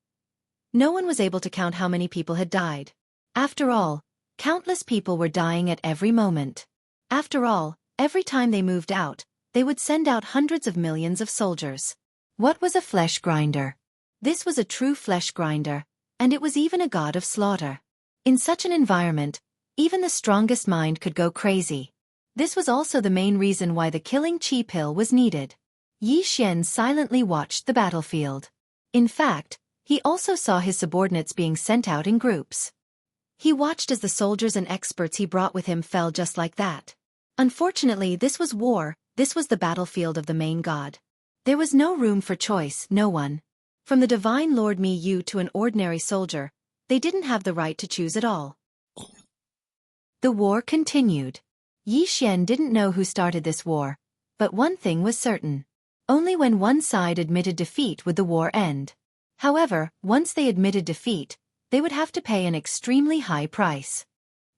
No one was able to count how many people had died. After all, countless people were dying at every moment. After all, every time they moved out, they would send out hundreds of millions of soldiers. What was a flesh grinder? This was a true flesh grinder, and it was even a god of slaughter. In such an environment, even the strongest mind could go crazy. This was also the main reason why the killing chi pill was needed. Xian silently watched the battlefield. In fact, he also saw his subordinates being sent out in groups. He watched as the soldiers and experts he brought with him fell just like that. Unfortunately, this was war, this was the battlefield of the main god. There was no room for choice, no one. From the Divine Lord Mi Yu to an ordinary soldier, they didn't have the right to choose at all. The war continued. Xian didn't know who started this war, but one thing was certain. Only when one side admitted defeat would the war end. However, once they admitted defeat, they would have to pay an extremely high price.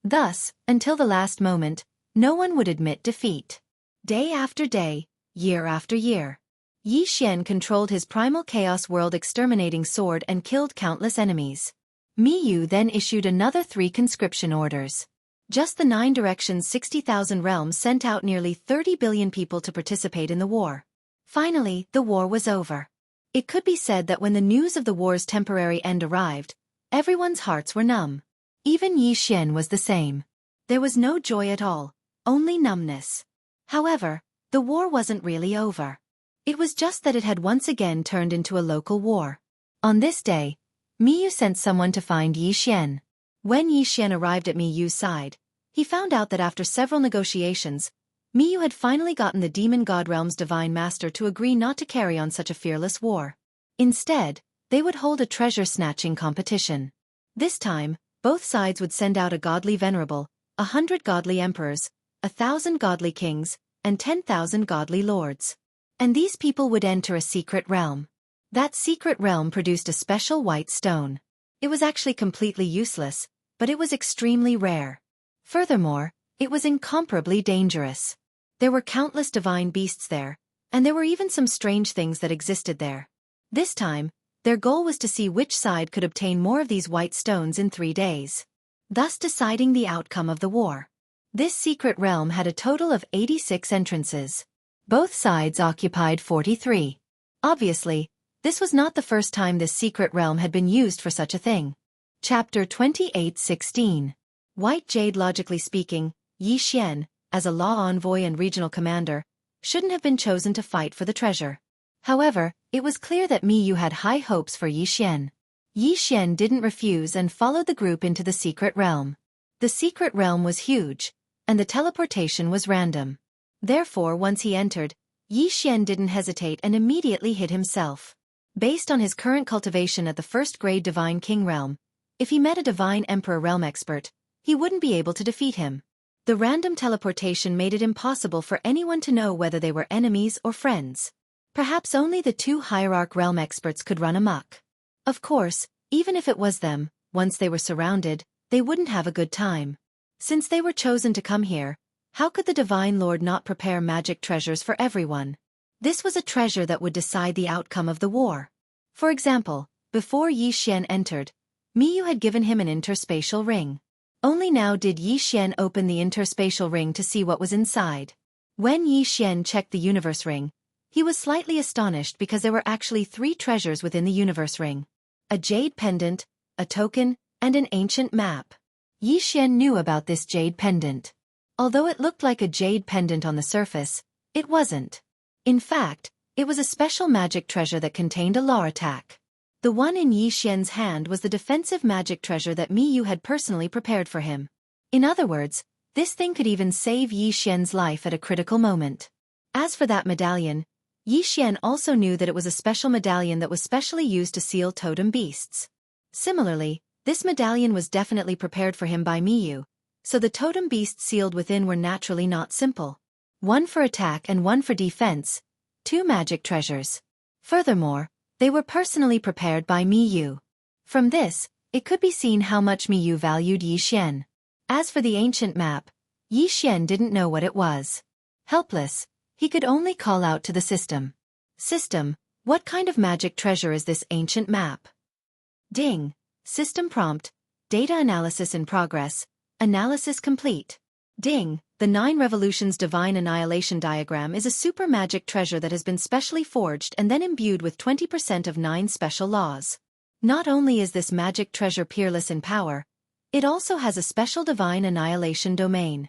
Thus, until the last moment, no one would admit defeat. Day after day, year after year, Yi Xian controlled his primal chaos world exterminating sword and killed countless enemies. Mi Yu then issued another 3 conscription orders. Just the 9 directions 60,000 realms sent out nearly 30 billion people to participate in the war. Finally, the war was over. It could be said that when the news of the war's temporary end arrived, everyone's hearts were numb. Even Yi Xian was the same. There was no joy at all, only numbness. However, the war wasn't really over. It was just that it had once again turned into a local war. On this day, Mi Yu sent someone to find Yi Xian. When Yi Xian arrived at Mi Yu's side, he found out that after several negotiations, Mi Yu had finally gotten the demon god realm's divine master to agree not to carry on such a fearless war. Instead, they would hold a treasure-snatching competition. This time, both sides would send out a godly venerable, 100 godly emperors, 1,000 godly kings, and 10,000 godly lords. And these people would enter a secret realm. That secret realm produced a special white stone. It was actually completely useless, but it was extremely rare. Furthermore, it was incomparably dangerous. There were countless divine beasts there, and there were even some strange things that existed there. This time, their goal was to see which side could obtain more of these white stones in 3 days, thus deciding the outcome of the war. This secret realm had a total of 86 entrances. Both sides occupied 43. Obviously, this was not the first time this secret realm had been used for such a thing. Chapter 28:16. White Jade. Logically speaking, Yi Xian, as a law envoy and regional commander, shouldn't have been chosen to fight for the treasure. However, it was clear that Mi Yu had high hopes for Yi Xian. Yi Xian didn't refuse and followed the group into the secret realm. The secret realm was huge, and the teleportation was random. Therefore, once he entered, Yi Xian didn't hesitate and immediately hid himself. Based on his current cultivation at the first-grade Divine King realm, if he met a Divine Emperor realm expert, he wouldn't be able to defeat him. The random teleportation made it impossible for anyone to know whether they were enemies or friends. Perhaps only the 2 hierarch realm experts could run amok. Of course, even if it was them, once they were surrounded, they wouldn't have a good time. Since they were chosen to come here, how could the Divine Lord not prepare magic treasures for everyone? This was a treasure that would decide the outcome of the war. For example, before Yi Xian entered, Mi Yu had given him an interspatial ring. Only now did Yi Xian open the interspatial ring to see what was inside. When Yi Xian checked the universe ring, he was slightly astonished because there were actually 3 treasures within the universe ring: a jade pendant, a token, and an ancient map. Yi Xian knew about this jade pendant. Although it looked like a jade pendant on the surface, it wasn't. In fact, it was a special magic treasure that contained a law attack. The one in Yi Xian's hand was the defensive magic treasure that Mi Yu had personally prepared for him. In other words, this thing could even save Yi Xian's life at a critical moment. As for that medallion, Yi Xian also knew that it was a special medallion that was specially used to seal totem beasts. Similarly, this medallion was definitely prepared for him by Mi Yu, so the totem beasts sealed within were naturally not simple. One for attack and one for defense, 2 magic treasures. Furthermore, they were personally prepared by Mi Yu. From this, it could be seen how much Mi Yu valued Yi Xian. As for the ancient map, Yi Xian didn't know what it was. Helpless, he could only call out to the system. System, what kind of magic treasure is this ancient map? Ding. System prompt, data analysis in progress, analysis complete. Ding. The 9 Revolutions Divine Annihilation Diagram is a super magic treasure that has been specially forged and then imbued with 20% of 9 special laws. Not only is this magic treasure peerless in power, it also has a special divine annihilation domain.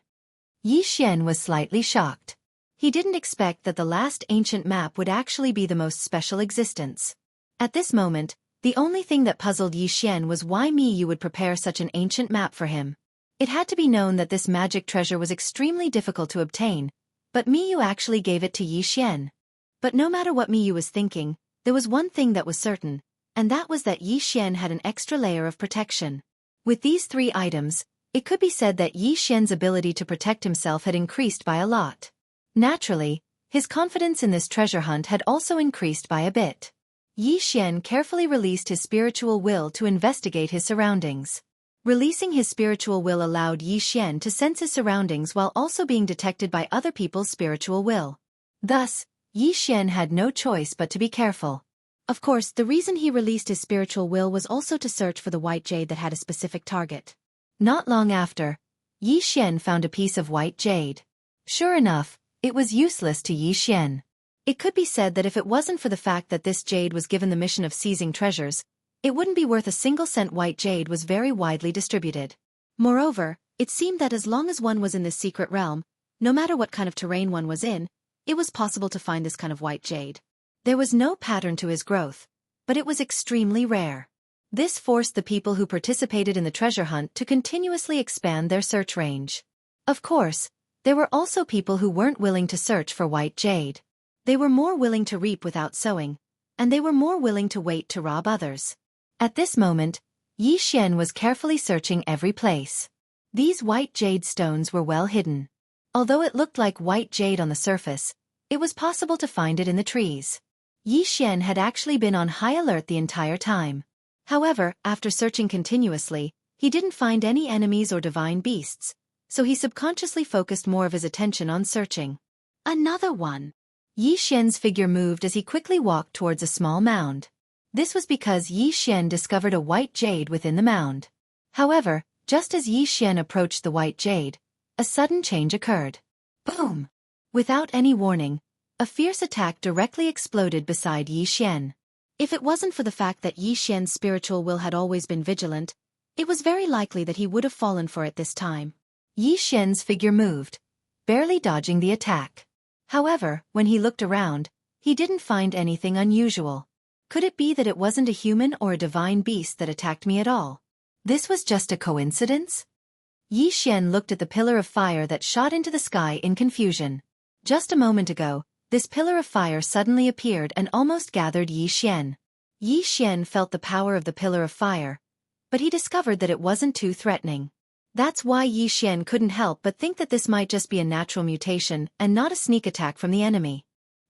Yi Xian was slightly shocked. He didn't expect that the last ancient map would actually be the most special existence. At this moment, the only thing that puzzled Yi Xian was why Mi Yu would prepare such an ancient map for him. It had to be known that this magic treasure was extremely difficult to obtain, but Mi Yu actually gave it to Yi Xian. But no matter what Mi Yu was thinking, there was one thing that was certain, and that was that Yi Xian had an extra layer of protection. With these 3 items, it could be said that Yi Xian's ability to protect himself had increased by a lot. Naturally, his confidence in this treasure hunt had also increased by a bit. Yi Xian carefully released his spiritual will to investigate his surroundings. Releasing his spiritual will allowed Yi Xian to sense his surroundings while also being detected by other people's spiritual will. Thus, Yi Xian had no choice but to be careful. Of course, the reason he released his spiritual will was also to search for the white jade that had a specific target. Not long after, Yi Xian found a piece of white jade. Sure enough, it was useless to Yi Xian. It could be said that if it wasn't for the fact that this jade was given the mission of seizing treasures, it wouldn't be worth a single cent. White jade was very widely distributed. Moreover, it seemed that as long as one was in this secret realm, no matter what kind of terrain one was in, it was possible to find this kind of white jade. There was no pattern to his growth, but it was extremely rare. This forced the people who participated in the treasure hunt to continuously expand their search range. Of course, there were also people who weren't willing to search for white jade. They were more willing to reap without sowing, and they were more willing to wait to rob others. At this moment, Yi Xian was carefully searching every place. These white jade stones were well hidden. Although it looked like white jade on the surface, it was possible to find it in the trees. Yi Xian had actually been on high alert the entire time. However, after searching continuously, he didn't find any enemies or divine beasts, so he subconsciously focused more of his attention on searching. Another one. Yi Xian's figure moved as he quickly walked towards a small mound. This was because Yi Xian discovered a white jade within the mound. However, just as Yi Xian approached the white jade, a sudden change occurred. Boom! Without any warning, a fierce attack directly exploded beside Yi Xian. If it wasn't for the fact that Yi Xian's spiritual will had always been vigilant, it was very likely that he would have fallen for it this time. Yi Xian's figure moved, barely dodging the attack. However, when he looked around, he didn't find anything unusual. Could it be that it wasn't a human or a divine beast that attacked me at all? This was just a coincidence? Yi Xian looked at the pillar of fire that shot into the sky in confusion. Just a moment ago, this pillar of fire suddenly appeared and almost gathered Yi Xian. Yi Xian felt the power of the pillar of fire, but he discovered that it wasn't too threatening. That's why Yi Xian couldn't help but think that this might just be a natural mutation and not a sneak attack from the enemy.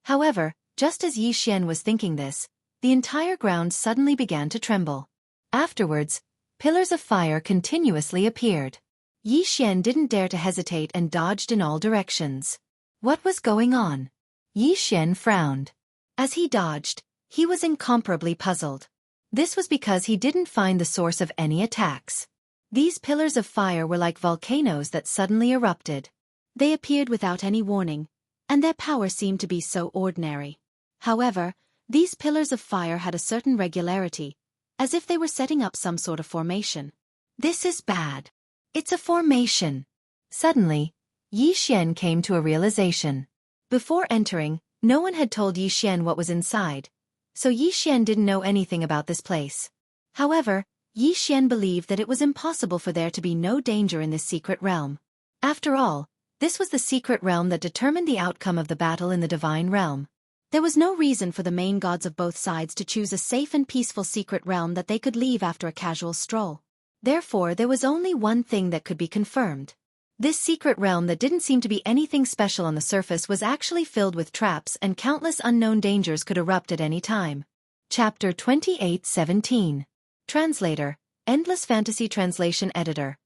However, just as Yi Xian was thinking this, the entire ground suddenly began to tremble. Afterwards, pillars of fire continuously appeared. Yi Xian didn't dare to hesitate and dodged in all directions. What was going on? Yi Xian frowned. As he dodged, he was incomparably puzzled. This was because he didn't find the source of any attacks. These pillars of fire were like volcanoes that suddenly erupted. They appeared without any warning, and their power seemed to be so ordinary. However, these pillars of fire had a certain regularity, as if they were setting up some sort of formation. This is bad. It's a formation. Suddenly, Yi Xian came to a realization. Before entering, no one had told Yi Xian what was inside, so Yi Xian didn't know anything about this place. However, Yi Xian believed that it was impossible for there to be no danger in this secret realm. After all, this was the secret realm that determined the outcome of the battle in the divine realm. There was no reason for the main gods of both sides to choose a safe and peaceful secret realm that they could leave after a casual stroll. Therefore, there was only one thing that could be confirmed. This secret realm that didn't seem to be anything special on the surface was actually filled with traps, and countless unknown dangers could erupt at any time. Chapter 28:17. Translator, Endless Fantasy Translation Editor.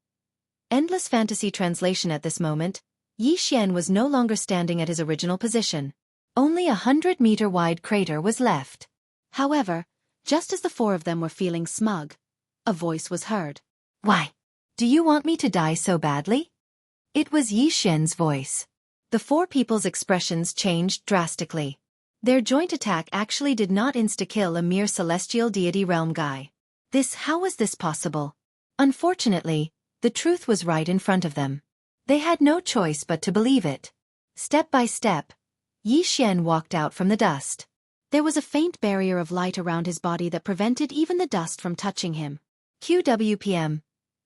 Endless Fantasy Translation. At this moment, Yi Xian was no longer standing at his original position. Only a 100-meter-wide crater was left. However, just as the four of them were feeling smug, a voice was heard. Why? Do you want me to die so badly? It was Yi Xian's voice. The four people's expressions changed drastically. Their joint attack actually did not insta-kill a mere celestial deity realm guy. How was this possible? Unfortunately, the truth was right in front of them. They had no choice but to believe it. Step by step, Yi Xian walked out from the dust. There was a faint barrier of light around his body that prevented even the dust from touching him. QWPM.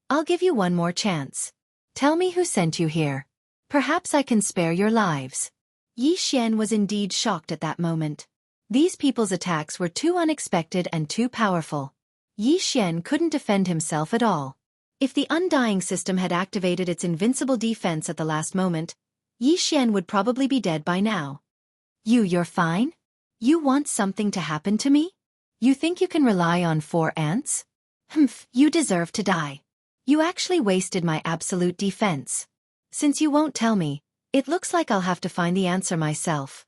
I'll give you one more chance. Tell me who sent you here. Perhaps I can spare your lives. Yi Xian was indeed shocked at that moment. These people's attacks were too unexpected and too powerful. Yi Xian couldn't defend himself at all. If the Undying system had activated its invincible defense at the last moment, Yi Xian would probably be dead by now. You're fine? You want something to happen to me? You think you can rely on 4 ants? Humph, you deserve to die. You actually wasted my absolute defense. Since you won't tell me, it looks like I'll have to find the answer myself.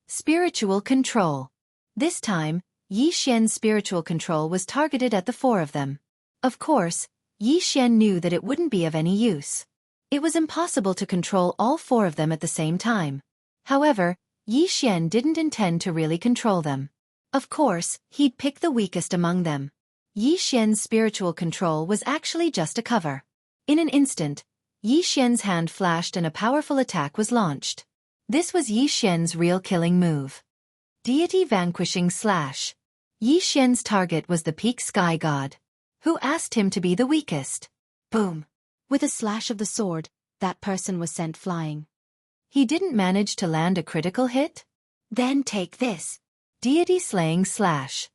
Spiritual control. This time, Yi Xian's spiritual control was targeted at the four of them. Of course, Yi Xian knew that it wouldn't be of any use. It was impossible to control all four of them at the same time. However, Yi Xian didn't intend to really control them. Of course, he'd pick the weakest among them. Yi Xian's spiritual control was actually just a cover. In an instant, Yi Xian's hand flashed and a powerful attack was launched. This was Yi Xian's real killing move. Deity Vanquishing Slash. Yi Xian's target was the peak sky god. Who asked him to be the weakest? Boom! With a slash of the sword, that person was sent flying. He didn't manage to land a critical hit? Then take this. Deity Slaying Slash.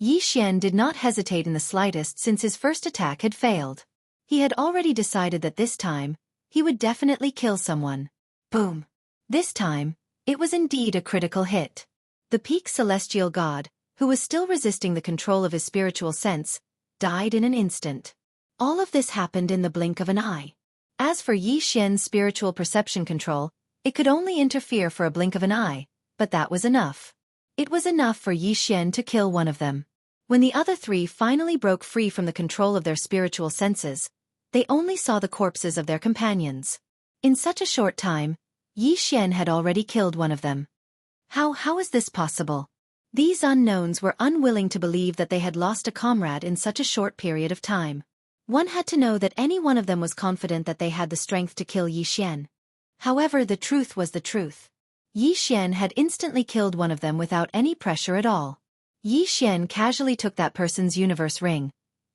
Yi Xian did not hesitate in the slightest since his first attack had failed. He had already decided that this time, he would definitely kill someone. Boom! This time, it was indeed a critical hit. The peak celestial god, who was still resisting the control of his spiritual sense, died in an instant. All of this happened in the blink of an eye. As for Yi Xian's spiritual perception control, it could only interfere for a blink of an eye, but that was enough. It was enough for Yi Xian to kill one of them. When the other three finally broke free from the control of their spiritual senses, they only saw the corpses of their companions. In such a short time, Yi Xian had already killed one of them. How is this possible? These unknowns were unwilling to believe that they had lost a comrade in such a short period of time. One had to know that any one of them was confident that they had the strength to kill Yi Xian. However, the truth was the truth. Yi Xian had instantly killed one of them without any pressure at all. Yi Xian casually took that person's universe ring,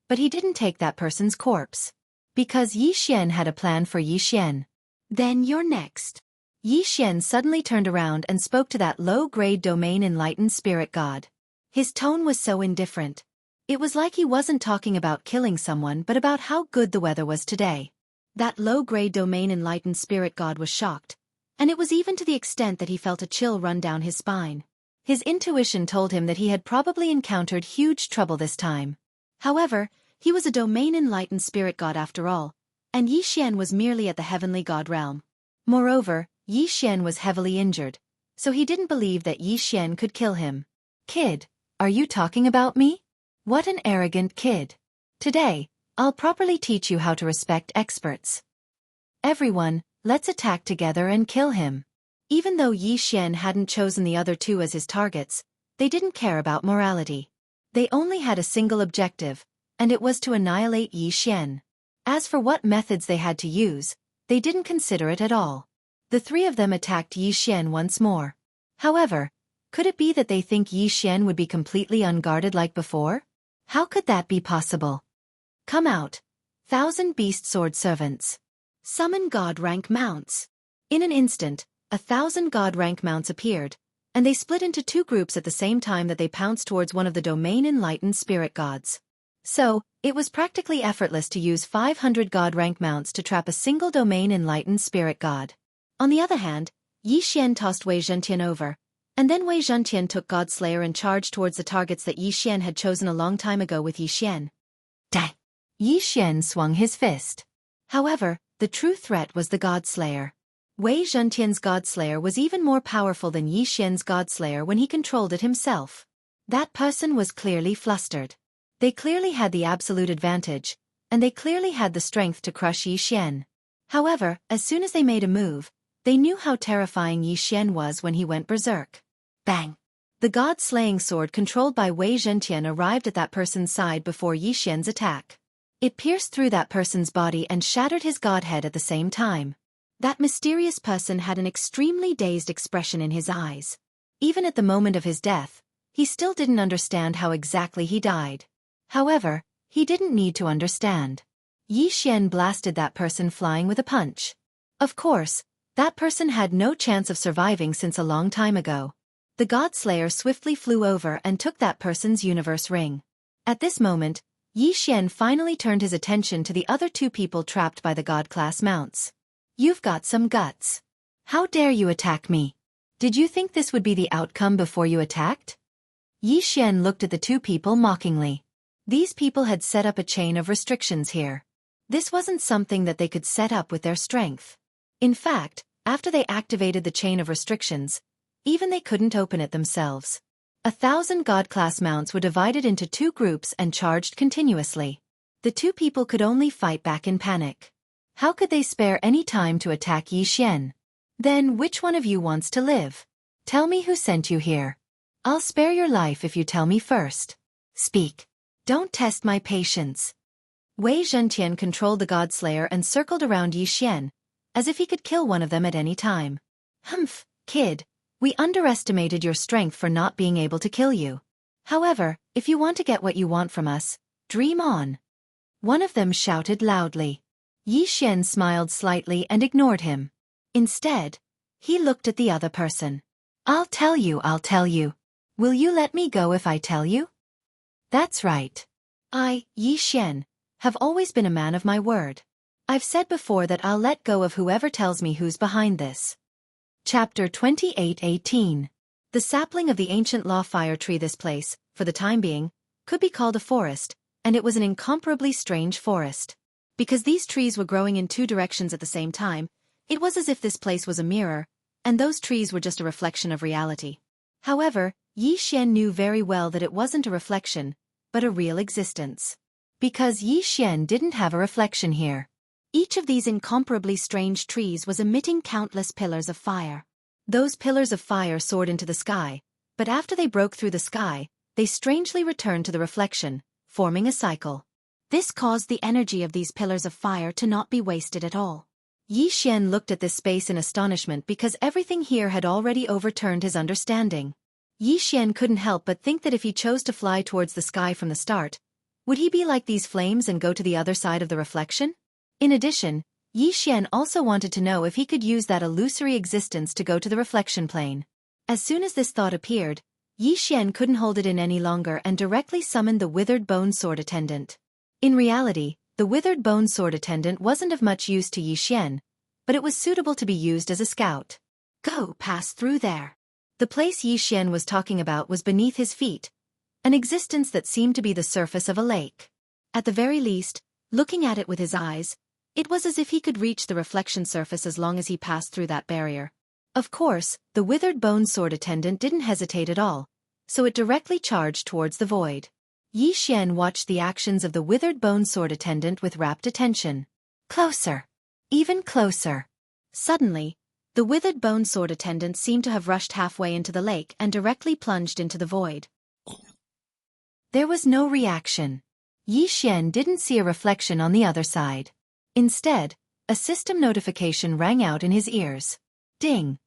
but he didn't take that person's corpse. Because Yi Xian had a plan for Yi Xian. Then you're next. Yi Xian suddenly turned around and spoke to that low-grade domain enlightened spirit god. His tone was so indifferent. It was like he wasn't talking about killing someone but about how good the weather was today. That low-grade domain enlightened spirit god was shocked, and it was even to the extent that he felt a chill run down his spine. His intuition told him that he had probably encountered huge trouble this time. However, he was a domain enlightened spirit god after all, and Yi Xian was merely at the heavenly god realm. Moreover, Yi Xian was heavily injured, so he didn't believe that Yi Xian could kill him. Kid, are you talking about me? What an arrogant kid. Today, I'll properly teach you how to respect experts. Everyone, let's attack together and kill him. Even though Yi Xian hadn't chosen the other two as his targets, they didn't care about morality. They only had a single objective, and it was to annihilate Yi Xian. As for what methods they had to use, they didn't consider it at all. The three of them attacked Yi Xian once more. However, could it be that they think Yi Xian would be completely unguarded like before? How could that be possible? Come out, 1,000 beast sword servants. Summon god rank mounts. In an instant, 1,000 god rank mounts appeared, and they split into two groups at the same time that they pounced towards one of the domain enlightened spirit gods. So, it was practically effortless to use 500 god rank mounts to trap a single domain enlightened spirit god. On the other hand, Yi Xian tossed Wei Zhentian over, and then Wei Zhentian took Godslayer and charged towards the targets that Yi Xian had chosen a long time ago with Yi Xian. Dang! Yi Xian swung his fist. However, the true threat was the Godslayer. Wei Zhentian's Godslayer was even more powerful than Yi Xian's Godslayer when he controlled it himself. That person was clearly flustered. They clearly had the absolute advantage, and they clearly had the strength to crush Yi Xian. However, as soon as they made a move, they knew how terrifying Yi Xian was when he went berserk. Bang! The god-slaying sword controlled by Wei Zhentian arrived at that person's side before Yi Xian's attack. It pierced through that person's body and shattered his godhead at the same time. That mysterious person had an extremely dazed expression in his eyes. Even at the moment of his death, he still didn't understand how exactly he died. However, he didn't need to understand. Yi Xian blasted that person flying with a punch. Of course, that person had no chance of surviving since a long time ago. The Godslayer swiftly flew over and took that person's universe ring. At this moment, Yi Xian finally turned his attention to the other two people trapped by the God-class mounts. You've got some guts. How dare you attack me? Did you think this would be the outcome before you attacked? Yi Xian looked at the two people mockingly. These people had set up a chain of restrictions here. This wasn't something that they could set up with their strength. In fact, after they activated the chain of restrictions, even they couldn't open it themselves. 1,000 God-class mounts were divided into 2 groups and charged continuously. The 2 people could only fight back in panic. How could they spare any time to attack Xianxia? Then which one of you wants to live? Tell me who sent you here. I'll spare your life if you tell me first. Speak. Don't test my patience. Wei Zhentian controlled the God-slayer and circled around Xianxia, as if he could kill one of them at any time. Humph, kid. We underestimated your strength for not being able to kill you. However, if you want to get what you want from us, dream on. One of them shouted loudly. Xianxia smiled slightly and ignored him. Instead, he looked at the other person. I'll tell you. Will you let me go if I tell you? That's right. I, Xianxia, have always been a man of my word. I've said before that I'll let go of whoever tells me who's behind this. Chapter 28:18. The sapling of the ancient law fire tree. This place, for the time being, could be called a forest, and it was an incomparably strange forest. Because these trees were growing in 2 directions at the same time, it was as if this place was a mirror, and those trees were just a reflection of reality. However, Xianxia knew very well that it wasn't a reflection, but a real existence. Because Xianxia didn't have a reflection here. Each of these incomparably strange trees was emitting countless pillars of fire. Those pillars of fire soared into the sky, but after they broke through the sky, they strangely returned to the reflection, forming a cycle. This caused the energy of these pillars of fire to not be wasted at all. Xianxia looked at this space in astonishment because everything here had already overturned his understanding. Xianxia couldn't help but think that if he chose to fly towards the sky from the start, would he be like these flames and go to the other side of the reflection? In addition, Xianxia also wanted to know if he could use that illusory existence to go to the reflection plane. As soon as this thought appeared, Xianxia couldn't hold it in any longer and directly summoned the withered bone sword attendant. In reality, the withered bone sword attendant wasn't of much use to Xianxia, but it was suitable to be used as a scout. Go, pass through there. The place Xianxia was talking about was beneath his feet, an existence that seemed to be the surface of a lake. At the very least, looking at it with his eyes, it was as if he could reach the reflection surface as long as he passed through that barrier. Of course, the withered bone sword attendant didn't hesitate at all, so it directly charged towards the void. Xianxia watched the actions of the withered bone sword attendant with rapt attention. Closer. Even closer. Suddenly, the withered bone sword attendant seemed to have rushed halfway into the lake and directly plunged into the void. There was no reaction. Xianxia didn't see a reflection on the other side. Instead, a system notification rang out in his ears. Ding.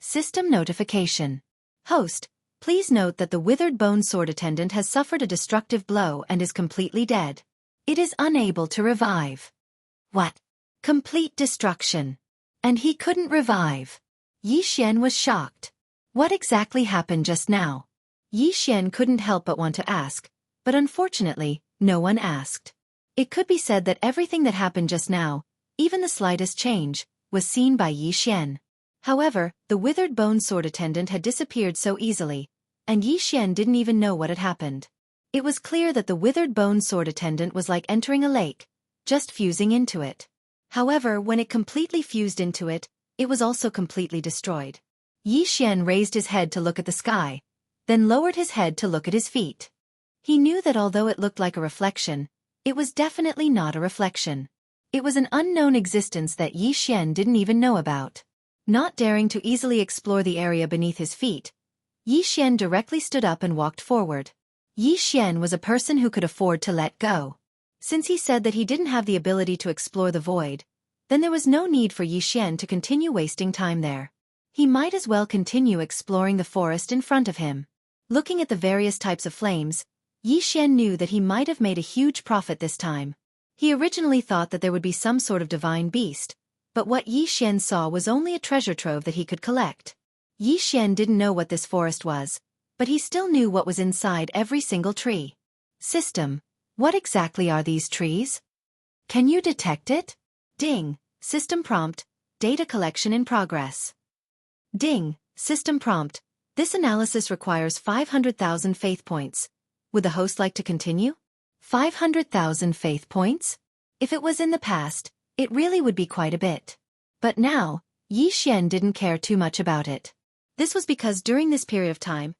System notification. Host, please note that the withered bone sword attendant has suffered a destructive blow and is completely dead. It is unable to revive. What? Complete destruction. And he couldn't revive. Xianxia was shocked. What exactly happened just now? Xianxia couldn't help but want to ask, but unfortunately, no one asked. It could be said that everything that happened just now, even the slightest change, was seen by Xianxia. However, the withered bone sword attendant had disappeared so easily, and Xianxia didn't even know what had happened. It was clear that the withered bone sword attendant was like entering a lake, just fusing into it. However, when it completely fused into it, it was also completely destroyed. Xianxia raised his head to look at the sky, then lowered his head to look at his feet. He knew that although it looked like a reflection, it was definitely not a reflection. It was an unknown existence that Xianxia didn't even know about. Not daring to easily explore the area beneath his feet, Xianxia directly stood up and walked forward. Xianxia was a person who could afford to let go. Since he said that he didn't have the ability to explore the void, then there was no need for Xianxia to continue wasting time there. He might as well continue exploring the forest in front of him. Looking at the various types of flames, Xianxia knew that he might have made a huge profit this time. He originally thought that there would be some sort of divine beast, but what Xianxia saw was only a treasure trove that he could collect. Xianxia didn't know what this forest was, but he still knew what was inside every single tree. System, what exactly are these trees? Can you detect it? Ding, system prompt, data collection in progress. Ding, system prompt, this analysis requires 500,000 faith points. Would the host like to continue? 500,000 faith points? If it was in the past, it really would be quite a bit. But now, Yi Xian didn't care too much about it. This was because during this period of time,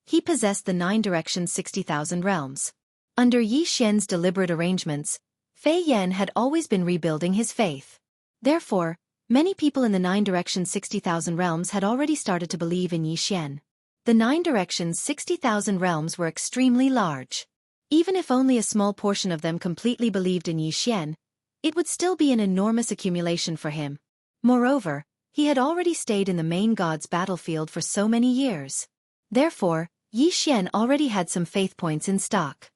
he possessed the 9 directions 60,000 realms. Under Yi Xian's deliberate arrangements, Fei Yan had always been rebuilding his faith. Therefore, many people in the 9 directions 60,000 realms had already started to believe in Yi Xian. The 9 directions 60,000 realms were extremely large. Even if only a small portion of them completely believed in Yi Xian, it would still be an enormous accumulation for him. Moreover, he had already stayed in the main god's battlefield for so many years. Therefore, Yi Xian already had some faith points in stock.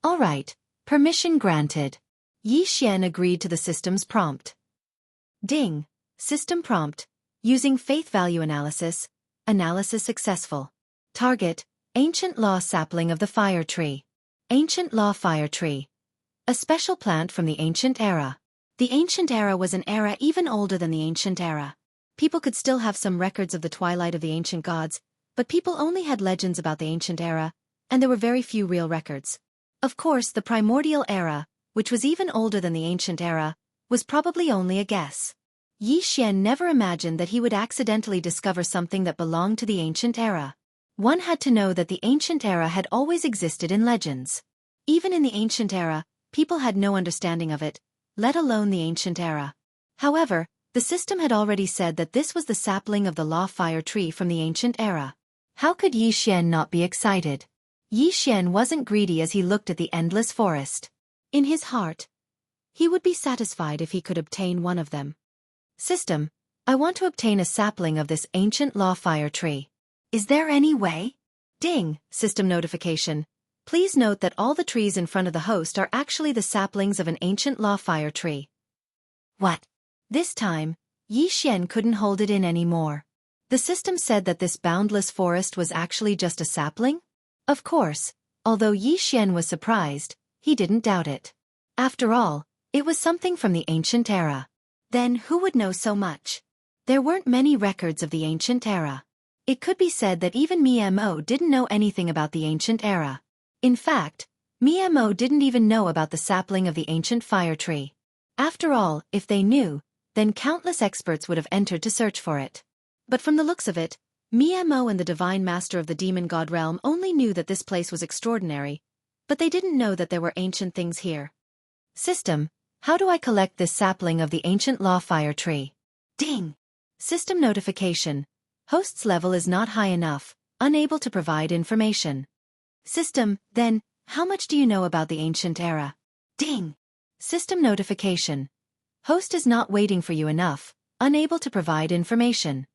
All right, permission granted. Yi Xian agreed to the system's prompt. Ding. System prompt. Using faith value analysis. Analysis successful. Target. Ancient law sapling of the fire tree. Ancient law fire tree. A special plant from the ancient era. The ancient era was an era even older than the ancient era. People could still have some records of the twilight of the ancient gods, but people only had legends about the ancient era, and there were very few real records. Of course, the primordial era, which was even older than the ancient era, was probably only a guess. Yi Xian never imagined that he would accidentally discover something that belonged to the ancient era. One had to know that the ancient era had always existed in legends. Even in the ancient era, people had no understanding of it, let alone the ancient era. However, the system had already said that this was the sapling of the law fire tree from the ancient era. How could Yi Xian not be excited? Yi Xian wasn't greedy as he looked at the endless forest. In his heart, he would be satisfied if he could obtain one of them. System, I want to obtain a sapling of this ancient law fire tree. Is there any way? Ding, system notification. Please note that all the trees in front of the host are actually the saplings of an ancient law fire tree. What? This time, Yi Xian couldn't hold it in anymore. The system said that this boundless forest was actually just a sapling? Of course, although Yi Xian was surprised, he didn't doubt it. After all, it was something from the ancient era. Then who would know so much? There weren't many records of the ancient era. It could be said that even Mo didn't know anything about the ancient era. In fact, Mo didn't even know about the sapling of the ancient fire tree. After all, if they knew, then countless experts would have entered to search for it. But from the looks of it, Mo and the divine master of the demon god realm only knew that this place was extraordinary, but they didn't know that there were ancient things here. System, how do I collect this sapling of the ancient law fire tree? Ding! System notification. Host's level is not high enough, unable to provide information. System, then, how much do you know about the ancient era? Ding! System notification. Host is not waiting for you enough, unable to provide information.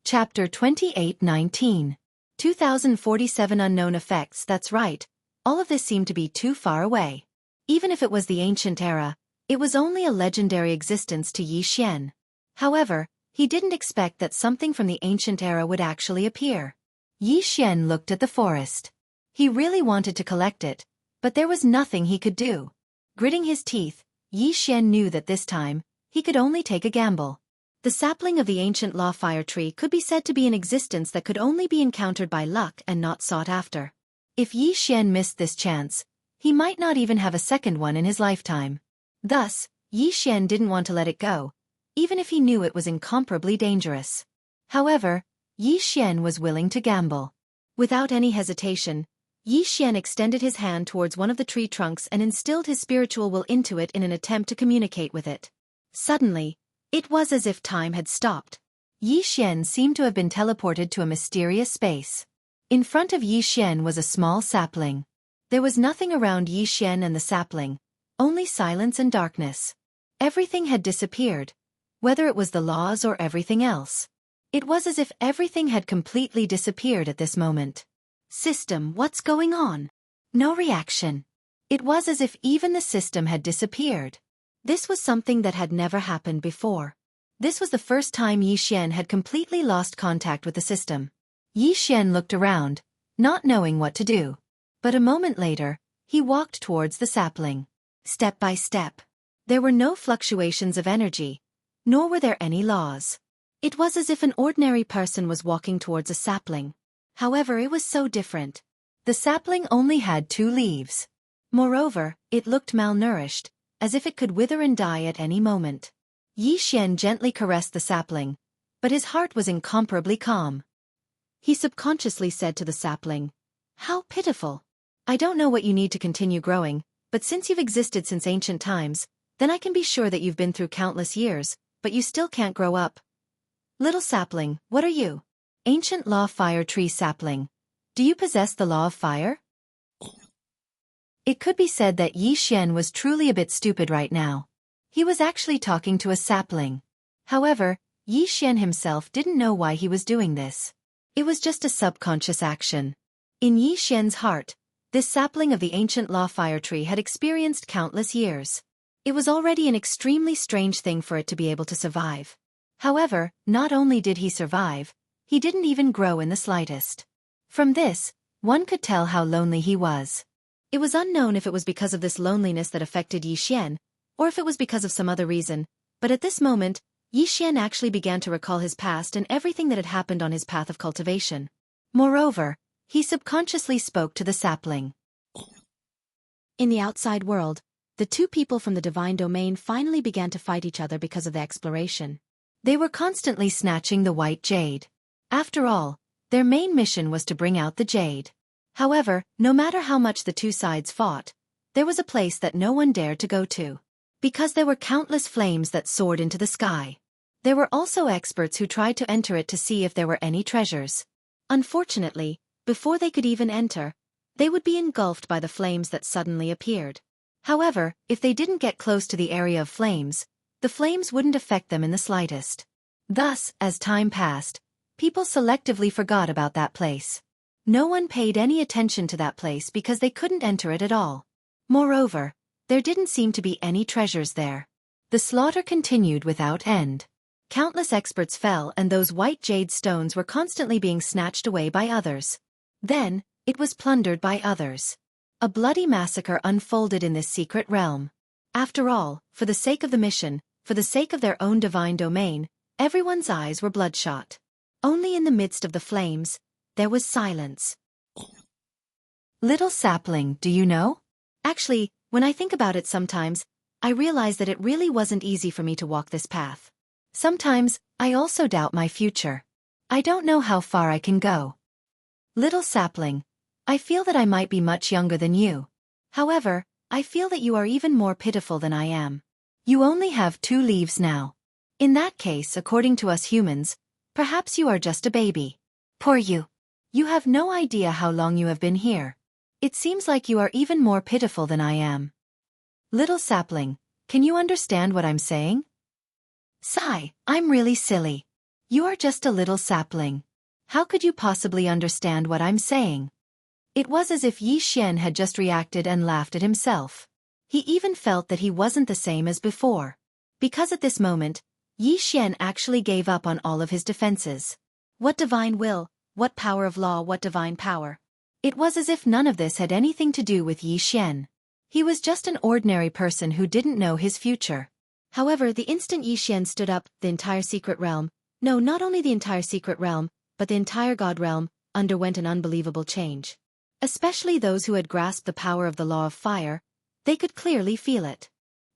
Chapter 28:19. 2047 Unknown effects. That's right, all of this seemed to be too far away. Even if it was the ancient era, it was only a legendary existence to Yi Xian. However, he didn't expect that something from the ancient era would actually appear. Yi Xian looked at the forest. He really wanted to collect it, but there was nothing he could do. Gritting his teeth, Yi Xian knew that this time, he could only take a gamble. The sapling of the ancient law fire tree could be said to be an existence that could only be encountered by luck and not sought after. If Yi Xian missed this chance, he might not even have a second one in his lifetime. Thus, Yi Xian didn't want to let it go, even if he knew it was incomparably dangerous. However, Yi Xian was willing to gamble. Without any hesitation, Yi Xian extended his hand towards one of the tree trunks and instilled his spiritual will into it in an attempt to communicate with it. Suddenly, it was as if time had stopped. Yi Xian seemed to have been teleported to a mysterious space. In front of Yi Xian was a small sapling. There was nothing around Yi Xian and the sapling, only silence and darkness. Everything had disappeared, whether it was the laws or everything else. It was as if everything had completely disappeared at this moment. System, what's going on? No reaction. It was as if even the system had disappeared. This was something that had never happened before. This was the first time Yi Xian had completely lost contact with the system. Yi Xian looked around, not knowing what to do. But a moment later, he walked towards the sapling. Step by step. There were no fluctuations of energy, nor were there any laws. It was as if an ordinary person was walking towards a sapling. However, it was so different. The sapling only had 2 leaves. Moreover, it looked malnourished, as if it could wither and die at any moment. Yi Xian gently caressed the sapling, but his heart was incomparably calm. He subconsciously said to the sapling, "How pitiful! I don't know what you need to continue growing, but since you've existed since ancient times, then I can be sure that you've been through countless years, but you still can't grow up. Little sapling, what are you? Ancient law fire tree sapling. Do you possess the law of fire?" It could be said that Yi Xian was truly a bit stupid right now. He was actually talking to a sapling. However, Yi Xian himself didn't know why he was doing this. It was just a subconscious action. In Yi Xian's heart, this sapling of the ancient law fire tree had experienced countless years. It was already an extremely strange thing for it to be able to survive. However, not only did he survive, he didn't even grow in the slightest. From this, one could tell how lonely he was. It was unknown if it was because of this loneliness that affected Yi Xian, or if it was because of some other reason, but at this moment, Yi Xian actually began to recall his past and everything that had happened on his path of cultivation. Moreover, he subconsciously spoke to the sapling. In the outside world, the two people from the divine domain finally began to fight each other because of the exploration. They were constantly snatching the white jade. After all, their main mission was to bring out the jade. However, no matter how much the two sides fought, there was a place that no one dared to go to. Because there were countless flames that soared into the sky. There were also experts who tried to enter it to see if there were any treasures. Unfortunately, before they could even enter, they would be engulfed by the flames that suddenly appeared. However, if they didn't get close to the area of flames, the flames wouldn't affect them in the slightest. Thus, as time passed, people selectively forgot about that place. No one paid any attention to that place because they couldn't enter it at all. Moreover, there didn't seem to be any treasures there. The slaughter continued without end. Countless experts fell and those white jade stones were constantly being snatched away by others. Then, it was plundered by others. A bloody massacre unfolded in this secret realm. After all, for the sake of the mission, for the sake of their own divine domain, everyone's eyes were bloodshot. Only in the midst of the flames, there was silence. Little sapling, do you know? Actually, when I think about it sometimes, I realize that it really wasn't easy for me to walk this path. Sometimes, I also doubt my future. I don't know how far I can go. Little sapling, I feel that I might be much younger than you. However, I feel that you are even more pitiful than I am. You only have 2 leaves now. In that case, according to us humans, perhaps you are just a baby. Poor you. You have no idea how long you have been here. It seems like you are even more pitiful than I am. Little sapling, can you understand what I'm saying? Sigh, I'm really silly. You are just a little sapling. How could you possibly understand what I'm saying? It was as if Yi Xian had just reacted and laughed at himself. He even felt that he wasn't the same as before. Because at this moment, Yi Xian actually gave up on all of his defenses. What divine will, what power of law, what divine power. It was as if none of this had anything to do with Yi Xian. He was just an ordinary person who didn't know his future. However, the instant Yi Xian stood up, the entire secret realm, no, not only the entire secret realm, but the entire God realm, underwent an unbelievable change. Especially those who had grasped the power of the law of fire, they could clearly feel it.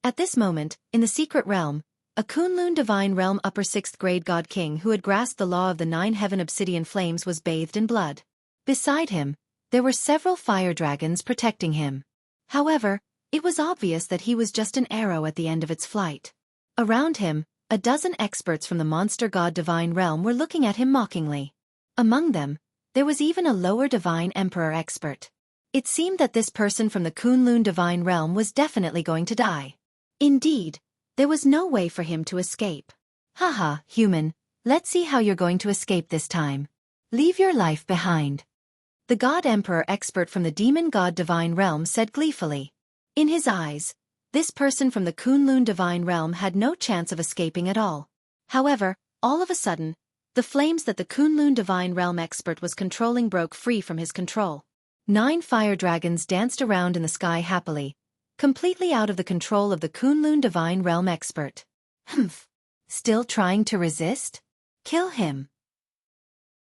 At this moment, in the secret realm, a Kunlun divine realm upper 6th grade God king who had grasped the law of the 9 heaven obsidian flames was bathed in blood. Beside him, there were several fire dragons protecting him. However, it was obvious that he was just an arrow at the end of its flight. Around him, a dozen experts from the monster god divine realm were looking at him mockingly. Among them, there was even a lower divine emperor expert. It seemed that this person from the Kunlun divine realm was definitely going to die. Indeed, there was no way for him to escape. Haha, human, let's see how you're going to escape this time. Leave your life behind. The god emperor expert from the demon god divine realm said gleefully. In his eyes, this person from the Kunlun divine realm had no chance of escaping at all. However, all of a sudden, the flames that the Kunlun divine realm expert was controlling broke free from his control. 9 fire dragons danced around in the sky happily, completely out of the control of the Kunlun divine realm expert. Humph. Still trying to resist? Kill him.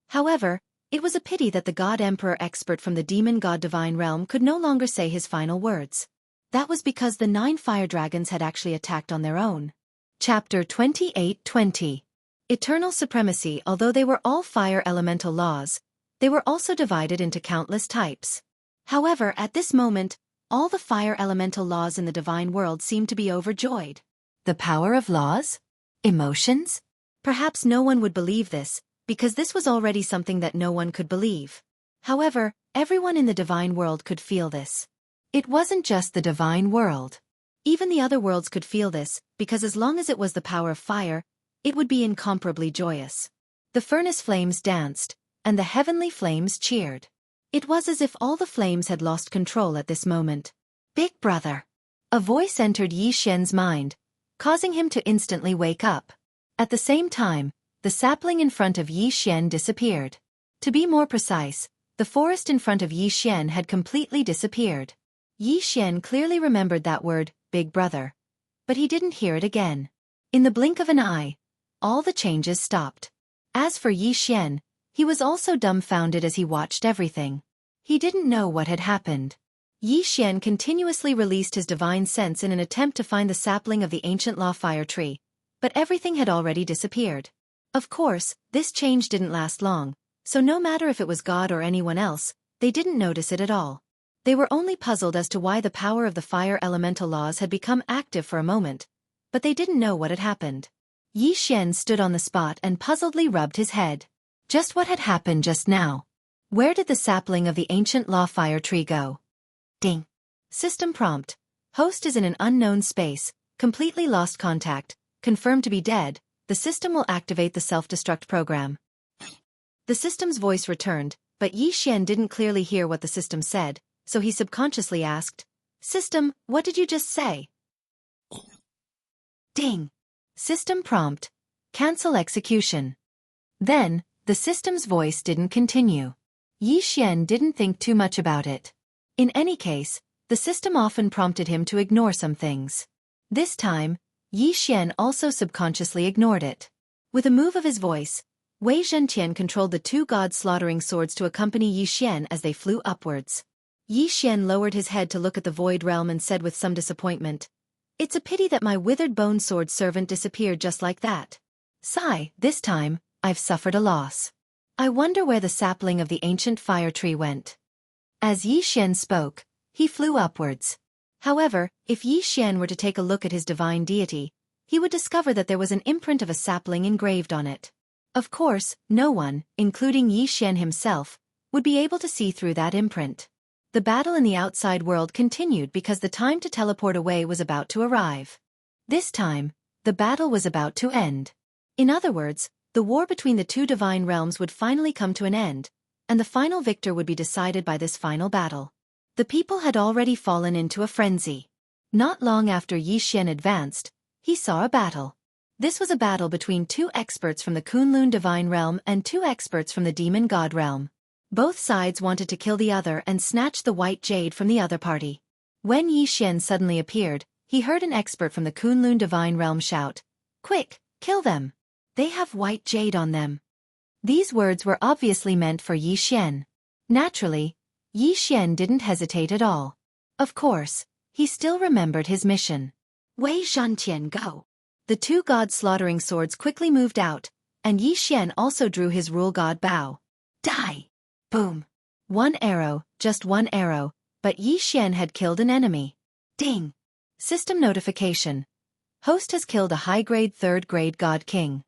However, It was a pity that the God Emperor expert from the demon god divine realm could no longer say his final words. That was because the 9 fire dragons had actually attacked on their own. Chapter 28:20. Eternal Supremacy. Although they were all fire elemental laws, they were also divided into countless types. However, at this moment, all the fire elemental laws in the divine world seemed to be overjoyed. The power of laws? Emotions? Perhaps no one would believe this, because this was already something that no one could believe. However, everyone in the divine world could feel this. It wasn't just the divine world. Even the other worlds could feel this, because as long as it was the power of fire, it would be incomparably joyous. The furnace flames danced, and the heavenly flames cheered. It was as if all the flames had lost control at this moment. Big brother. A voice entered Yi Xian's mind, causing him to instantly wake up. At the same time, the sapling in front of Yi Xian disappeared. To be more precise, the forest in front of Yi Xian had completely disappeared. Yi Xian clearly remembered that word, Big Brother. But he didn't hear it again. In the blink of an eye, all the changes stopped. As for Yi Xian, he was also dumbfounded as he watched everything. He didn't know what had happened. Yi Xian continuously released his divine sense in an attempt to find the sapling of the ancient law fire tree, but everything had already disappeared. Of course, this change didn't last long, so no matter if it was God or anyone else, they didn't notice it at all. They were only puzzled as to why the power of the fire elemental laws had become active for a moment, but they didn't know what had happened. Yi Xian stood on the spot and puzzledly rubbed his head. Just what had happened just now? Where did the sapling of the ancient law fire tree go? Ding. System prompt. Host is in an unknown space, completely lost contact, confirmed to be dead. The system will activate the self-destruct program. The system's voice returned, but Yi Xian didn't clearly hear what the system said, so he subconsciously asked, System, what did you just say? Ding. System prompt. Cancel execution. Then, the system's voice didn't continue. Yi Xian didn't think too much about it. In any case, the system often prompted him to ignore some things. This time, Yi Xian also subconsciously ignored it. With a move of his voice, Wei Zhentian controlled the 2 god-slaughtering swords to accompany Yi Xian as they flew upwards. Yi Xian lowered his head to look at the void realm and said with some disappointment, It's a pity that my withered bone sword servant disappeared just like that. Sigh, this time, I've suffered a loss. I wonder where the sapling of the ancient fire tree went. As Yi Xian spoke, he flew upwards. However, if Yi Xian were to take a look at his divine deity, he would discover that there was an imprint of a sapling engraved on it. Of course, no one, including Yi Xian himself, would be able to see through that imprint. The battle in the outside world continued because the time to teleport away was about to arrive. This time, the battle was about to end. In other words, the war between the 2 divine realms would finally come to an end, and the final victor would be decided by this final battle. The people had already fallen into a frenzy. Not long after Yi Xian advanced, he saw a battle. This was a battle between 2 experts from the Kunlun divine realm and 2 experts from the demon god realm. Both sides wanted to kill the other and snatch the white jade from the other party. When Yi Xian suddenly appeared, he heard an expert from the Kunlun divine realm shout, Quick, kill them! They have white jade on them. These words were obviously meant for Yi Xian. Naturally, Yi Xian didn't hesitate at all. Of course, he still remembered his mission. Wei Zhentian, go! The 2 god-slaughtering swords quickly moved out, and Yi Xian also drew his rule god bow. Die! Boom! 1 arrow, just 1 arrow, but Yi Xian had killed an enemy. Ding! System notification. Host has killed a high-grade 3rd-grade god king.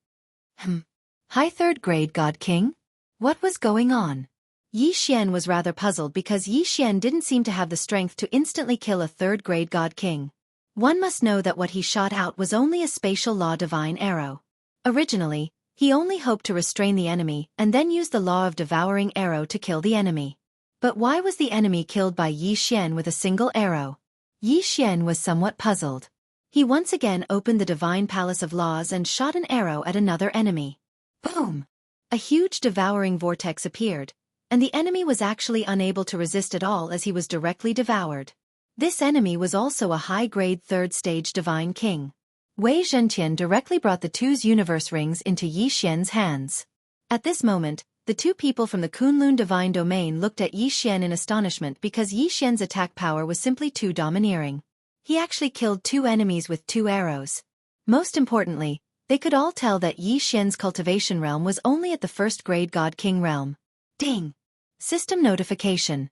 High 3rd-grade god king? What was going on? Yi Xian was rather puzzled because Yi Xian didn't seem to have the strength to instantly kill a 3rd-grade god king. One must know that what he shot out was only a spatial law divine arrow. Originally, he only hoped to restrain the enemy and then use the law of devouring arrow to kill the enemy. But why was the enemy killed by Yi Xian with a single arrow? Yi Xian was somewhat puzzled. He once again opened the divine palace of laws and shot an arrow at another enemy. Boom! A huge devouring vortex appeared, and the enemy was actually unable to resist at all as he was directly devoured. This enemy was also a high-grade 3rd-stage divine king. Wei Zhentian directly brought the 2's universe rings into Yi Xian's hands. At this moment, The two people from the Kunlun divine domain looked at Yi Xian in astonishment because Yi Xian's attack power was simply too domineering. He actually killed 2 enemies with 2 arrows. Most importantly, they could all tell that Yi Xian's cultivation realm was only at the 1st grade God King realm. Ding! System notification.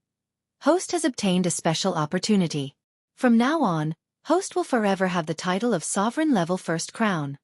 Host has obtained a special opportunity. From now on, Host will forever have the title of Sovereign Level 1st Crown.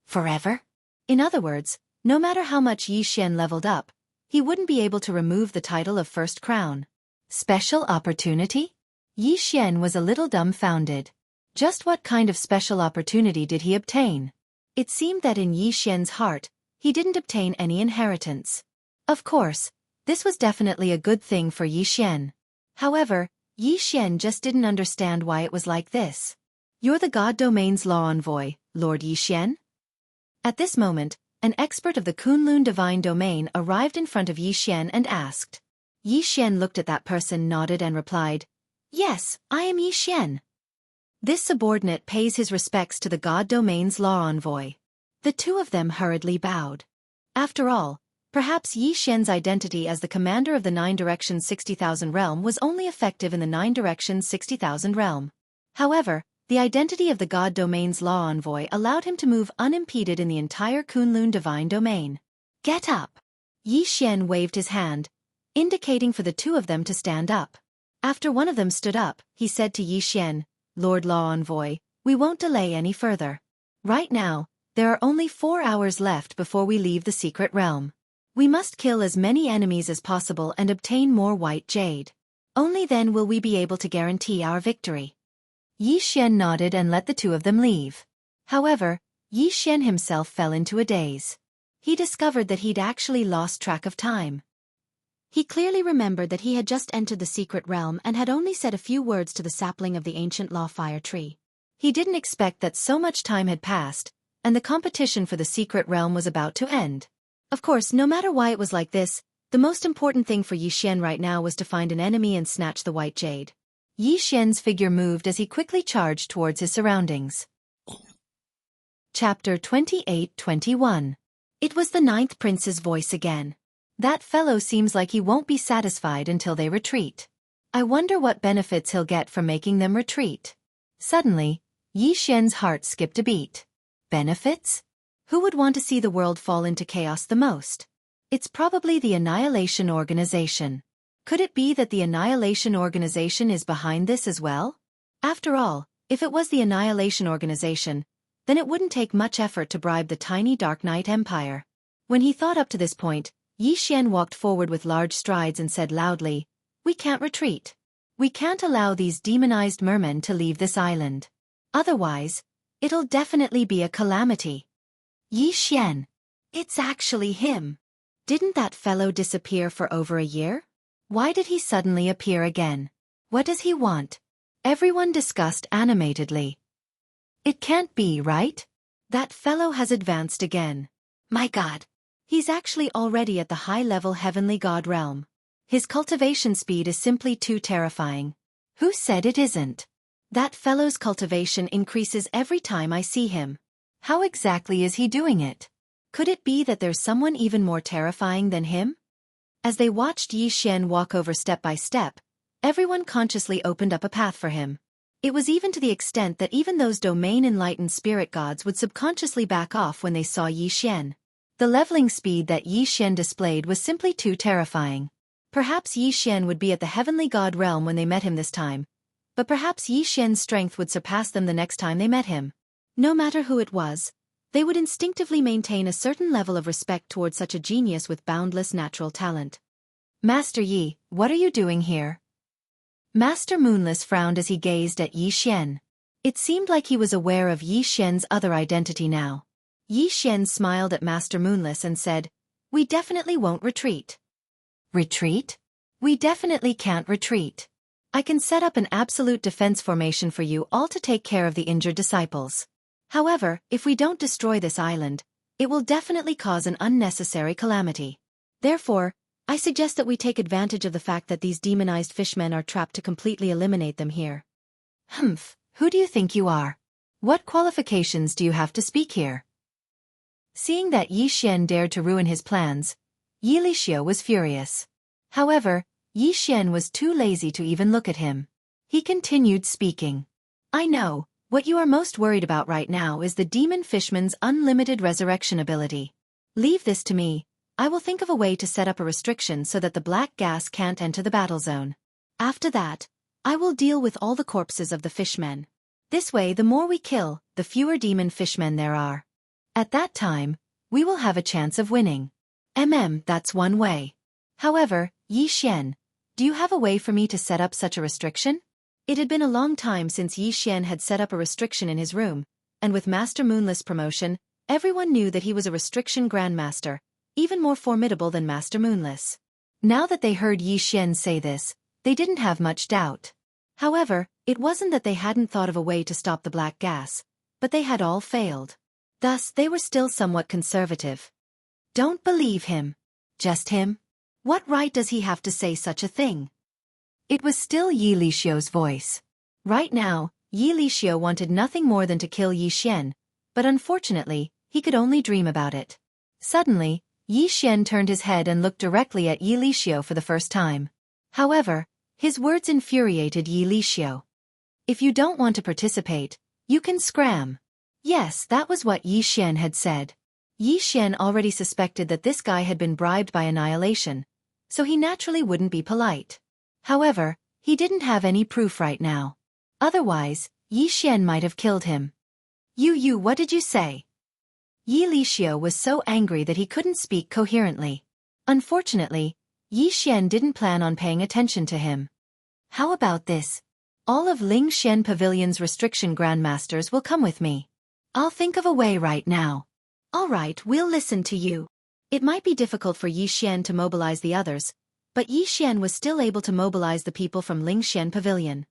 Forever? In other words, no matter how much Yi Xian leveled up, he wouldn't be able to remove the title of 1st Crown. Special opportunity? Yi Xian was a little dumbfounded. Just what kind of special opportunity did he obtain? It seemed that in Yi Xian's heart, he didn't obtain any inheritance. Of course, this was definitely a good thing for Yi Xian. However, Yi Xian just didn't understand why it was like this. You're the God Domain's law envoy, Lord Yi Xian? At this moment, an expert of the Kunlun divine domain arrived in front of Yi Xian and asked. Yi Xian looked at that person, nodded and replied, "Yes, I am Yi Xian." This subordinate pays his respects to the God Domain's law envoy. The two of them hurriedly bowed. After all, perhaps Yi Xian's identity as the commander of the 9 Directions 60,000 realm was only effective in the 9 Directions 60,000 realm. However, the identity of the God Domain's law envoy allowed him to move unimpeded in the entire Kunlun divine domain. Get up! Yi Xian waved his hand, indicating for the two of them to stand up. After one of them stood up, he said to Yi Xian, "Lord Law Envoy, we won't delay any further. Right now, there are only 4 hours left before we leave the secret realm. We must kill as many enemies as possible and obtain more white jade. Only then will we be able to guarantee our victory." Yi Xian nodded and let the two of them leave. However, Yi Xian himself fell into a daze. He discovered that he'd actually lost track of time. He clearly remembered that he had just entered the secret realm and had only said a few words to the sapling of the ancient law fire tree. He didn't expect that so much time had passed, and the competition for the secret realm was about to end. Of course, no matter why it was like this, the most important thing for Yi Xian right now was to find an enemy and snatch the white jade. Yi Xian's figure moved as he quickly charged towards his surroundings. Chapter 28-21. It was the 9th prince's voice again. That fellow seems like he won't be satisfied until they retreat. I wonder what benefits he'll get from making them retreat. Suddenly, Yi Xian's heart skipped a beat. Benefits? Who would want to see the world fall into chaos the most? It's probably the Annihilation Organization. Could it be that the Annihilation Organization is behind this as well? After all, if it was the Annihilation Organization, then it wouldn't take much effort to bribe the tiny Dark Knight Empire. When he thought up to this point, Yi Xian walked forward with large strides and said loudly, "We can't retreat. We can't allow these demonized mermen to leave this island. Otherwise, it'll definitely be a calamity." Yi Xian. It's actually him. Didn't that fellow disappear for over a year? Why did he suddenly appear again? What does he want? Everyone discussed animatedly. It can't be, right? That fellow has advanced again. My God. He's actually already at the high-level heavenly god realm. His cultivation speed is simply too terrifying. Who said it isn't? That fellow's cultivation increases every time I see him. How exactly is he doing it? Could it be that there's someone even more terrifying than him? As they watched Yi Xian walk over step by step, everyone consciously opened up a path for him. It was even to the extent that even those domain-enlightened spirit gods would subconsciously back off when they saw Yi Xian. The leveling speed that Yi Xian displayed was simply too terrifying. Perhaps Yi Xian would be at the heavenly god realm when they met him this time, but perhaps Yi Xian's strength would surpass them the next time they met him. No matter who it was, they would instinctively maintain a certain level of respect towards such a genius with boundless natural talent. "Master Yi, what are you doing here?" Master Moonless frowned as he gazed at Yi Xian. It seemed like he was aware of Yi Xian's other identity now. Yi Xian smiled at Master Moonless and said, "We definitely won't retreat." "Retreat? We definitely can't retreat. I can set up an absolute defense formation for you all to take care of the injured disciples. However, if we don't destroy this island, it will definitely cause an unnecessary calamity. Therefore, I suggest that we take advantage of the fact that these demonized fishmen are trapped to completely eliminate them here." "Humph, who do you think you are? What qualifications do you have to speak here?" Seeing that Yi Xian dared to ruin his plans, Yi Lixio was furious. However, Yi Xian was too lazy to even look at him. He continued speaking. I know, what you are most worried about right now is the demon fishman's unlimited resurrection ability. Leave this to me, I will think of a way to set up a restriction so that the black gas can't enter the battle zone. After that, I will deal with all the corpses of the fishmen. This way the more we kill, the fewer demon fishmen there are. At that time, we will have a chance of winning. That's one way. However, Yi Xian, do you have a way for me to set up such a restriction? It had been a long time since Yi Xian had set up a restriction in his room, and with Master Moonless promotion, everyone knew that he was a restriction grandmaster, even more formidable than Master Moonless. Now that they heard Yi Xian say this, they didn't have much doubt. However, it wasn't that they hadn't thought of a way to stop the black gas, but they had all failed. Thus, they were still somewhat conservative. Don't believe him. Just him? What right does he have to say such a thing? It was still Yi Lixio's voice. Right now, Yi Lixio wanted nothing more than to kill Yi Xian, but unfortunately, he could only dream about it. Suddenly, Yi Xian turned his head and looked directly at Yi Lixio for the first time. However, his words infuriated Yi Lixio. If you don't want to participate, you can scram. Yes, that was what Yi Xian had said. Yi Xian already suspected that this guy had been bribed by Annihilation, so he naturally wouldn't be polite. However, he didn't have any proof right now. Otherwise, Yi Xian might have killed him. What did you say? Yi Lixio was so angry that he couldn't speak coherently. Unfortunately, Yi Xian didn't plan on paying attention to him. How about this? All of Ling Xian Pavilion's restriction grandmasters will come with me. I'll think of a way right now. All right, we'll listen to you. It might be difficult for Yi Xian to mobilize the others, but Yi Xian was still able to mobilize the people from Ling Xian Pavilion.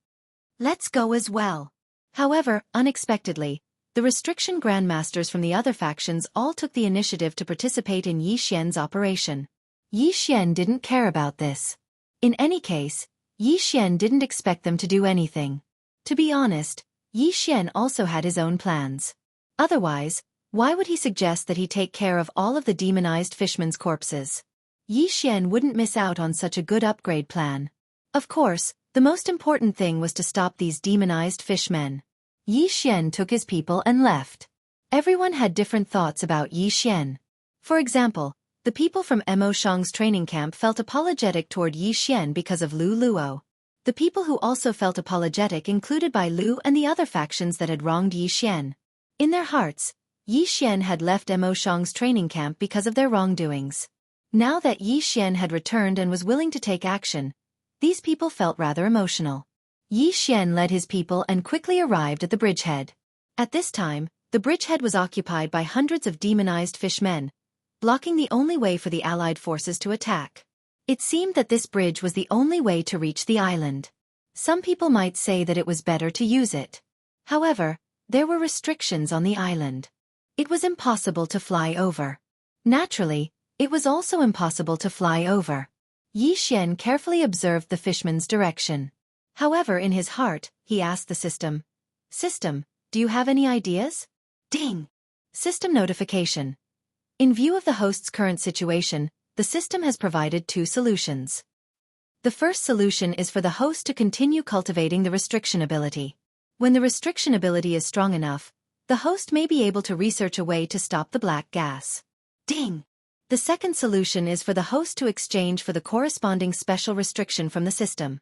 Let's go as well. However, unexpectedly, the restriction grandmasters from the other factions all took the initiative to participate in Yi Xian's operation. Yi Xian didn't care about this. In any case, Yi Xian didn't expect them to do anything. To be honest, Yi Xian also had his own plans. Otherwise, why would he suggest that he take care of all of the demonized fishmen's corpses? Yi Xian wouldn't miss out on such a good upgrade plan. Of course, the most important thing was to stop these demonized fishmen. Yi Xian took his people and left. Everyone had different thoughts about Yi Xian. For example, the people from Mo Shang's training camp felt apologetic toward Yi Xian because of Lu Luo. The people who also felt apologetic included by Lu and the other factions that had wronged Yi Xian. In their hearts, Yi Xian had left Mo Shang's training camp because of their wrongdoings. Now that Yi Xian had returned and was willing to take action, these people felt rather emotional. Yi Xian led his people and quickly arrived at the bridgehead. At this time, the bridgehead was occupied by hundreds of demonized fishmen, blocking the only way for the Allied forces to attack. It seemed that this bridge was the only way to reach the island. Some people might say that it was better to use it. However, there were restrictions on the island. It was impossible to fly over. Naturally, it was also impossible to fly over. Yi Xian carefully observed the fishman's direction. However, in his heart, he asked the system, "System, do you have any ideas?" Ding! System notification. In view of the host's current situation, the system has provided two solutions. The first solution is for the host to continue cultivating the restriction ability. When the restriction ability is strong enough, the host may be able to research a way to stop the black gas. Ding! The second solution is for the host to exchange for the corresponding special restriction from the system.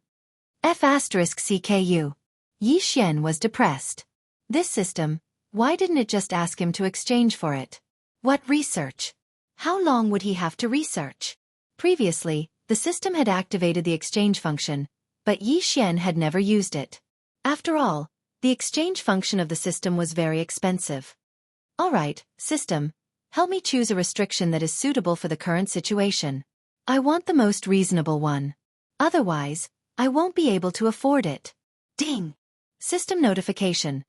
F***CKU. Yi Xian was depressed. This system, why didn't it just ask him to exchange for it? What research? How long would he have to research? Previously, the system had activated the exchange function, but Yi Xian had never used it. After all, the exchange function of the system was very expensive. Alright, system, help me choose a restriction that is suitable for the current situation. I want the most reasonable one. Otherwise, I won't be able to afford it. Ding! System notification.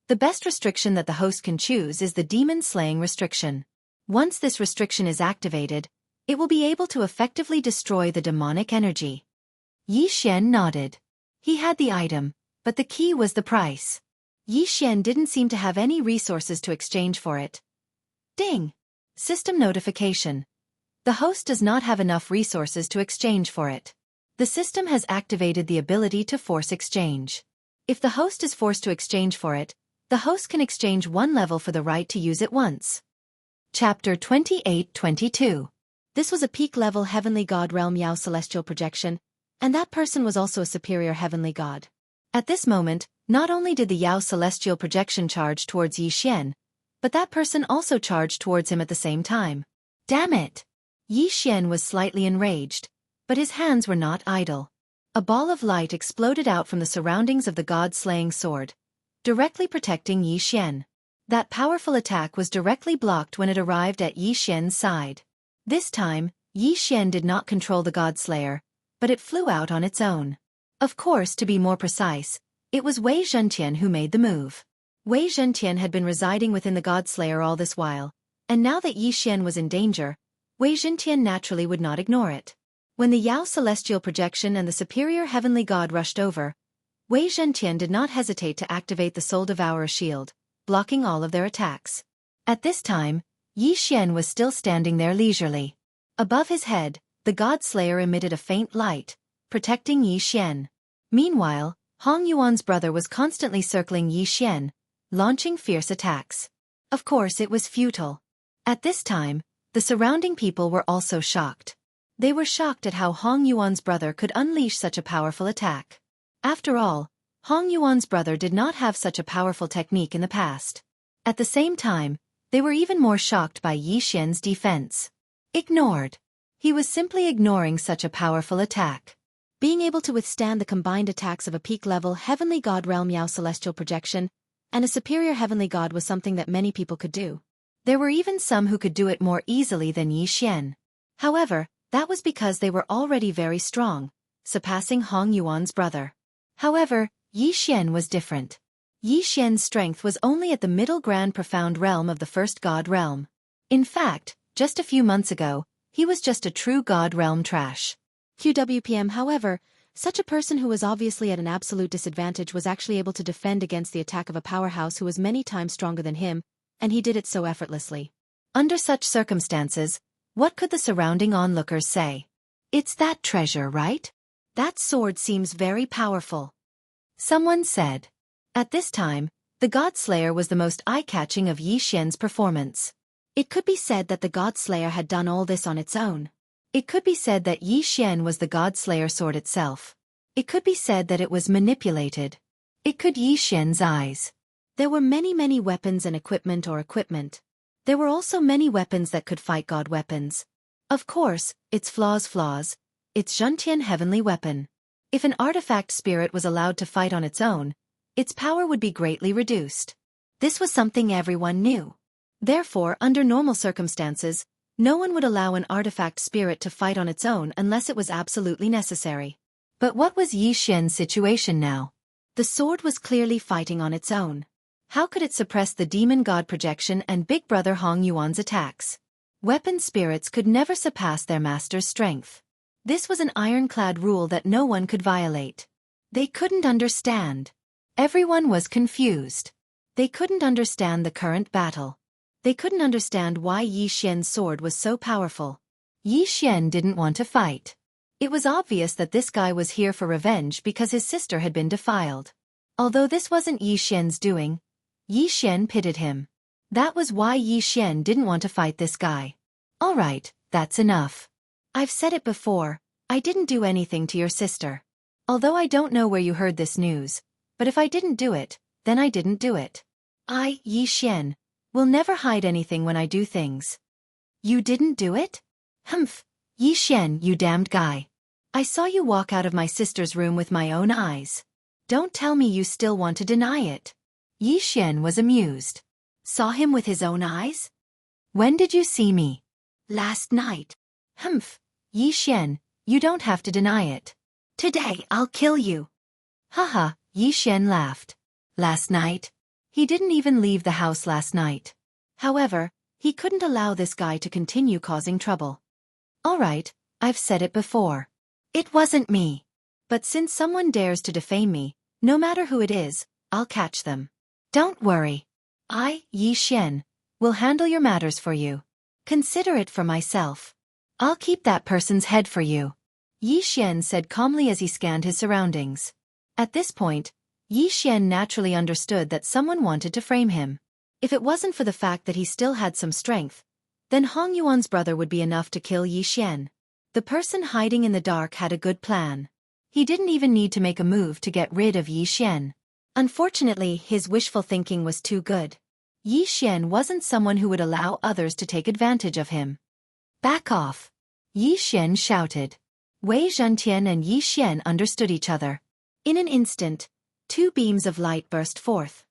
The best restriction that the host can choose is the demon slaying restriction. Once this restriction is activated, it will be able to effectively destroy the demonic energy. Yi Xian nodded. He had the item, but the key was the price. Yi Xian didn't seem to have any resources to exchange for it. Ding! System notification. The host does not have enough resources to exchange for it. The system has activated the ability to force exchange. If the host is forced to exchange for it, the host can exchange one level for the right to use it once. Chapter 28-22. This was a peak-level heavenly god realm Yao celestial projection, and that person was also a superior heavenly god. At this moment, not only did the Yao celestial projection charge towards Xian, but that person also charged towards him at the same time. Damn it! Xian was slightly enraged, but his hands were not idle. A ball of light exploded out from the surroundings of the god-slaying sword, directly protecting Xian. That powerful attack was directly blocked when it arrived at Xian's side. This time, Xian did not control the god-slayer, but it flew out on its own. Of course, to be more precise, it was Wei Zhentian who made the move. Wei Zhentian had been residing within the god-slayer all this while, and now that Xian was in danger, Wei Zhentian naturally would not ignore it. When the Yao celestial projection and the superior heavenly god rushed over, Wei Zhentian did not hesitate to activate the Soul Devourer shield, blocking all of their attacks. At this time, Xian was still standing there leisurely. Above his head, the god-slayer emitted a faint light, protecting Xian. Meanwhile, Hong Yuan's brother was constantly circling Xian, launching fierce attacks. Of course it was futile. At this time, the surrounding people were also shocked. They were shocked at how Hong Yuan's brother could unleash such a powerful attack. After all, Hong Yuan's brother did not have such a powerful technique in the past. At the same time, they were even more shocked by Xian's defense. Ignored. He was simply ignoring such a powerful attack. Being able to withstand the combined attacks of a peak-level heavenly god realm Yao celestial projection and a superior heavenly god was something that many people could do. There were even some who could do it more easily than Xian. However, that was because they were already very strong, surpassing Hong Yuan's brother. However, Xian was different. Xian's strength was only at the middle grand profound realm of the first god realm. In fact, just a few months ago, he was just a true god realm trash. QWPM. However, such a person who was obviously at an absolute disadvantage was actually able to defend against the attack of a powerhouse who was many times stronger than him, and he did it so effortlessly. Under such circumstances, what could the surrounding onlookers say? It's that treasure, right? That sword seems very powerful. Someone said. At this time, the God-Slayer was the most eye-catching of Xian's performance. It could be said that the God-Slayer had done all this on its own. It could be said that Xian was the God-Slayer sword itself. It could be said that it was manipulated. It could Xian's eyes. There were many weapons and equipment. There were also many weapons that could fight god weapons. Of course, its flaws, its Zhentian heavenly weapon. If an artifact spirit was allowed to fight on its own, its power would be greatly reduced. This was something everyone knew. Therefore, under normal circumstances, no one would allow an artifact spirit to fight on its own unless it was absolutely necessary. But what was Xian's situation now? The sword was clearly fighting on its own. How could it suppress the demon god projection and Big Brother Hong Yuan's attacks? Weapon spirits could never surpass their master's strength. This was an ironclad rule that no one could violate. They couldn't understand. Everyone was confused. They couldn't understand the current battle. They couldn't understand why Xian's sword was so powerful. Xian didn't want to fight. It was obvious that this guy was here for revenge because his sister had been defiled. Although this wasn't Xian's doing, Xian pitied him. That was why Xian didn't want to fight this guy. Alright, that's enough. I've said it before, I didn't do anything to your sister. Although I don't know where you heard this news, but if I didn't do it, then I didn't do it. I, Xian, will never hide anything when I do things. You didn't do it? Humph, Xian, you damned guy. I saw you walk out of my sister's room with my own eyes. Don't tell me you still want to deny it. Xian was amused. Saw him with his own eyes? When did you see me? Last night. Humph, Xian, you don't have to deny it. Today I'll kill you. Haha, Xian laughed. Last night? He didn't even leave the house last night. However, he couldn't allow this guy to continue causing trouble. Alright, I've said it before. It wasn't me. But since someone dares to defame me, no matter who it is, I'll catch them. Don't worry. I, Xian, will handle your matters for you. Consider it for myself. I'll keep that person's head for you, Yi Xian said calmly as he scanned his surroundings. At this point, Yi Xian naturally understood that someone wanted to frame him. If it wasn't for the fact that he still had some strength, then Hong Yuan's brother would be enough to kill Yi Xian. The person hiding in the dark had a good plan. He didn't even need to make a move to get rid of Yi Xian. Unfortunately, his wishful thinking was too good. Yi Xian wasn't someone who would allow others to take advantage of him. Back off! Yi Xian shouted. Wei Zhentian and Yi Xian understood each other. In an instant, two beams of light burst forth.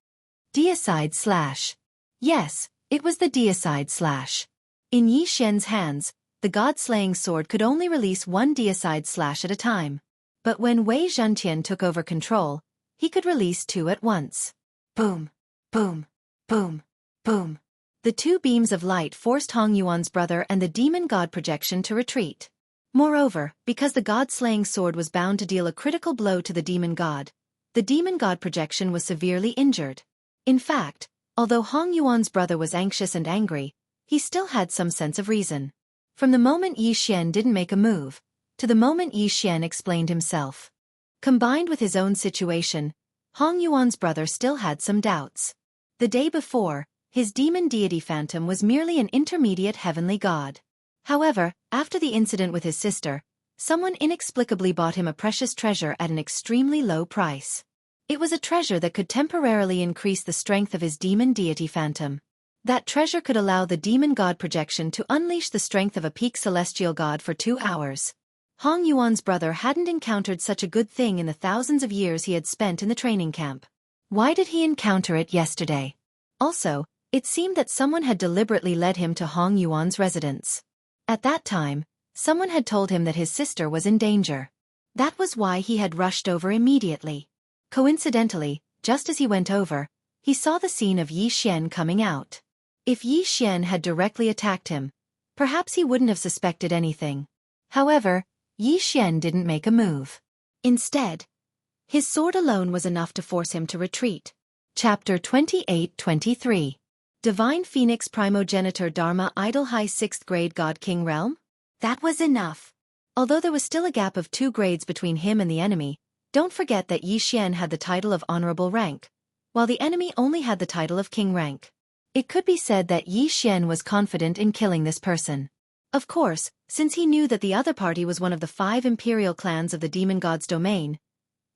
Deicide slash. Yes, it was the deicide slash. In Yi Xian's hands, the god-slaying sword could only release one deicide slash at a time. But when Wei Zhentian took over control, he could release two at once. Boom, boom, boom, boom. The two beams of light forced Hong Yuan's brother and the demon god projection to retreat. Moreover, because the god-slaying sword was bound to deal a critical blow to the demon god projection was severely injured. In fact, although Hong Yuan's brother was anxious and angry, he still had some sense of reason. From the moment Yi Xian didn't make a move, to the moment Yi Xian explained himself. Combined with his own situation, Hong Yuan's brother still had some doubts. The day before, his demon deity phantom was merely an intermediate heavenly god. However, after the incident with his sister, someone inexplicably bought him a precious treasure at an extremely low price. It was a treasure that could temporarily increase the strength of his demon deity phantom. That treasure could allow the demon god projection to unleash the strength of a peak celestial god for 2 hours. Hong Yuan's brother hadn't encountered such a good thing in the thousands of years he had spent in the training camp. Why did he encounter it yesterday? Also, it seemed that someone had deliberately led him to Hong Yuan's residence. At that time, someone had told him that his sister was in danger. That was why he had rushed over immediately. Coincidentally, just as he went over, he saw the scene of Yi Xian coming out. If Yi Xian had directly attacked him, perhaps he wouldn't have suspected anything. However, Yi Xian didn't make a move. Instead, his sword alone was enough to force him to retreat. Chapter 28-23. Divine Phoenix Primogenitor Dharma Idol High 6th Grade God King Realm? That was enough. Although there was still a gap of 2 grades between him and the enemy, don't forget that Yi Xian had the title of Honorable Rank, while the enemy only had the title of King Rank. It could be said that Yi Xian was confident in killing this person. Of course, since he knew that the other party was one of the 5 imperial clans of the demon god's domain,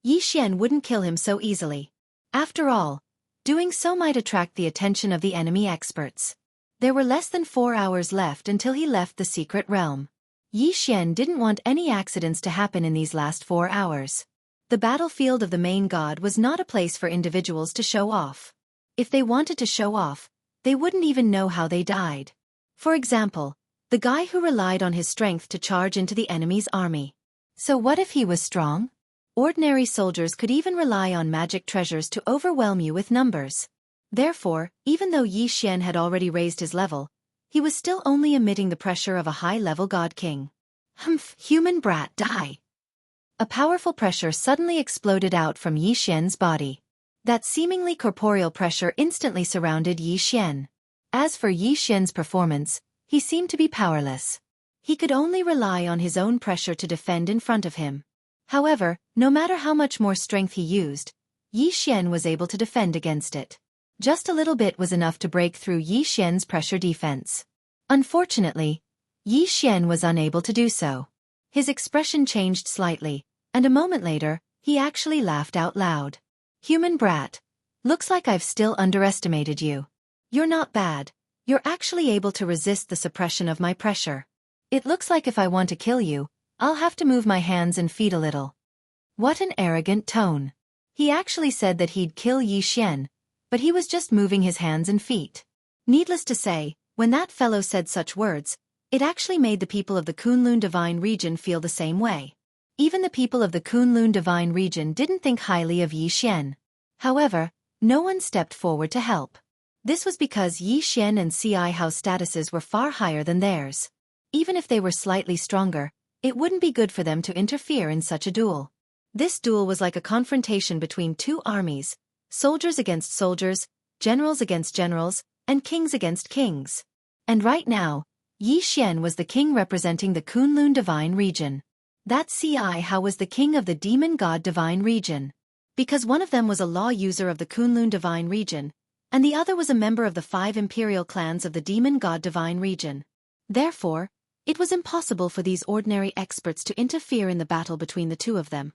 Yi Xian wouldn't kill him so easily. After all, doing so might attract the attention of the enemy experts. There were less than 4 hours left until he left the secret realm. Yi Xian didn't want any accidents to happen in these last 4 hours. The battlefield of the main god was not a place for individuals to show off. If they wanted to show off, they wouldn't even know how they died. For example, the guy who relied on his strength to charge into the enemy's army. So what if he was strong? Ordinary soldiers could even rely on magic treasures to overwhelm you with numbers. Therefore, even though Yi Xian had already raised his level, he was still only emitting the pressure of a high-level god king. Humph, human brat, die! A powerful pressure suddenly exploded out from Yi Xian's body. That seemingly corporeal pressure instantly surrounded Yi Xian. As for Yi Xian's performance, he seemed to be powerless. He could only rely on his own pressure to defend in front of him. However, no matter how much more strength he used, Yi Xian was able to defend against it. Just a little bit was enough to break through Yi Xian's pressure defense. Unfortunately, Yi Xian was unable to do so. His expression changed slightly, and a moment later, he actually laughed out loud. Human brat, looks like I've still underestimated you. You're not bad. You're actually able to resist the suppression of my pressure. It looks like if I want to kill you, I'll have to move my hands and feet a little. What an arrogant tone. He actually said that he'd kill Yi Xian, but he was just moving his hands and feet. Needless to say, when that fellow said such words, it actually made the people of the Kunlun Divine region feel the same way. Even the people of the Kunlun Divine region didn't think highly of Yi Xian. However, no one stepped forward to help. This was because Yi Xian and CI House statuses were far higher than theirs. Even if they were slightly stronger, it wouldn't be good for them to interfere in such a duel. This duel was like a confrontation between 2 armies, soldiers against soldiers, generals against generals, and kings against kings. And right now, Yi Xian was the king representing the Kunlun divine region. That Xianxia was the king of the demon god divine region. Because one of them was a law user of the Kunlun divine region, and the other was a member of the 5 imperial clans of the demon god divine region. Therefore, it was impossible for these ordinary experts to interfere in the battle between the two of them.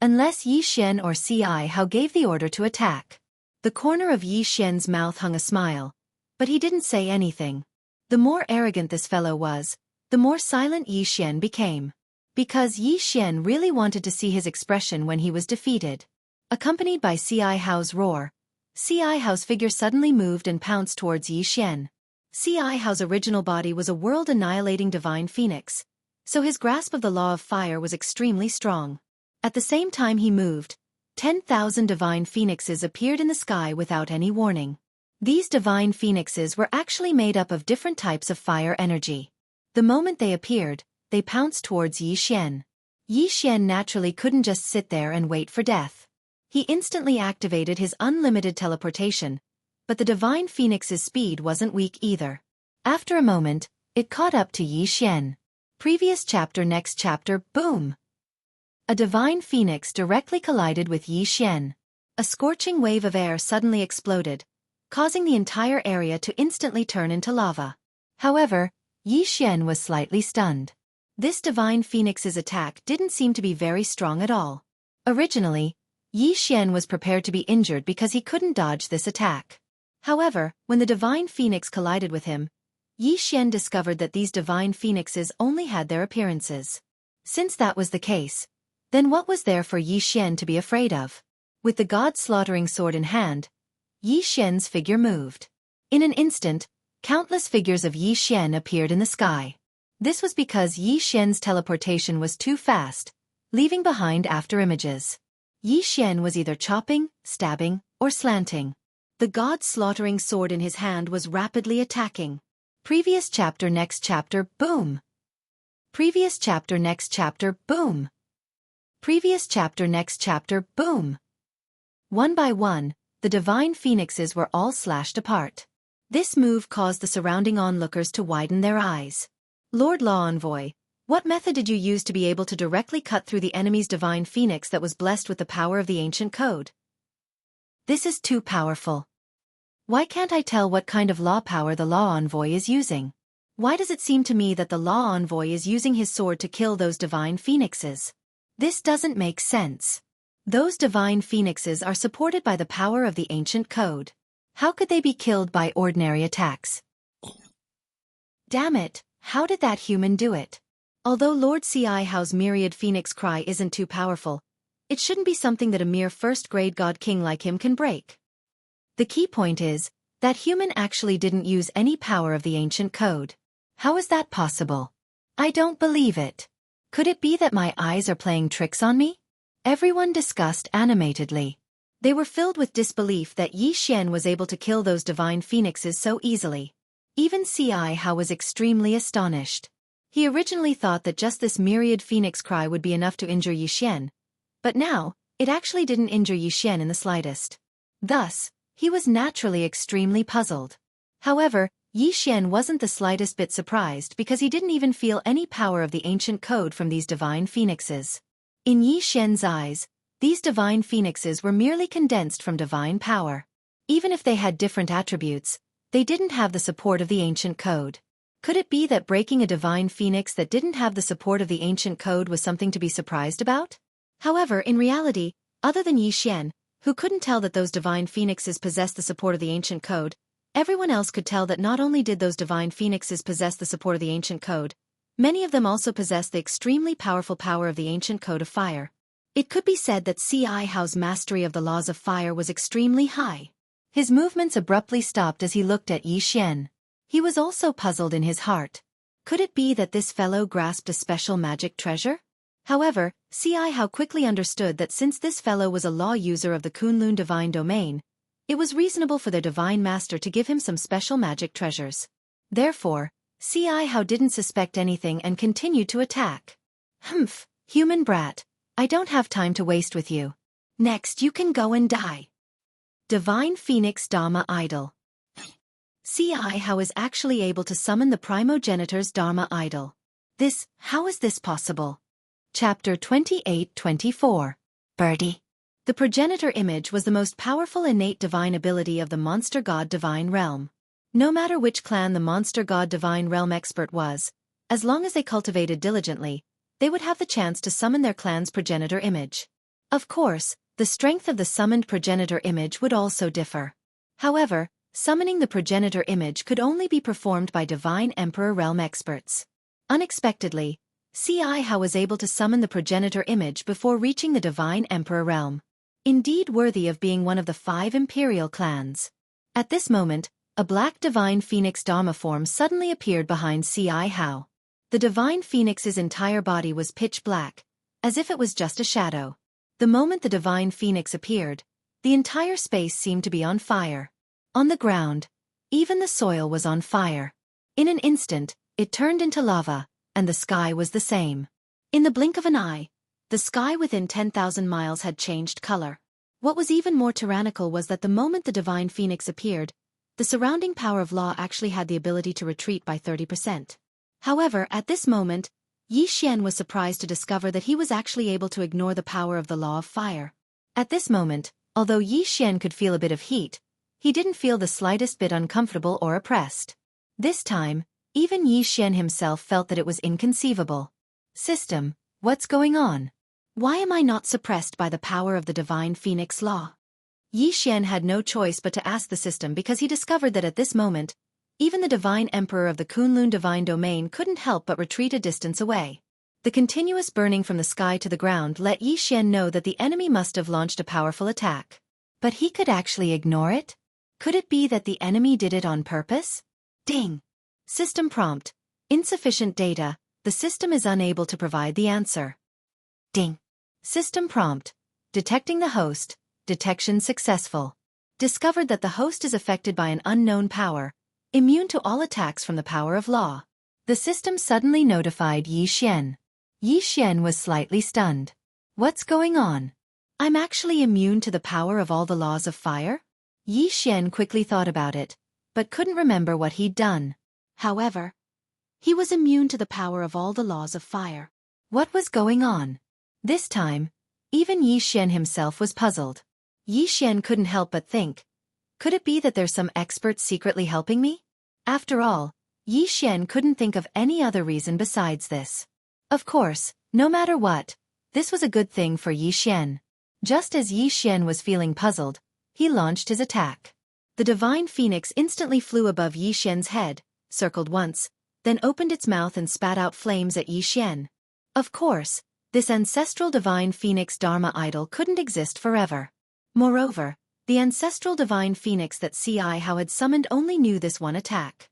Unless Yi Xian or Xianxia gave the order to attack. The corner of Yi Xian's mouth hung a smile, but he didn't say anything. The more arrogant this fellow was, the more silent Yi Xian became. Because Yi Xian really wanted to see his expression when he was defeated. Accompanied by Xianxia's roar, Xianxia's figure suddenly moved and pounced towards Yi Xian. Xianxia's original body was a world-annihilating divine phoenix, so his grasp of the law of fire was extremely strong. At the same time he moved, 10,000 divine phoenixes appeared in the sky without any warning. These divine phoenixes were actually made up of different types of fire energy. The moment they appeared, they pounced towards Yi Xian. Yi Xian naturally couldn't just sit there and wait for death. He instantly activated his unlimited teleportation, but the divine phoenix's speed wasn't weak either. After a moment, it caught up to Yi Xian. Previous chapter, next chapter, boom! A divine phoenix directly collided with Yi Xian. A scorching wave of air suddenly exploded, causing the entire area to instantly turn into lava. However, Yi Xian was slightly stunned. This divine phoenix's attack didn't seem to be very strong at all. Originally, Yi Xian was prepared to be injured because he couldn't dodge this attack. However, when the divine phoenix collided with him, Yi Xian discovered that these divine phoenixes only had their appearances. Since that was the case, then what was there for Yi Xian to be afraid of? With the god-slaughtering sword in hand, Yi Xian's figure moved. In an instant, countless figures of Yi Xian appeared in the sky. This was because Yi Xian's teleportation was too fast, leaving behind afterimages. Yi Xian was either chopping, stabbing, or slanting. The god-slaughtering sword in his hand was rapidly attacking. Previous chapter, next chapter, boom! Previous chapter, next chapter, boom! Previous chapter, next chapter, boom! One by one, the divine phoenixes were all slashed apart. This move caused the surrounding onlookers to widen their eyes. Lord Law Envoy, what method did you use to be able to directly cut through the enemy's divine phoenix that was blessed with the power of the ancient code? This is too powerful. Why can't I tell what kind of law power the Law Envoy is using? Why does it seem to me that the Law Envoy is using his sword to kill those divine phoenixes? This doesn't make sense. Those divine phoenixes are supported by the power of the ancient code. How could they be killed by ordinary attacks? Damn it, how did that human do it? Although Lord Xianxia's myriad phoenix cry isn't too powerful, it shouldn't be something that a mere first-grade god king like him can break. The key point is, that human actually didn't use any power of the ancient code. How is that possible? I don't believe it. Could it be that my eyes are playing tricks on me? Everyone discussed animatedly. They were filled with disbelief that Yi Xian was able to kill those divine phoenixes so easily. Even Xianxia was extremely astonished. He originally thought that just this myriad phoenix cry would be enough to injure Yi Xian, but now, it actually didn't injure Yi Xian in the slightest. Thus, he was naturally extremely puzzled. However, Yi Xian wasn't the slightest bit surprised because he didn't even feel any power of the ancient code from these divine phoenixes. In Yi Xian's eyes, these divine phoenixes were merely condensed from divine power. Even if they had different attributes, they didn't have the support of the ancient code. Could it be that breaking a divine phoenix that didn't have the support of the ancient code was something to be surprised about? However, in reality, other than Yi Xian, who couldn't tell that those divine phoenixes possessed the support of the ancient code, everyone else could tell that not only did those divine phoenixes possess the support of the ancient code, many of them also possessed the extremely powerful power of the ancient code of fire. It could be said that Xianxia's mastery of the laws of fire was extremely high. His movements abruptly stopped as he looked at Yi Xian. He was also puzzled in his heart. Could it be that this fellow grasped a special magic treasure? However, Xianxia quickly understood that since this fellow was a law user of the Kunlun divine domain, it was reasonable for their divine master to give him some special magic treasures. Therefore, Xianxia didn't suspect anything and continued to attack. Humph, human brat, I don't have time to waste with you. Next you can go and die. Divine Phoenix Dharma Idol. Xianxia was actually able to summon the primogenitor's Dharma idol. How is this possible? Chapter 28-24. Birdie. The progenitor image was the most powerful innate divine ability of the monster god divine realm. No matter which clan the monster god divine realm expert was, as long as they cultivated diligently, they would have the chance to summon their clan's progenitor image. Of course, the strength of the summoned progenitor image would also differ. However, summoning the progenitor image could only be performed by divine emperor realm experts. Unexpectedly, Xianxia was able to summon the progenitor image before reaching the divine emperor realm. Indeed worthy of being one of the 5 imperial clans. At this moment, a black divine phoenix Dharma form suddenly appeared behind Xianxia. The divine phoenix's entire body was pitch black, as if it was just a shadow. The moment the divine phoenix appeared, the entire space seemed to be on fire. On the ground, even the soil was on fire. In an instant, it turned into lava, and the sky was the same. In the blink of an eye, the sky within 10,000 miles had changed color. What was even more tyrannical was that the moment the divine phoenix appeared, the surrounding power of law actually had the ability to retreat by 30%. However, at this moment, Xianxia was surprised to discover that he was actually able to ignore the power of the law of fire. At this moment, although Xianxia could feel a bit of heat, he didn't feel the slightest bit uncomfortable or oppressed. This time, even Xianxia himself felt that it was inconceivable. System, what's going on? Why am I not suppressed by the power of the divine phoenix law? Xianxia had no choice but to ask the system because he discovered that at this moment, even the divine emperor of the Kunlun divine domain couldn't help but retreat a distance away. The continuous burning from the sky to the ground let Xianxia know that the enemy must have launched a powerful attack. But he could actually ignore it? Could it be that the enemy did it on purpose? Ding! System prompt. Insufficient data. The system is unable to provide the answer. Ding! System prompt. Detecting the host. Detection successful. Discovered that the host is affected by an unknown power, immune to all attacks from the power of law. The system suddenly notified Xianxia. Xianxia was slightly stunned. What's going on? I'm actually immune to the power of all the laws of fire? Xianxia quickly thought about it, but couldn't remember what he'd done. However, he was immune to the power of all the laws of fire. What was going on? This time, even Xianxia himself was puzzled. Xianxia couldn't help but think, could it be that there's some expert secretly helping me? After all, Xianxia couldn't think of any other reason besides this. Of course, no matter what, this was a good thing for Xianxia. Just as Xianxia was feeling puzzled, he launched his attack. The divine phoenix instantly flew above Xianxia's head, circled once, then opened its mouth and spat out flames at Xianxia. Of course, this ancestral divine phoenix Dharma idol couldn't exist forever. Moreover, the ancestral divine phoenix that Xianxia had summoned only knew this one attack.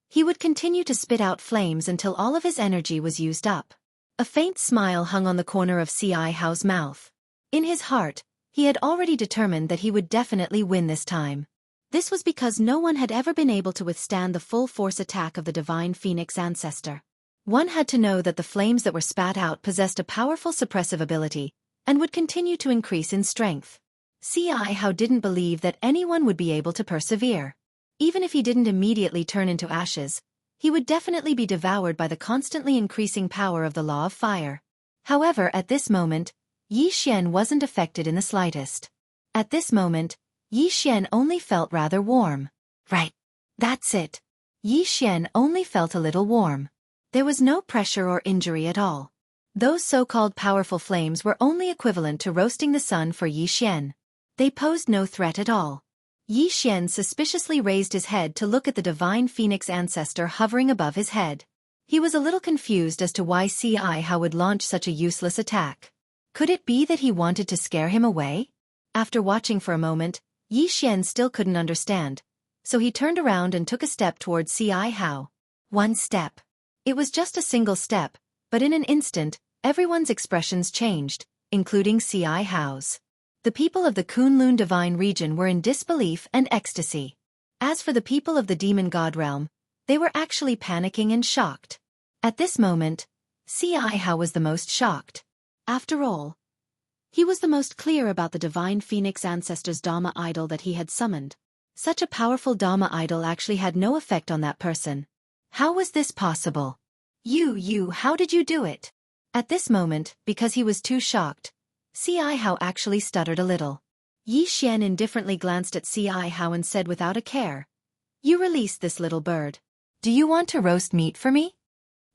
He would continue to spit out flames until all of his energy was used up. A faint smile hung on the corner of Xianxia's mouth. In his heart, he had already determined that he would definitely win this time. This was because no one had ever been able to withstand the full-force attack of the divine phoenix ancestor. One had to know that the flames that were spat out possessed a powerful suppressive ability, and would continue to increase in strength. Xianxia didn't believe that anyone would be able to persevere. Even if he didn't immediately turn into ashes, he would definitely be devoured by the constantly increasing power of the law of fire. However, at this moment, Xianxia wasn't affected in the slightest. At this moment, Xianxia only felt rather warm. Right. That's it. Xianxia only felt a little warm. There was no pressure or injury at all. Those so-called powerful flames were only equivalent to roasting the sun for Xianxia. They posed no threat at all. Xianxia suspiciously raised his head to look at the divine phoenix ancestor hovering above his head. He was a little confused as to why Xianxia would launch such a useless attack. Could it be that he wanted to scare him away? After watching for a moment, Xianxia still couldn't understand, so he turned around and took a step towards Xianxia. One step. It was just a single step, but in an instant, everyone's expressions changed, including Xianxia's. The people of the Kunlun divine region were in disbelief and ecstasy. As for the people of the demon god realm, they were actually panicking and shocked. At this moment, Xianxia was the most shocked. After all, he was the most clear about the divine phoenix ancestor's Dharma idol that he had summoned. Such a powerful Dharma idol actually had no effect on that person. How was this possible? How did you do it? At this moment, because he was too shocked, Xianxia actually stuttered a little. Yi Xian indifferently glanced at Xianxia and said without a care, "You released this little bird. Do you want to roast meat for me?"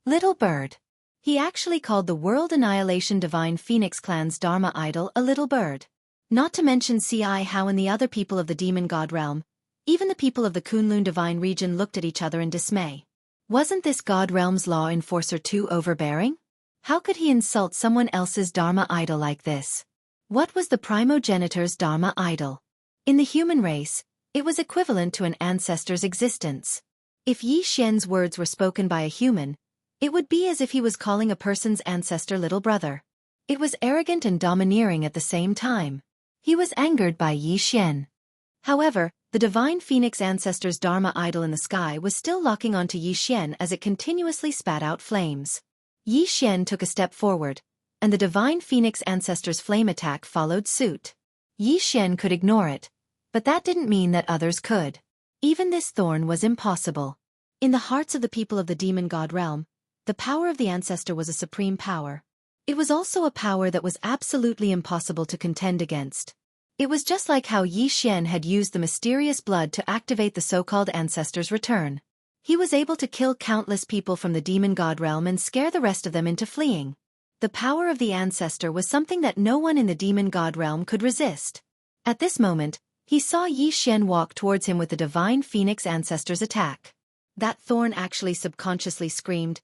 Little bird. He actually called the World Annihilation Divine Phoenix Clan's Dharma idol a little bird. Not to mention Xianxia and the other people of the demon god realm, even the people of the Kunlun divine region looked at each other in dismay. Wasn't this god realm's law enforcer too overbearing? How could he insult someone else's Dharma idol like this? What was the primogenitor's Dharma idol? In the human race, it was equivalent to an ancestor's existence. If Yi Xian's words were spoken by a human, it would be as if he was calling a person's ancestor little brother. It was arrogant and domineering at the same time. He was angered by Yi Xian. However, the divine phoenix ancestor's Dharma idol in the sky was still locking onto Yi Xian as it continuously spat out flames. Yi Xian took a step forward, and the divine phoenix ancestor's flame attack followed suit. Yi Xian could ignore it, but that didn't mean that others could. Even this thorn was impossible. In the hearts of the people of the demon god realm, the power of the ancestor was a supreme power. It was also a power that was absolutely impossible to contend against. It was just like how Yi Xian had used the mysterious blood to activate the so-called ancestor's return. He was able to kill countless people from the demon god realm and scare the rest of them into fleeing. The power of the ancestor was something that no one in the demon god realm could resist. At this moment, he saw Yi Xian walk towards him with the divine phoenix ancestor's attack. That thorn actually subconsciously screamed,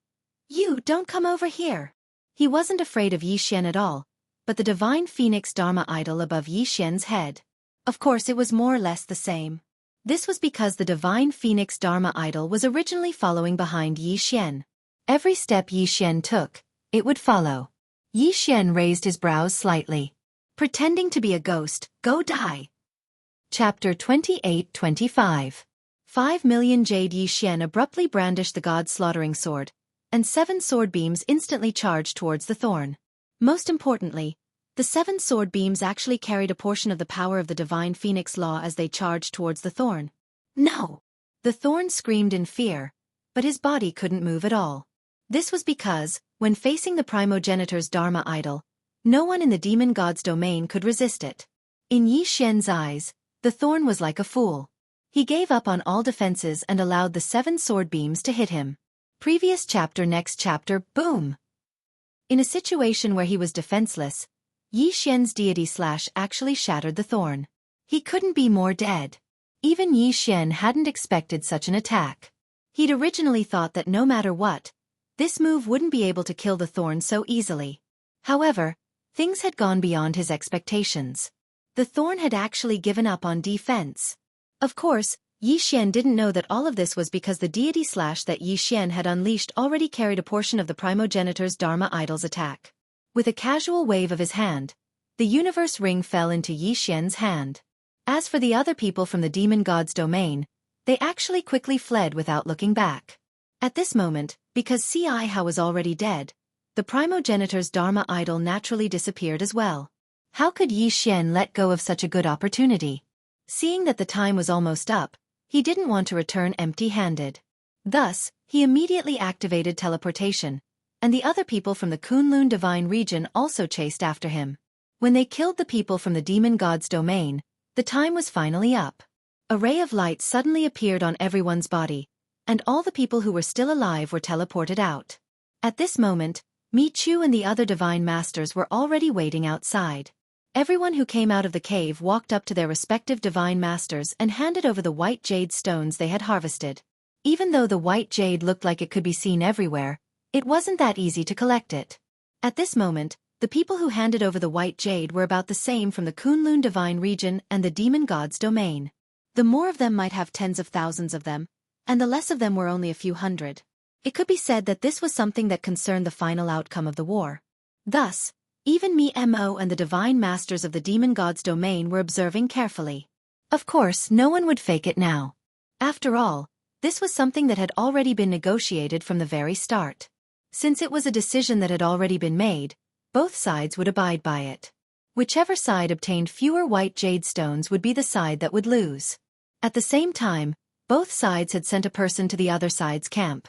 "You don't come over here!" He wasn't afraid of Yi Xian at all, but the divine phoenix Dharma idol above Yi Xian's head. Of course it was more or less the same. This was because the divine phoenix Dharma idol was originally following behind Yi Xian. Every step Yi Xian took, it would follow. Yi Xian raised his brows slightly. Pretending to be a ghost, go die. Chapter 28-25. 5,000,000 Jade. Yi Xian abruptly brandished the god's slaughtering sword, and 7 sword beams instantly charged towards the thorn. Most importantly, the 7 sword beams actually carried a portion of the power of the divine phoenix law as they charged towards the thorn. No! The thorn screamed in fear, but his body couldn't move at all. This was because, when facing the primogenitor's Dharma idol, no one in the demon god's domain could resist it. In Yi Xian's eyes, the thorn was like a fool. He gave up on all defenses and allowed the 7 sword beams to hit him. Previous chapter. Next chapter. Boom! In a situation where he was defenseless, Yi Xian's deity slash actually shattered the thorn. He couldn't be more dead. Even Yi Xian hadn't expected such an attack. He'd originally thought that no matter what, this move wouldn't be able to kill the thorn so easily. However, things had gone beyond his expectations. The thorn had actually given up on defense. Of course, Yi Xian didn't know that all of this was because the deity slash that Yi Xian had unleashed already carried a portion of the primogenitor's Dharma idol's attack. With a casual wave of his hand, the universe ring fell into Yi Xian's hand. As for the other people from the demon god's domain, they actually quickly fled without looking back. At this moment, because Xianxia was already dead, the primogenitor's Dharma idol naturally disappeared as well. How could Yi Xian let go of such a good opportunity? Seeing that the time was almost up, he didn't want to return empty-handed. Thus, he immediately activated teleportation, and the other people from the Kunlun divine region also chased after him. When they killed the people from the demon god's domain, the time was finally up. A ray of light suddenly appeared on everyone's body, and all the people who were still alive were teleported out. At this moment, Mi Chu and the other divine masters were already waiting outside. Everyone who came out of the cave walked up to their respective divine masters and handed over the white jade stones they had harvested. Even though the white jade looked like it could be seen everywhere, it wasn't that easy to collect it. At this moment, the people who handed over the white jade were about the same from the Kunlun divine region and the demon god's domain. The more of them might have tens of thousands of them, and the less of them were only a few hundred. It could be said that this was something that concerned the final outcome of the war. Thus, even Mi Mo and the divine masters of the demon god's domain were observing carefully. Of course, no one would fake it now. After all, this was something that had already been negotiated from the very start. Since it was a decision that had already been made, both sides would abide by it. Whichever side obtained fewer white jade stones would be the side that would lose. At the same time, both sides had sent a person to the other side's camp.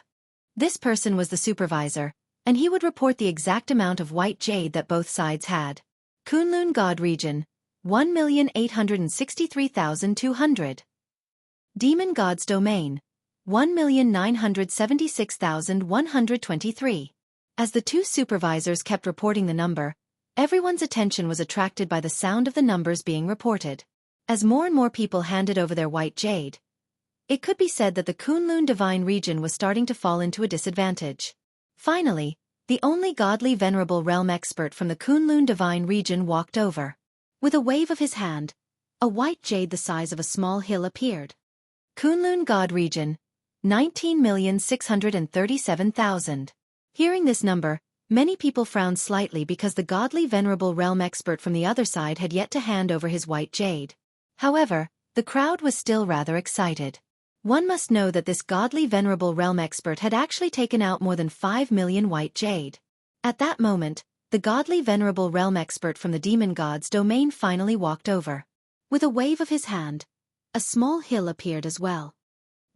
This person was the supervisor, and he would report the exact amount of white jade that both sides had. Kunlun God Region, 1,863,200. Demon God's Domain, 1,976,123. As the two supervisors kept reporting the number, everyone's attention was attracted by the sound of the numbers being reported. As more and more people handed over their white jade, it could be said that the Kunlun Divine Region was starting to fall into a disadvantage. Finally, the only godly venerable realm expert from the Kunlun Divine Region walked over. With a wave of his hand, a white jade the size of a small hill appeared. Kunlun God Region, 19,637,000. Hearing this number, many people frowned slightly because the godly venerable realm expert from the other side had yet to hand over his white jade. However, the crowd was still rather excited. One must know that this godly venerable realm expert had actually taken out more than 5 million white jade. At that moment, the godly venerable realm expert from the demon god's domain finally walked over. With a wave of his hand, a small hill appeared as well.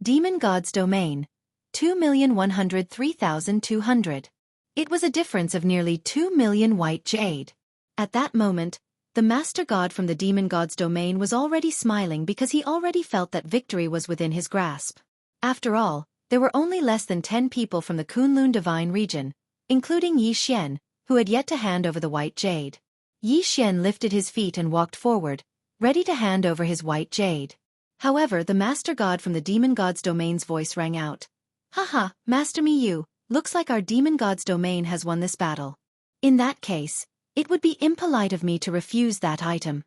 Demon God's Domain, 2,103,200. It was a difference of nearly 2 million white jade. At that moment, the Master God from the Demon God's Domain was already smiling because he already felt that victory was within his grasp. After all, there were only less than 10 people from the Kunlun Divine Region, including Xian, who had yet to hand over the white jade. Xian lifted his feet and walked forward, ready to hand over his white jade. However, the Master God from the Demon God's Domain's voice rang out. Haha, Master Miyu, looks like our Demon God's Domain has won this battle. In that case, it would be impolite of me to refuse that item.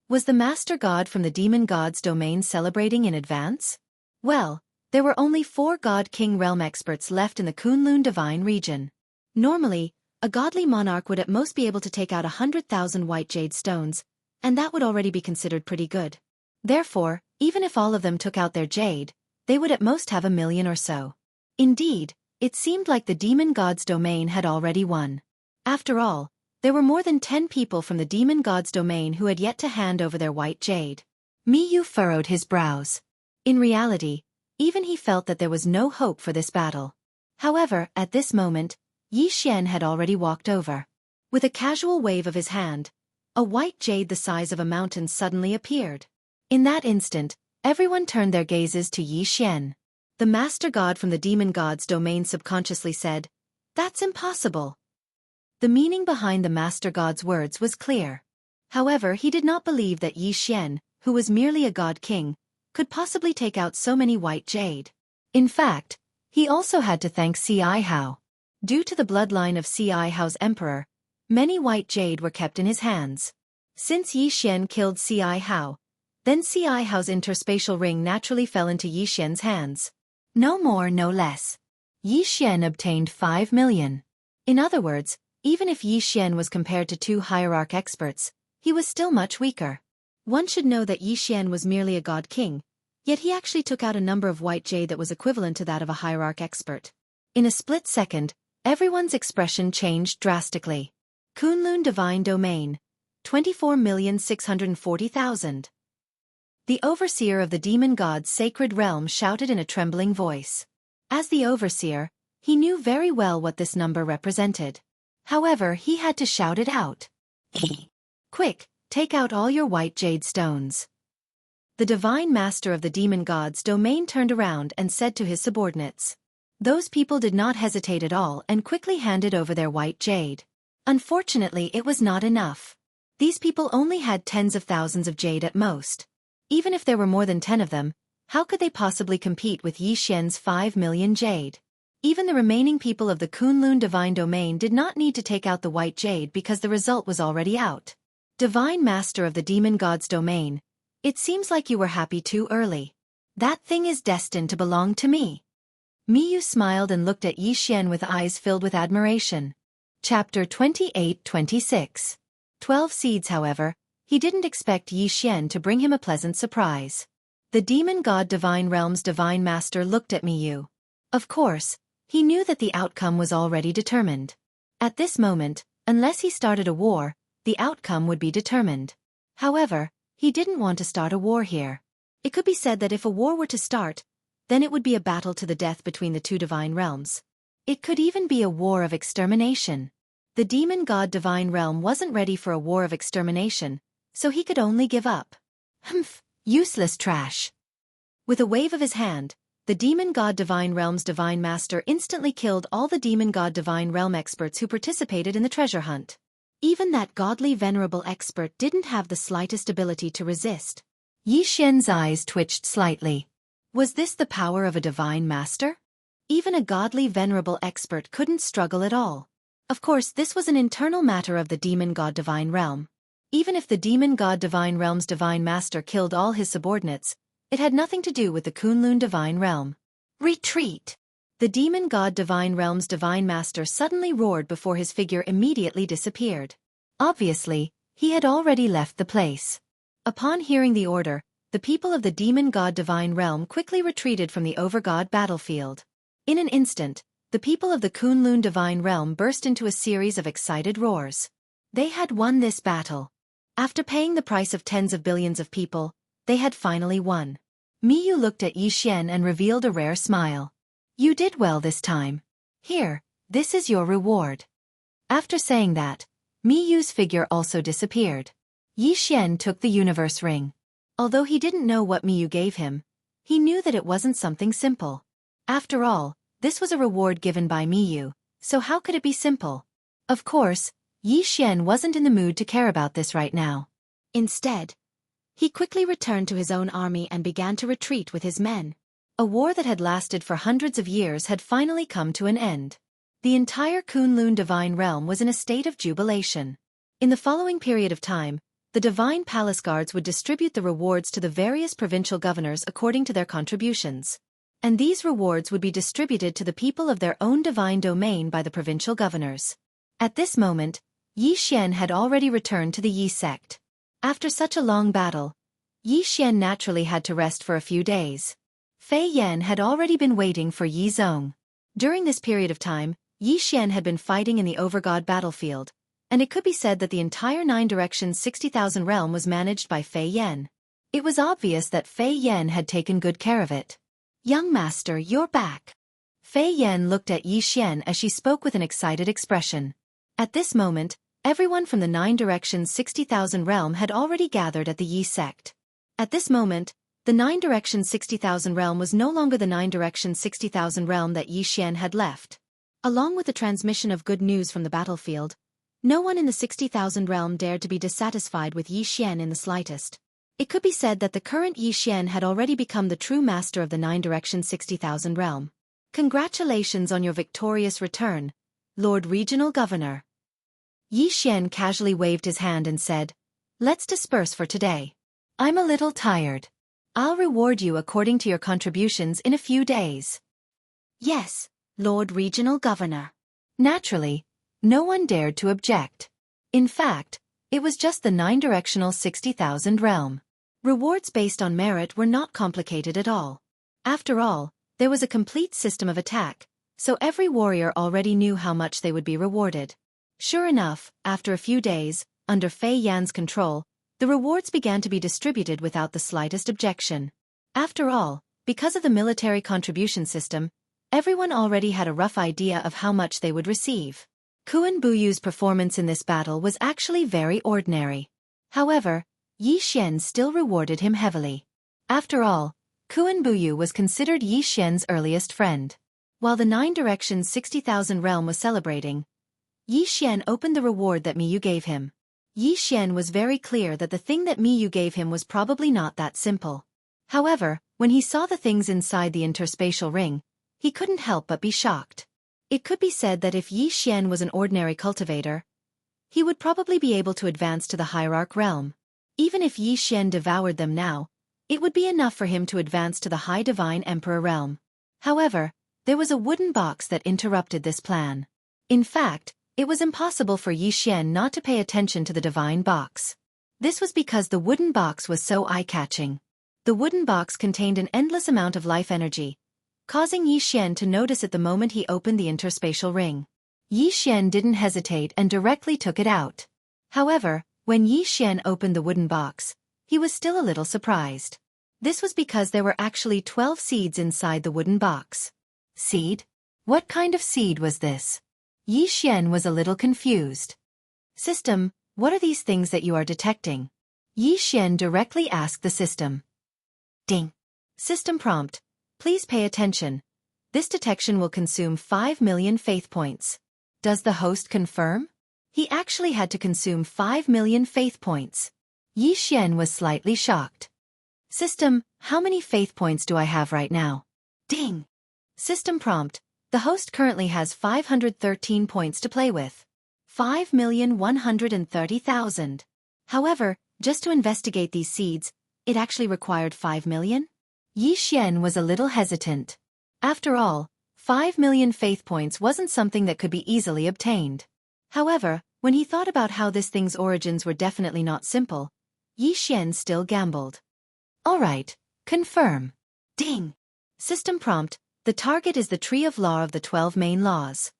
Was the Master God from the Demon God's Domain celebrating in advance? Well, there were only 4 God King realm experts left in the Kunlun Divine Region. Normally, a godly monarch would at most be able to take out 100,000 white jade stones, and that would already be considered pretty good. Therefore, even if all of them took out their jade, they would at most have 1 million or so. Indeed, it seemed like the Demon God's Domain had already won. After all, there were more than 10 people from the Demon God's Domain who had yet to hand over their white jade. Miyu furrowed his brows. In reality, even he felt that there was no hope for this battle. However, at this moment, Xian had already walked over. With a casual wave of his hand, a white jade the size of a mountain suddenly appeared. In that instant, everyone turned their gazes to Xian. The Master God from the Demon God's Domain subconsciously said, "That's impossible." The meaning behind the Master God's words was clear. However, he did not believe that Xian, who was merely a god king, could possibly take out so many white jade. In fact, he also had to thank Xianxia. Due to the bloodline of Xianxia's emperor, many white jade were kept in his hands. Since Xian killed Xianxia, then Xianxia's interspatial ring naturally fell into Xian's hands. No more, no less. Xian obtained 5 million. In other words, even if Xian was compared to 2 hierarch experts, he was still much weaker. One should know that Xian was merely a god king, yet he actually took out a number of white jade that was equivalent to that of a hierarch expert. In a split second, everyone's expression changed drastically. Kunlun Divine Domain, 24,640,000. The overseer of the demon god's sacred realm shouted in a trembling voice. As the overseer, he knew very well what this number represented. However, he had to shout it out. Quick, take out all your white jade stones. The divine master of the demon god's domain turned around and said to his subordinates. Those people did not hesitate at all and quickly handed over their white jade. Unfortunately, it was not enough. These people only had tens of thousands of jade at most. Even if there were more than 10 of them, how could they possibly compete with Xian's 5 million jade? Even the remaining people of the Kunlun Divine Domain did not need to take out the white jade because the result was already out. Divine Master of the Demon God's Domain, it seems like you were happy too early. That thing is destined to belong to me. Miyu smiled and looked at Xian with eyes filled with admiration. Chapter 28-26. 12 Seeds. However, he didn't expect Xian to bring him a pleasant surprise. The Demon God Divine Realm's Divine Master looked at Miyu. Of course, he knew that the outcome was already determined. At this moment, unless he started a war, the outcome would be determined. However, he didn't want to start a war here. It could be said that if a war were to start, then it would be a battle to the death between the two divine realms. It could even be a war of extermination. The demon god divine realm wasn't ready for a war of extermination, so he could only give up. Humph, useless trash. With a wave of his hand, the demon god divine realm's divine master instantly killed all the demon god divine realm experts who participated in the treasure hunt. Even that godly venerable expert didn't have the slightest ability to resist. Yi Xian's eyes twitched slightly. Was this the power of a divine master? Even a godly venerable expert couldn't struggle at all. Of course, this was an internal matter of the demon god divine realm. Even if the demon god divine realm's divine master killed all his subordinates, it had nothing to do with the Kunlun divine realm. Retreat! The demon god divine realm's divine master suddenly roared before his figure immediately disappeared. Obviously, he had already left the place. Upon hearing the order, the people of the demon god divine realm quickly retreated from the overgod battlefield. In an instant, the people of the Kunlun divine realm burst into a series of excited roars. They had won this battle. After paying the price of tens of billions of people, they had finally won. Miyu looked at Yi Xian and revealed a rare smile. You did well this time. Here, this is your reward. After saying that, Miyu's figure also disappeared. Yi Xian took the universe ring. Although he didn't know what Miyu gave him, he knew that it wasn't something simple. After all, this was a reward given by Miyu, so how could it be simple? Of course, Yi Xian wasn't in the mood to care about this right now. Instead, he quickly returned to his own army and began to retreat with his men. A war that had lasted for hundreds of years had finally come to an end. The entire Kunlun divine realm was in a state of jubilation. In the following period of time, the divine palace guards would distribute the rewards to the various provincial governors according to their contributions. And these rewards would be distributed to the people of their own divine domain by the provincial governors. At this moment, Yi Xian had already returned to the Yi sect. After such a long battle, Yi Xian naturally had to rest for a few days. Fei Yan had already been waiting for Yi Zong. During this period of time, Yi Xian had been fighting in the overgod battlefield, and it could be said that the entire 9 directions 60,000 realm was managed by Fei Yan. It was obvious that Fei Yan had taken good care of it. Young master, you're back. Fei Yan looked at Yi Xian as she spoke with an excited expression. At this moment, everyone from the 9 directions 60,000 realm had already gathered at the Yi sect. At this moment, the 9 directions 60,000 realm was no longer the 9 directions 60,000 realm that Yi Xian had left. Along with the transmission of good news from the battlefield, no one in the 60,000 realm dared to be dissatisfied with Yi Xian in the slightest. It could be said that the current Yi Xian had already become the true master of the 9 directions 60,000 realm. Congratulations on your victorious return, Lord Regional Governor. Yi Xian casually waved his hand and said, Let's disperse for today. I'm a little tired. I'll reward you according to your contributions in a few days. Yes, Lord Regional Governor. Naturally, no one dared to object. In fact, it was just the 9-directional 60,000 realm. Rewards based on merit were not complicated at all. After all, there was a complete system of attack, so every warrior already knew how much they would be rewarded. Sure enough, after a few days, under Fei Yan's control, the rewards began to be distributed without the slightest objection. After all, because of the military contribution system, everyone already had a rough idea of how much they would receive. Kuan Buyu's performance in this battle was actually very ordinary. However, Yi Xian still rewarded him heavily. After all, Kuan Buyu was considered Yi Xian's earliest friend. While the 9 directions 60,000 realm was celebrating, Yi Xian opened the reward that Miyu gave him. Yi Xian was very clear that the thing that Miyu gave him was probably not that simple. However, when he saw the things inside the interspatial ring, he couldn't help but be shocked. It could be said that if Yi Xian was an ordinary cultivator, he would probably be able to advance to the hierarch realm. Even if Yi Xian devoured them now, it would be enough for him to advance to the high divine emperor realm. However, there was a wooden box that interrupted this plan. In fact, it was impossible for Yi Xian not to pay attention to the divine box. This was because the wooden box was so eye-catching. The wooden box contained an endless amount of life energy, causing Yi Xian to notice it the moment he opened the interspatial ring. Yi Xian didn't hesitate and directly took it out. However, when Yi Xian opened the wooden box, he was still a little surprised. This was because there were actually 12 seeds inside the wooden box. Seed? What kind of seed was this? Yi Xian was a little confused. System, what are these things that you are detecting? Yi Xian directly asked the system. Ding. System prompt. Please pay attention. This detection will consume 5 million faith points. Does the host confirm? He actually had to consume 5 million faith points. Yi Xian was slightly shocked. System, how many faith points do I have right now? Ding. System prompt. The host currently has 513 points to play with. 5,130,000. However, just to investigate these seeds, it actually required 5 million? Yi Xian was a little hesitant. After all, 5 million faith points wasn't something that could be easily obtained. However, when he thought about how this thing's origins were definitely not simple, Yi Xian still gambled. Alright, confirm. Ding. System prompt. The target is the Tree of Law of the 12 main laws.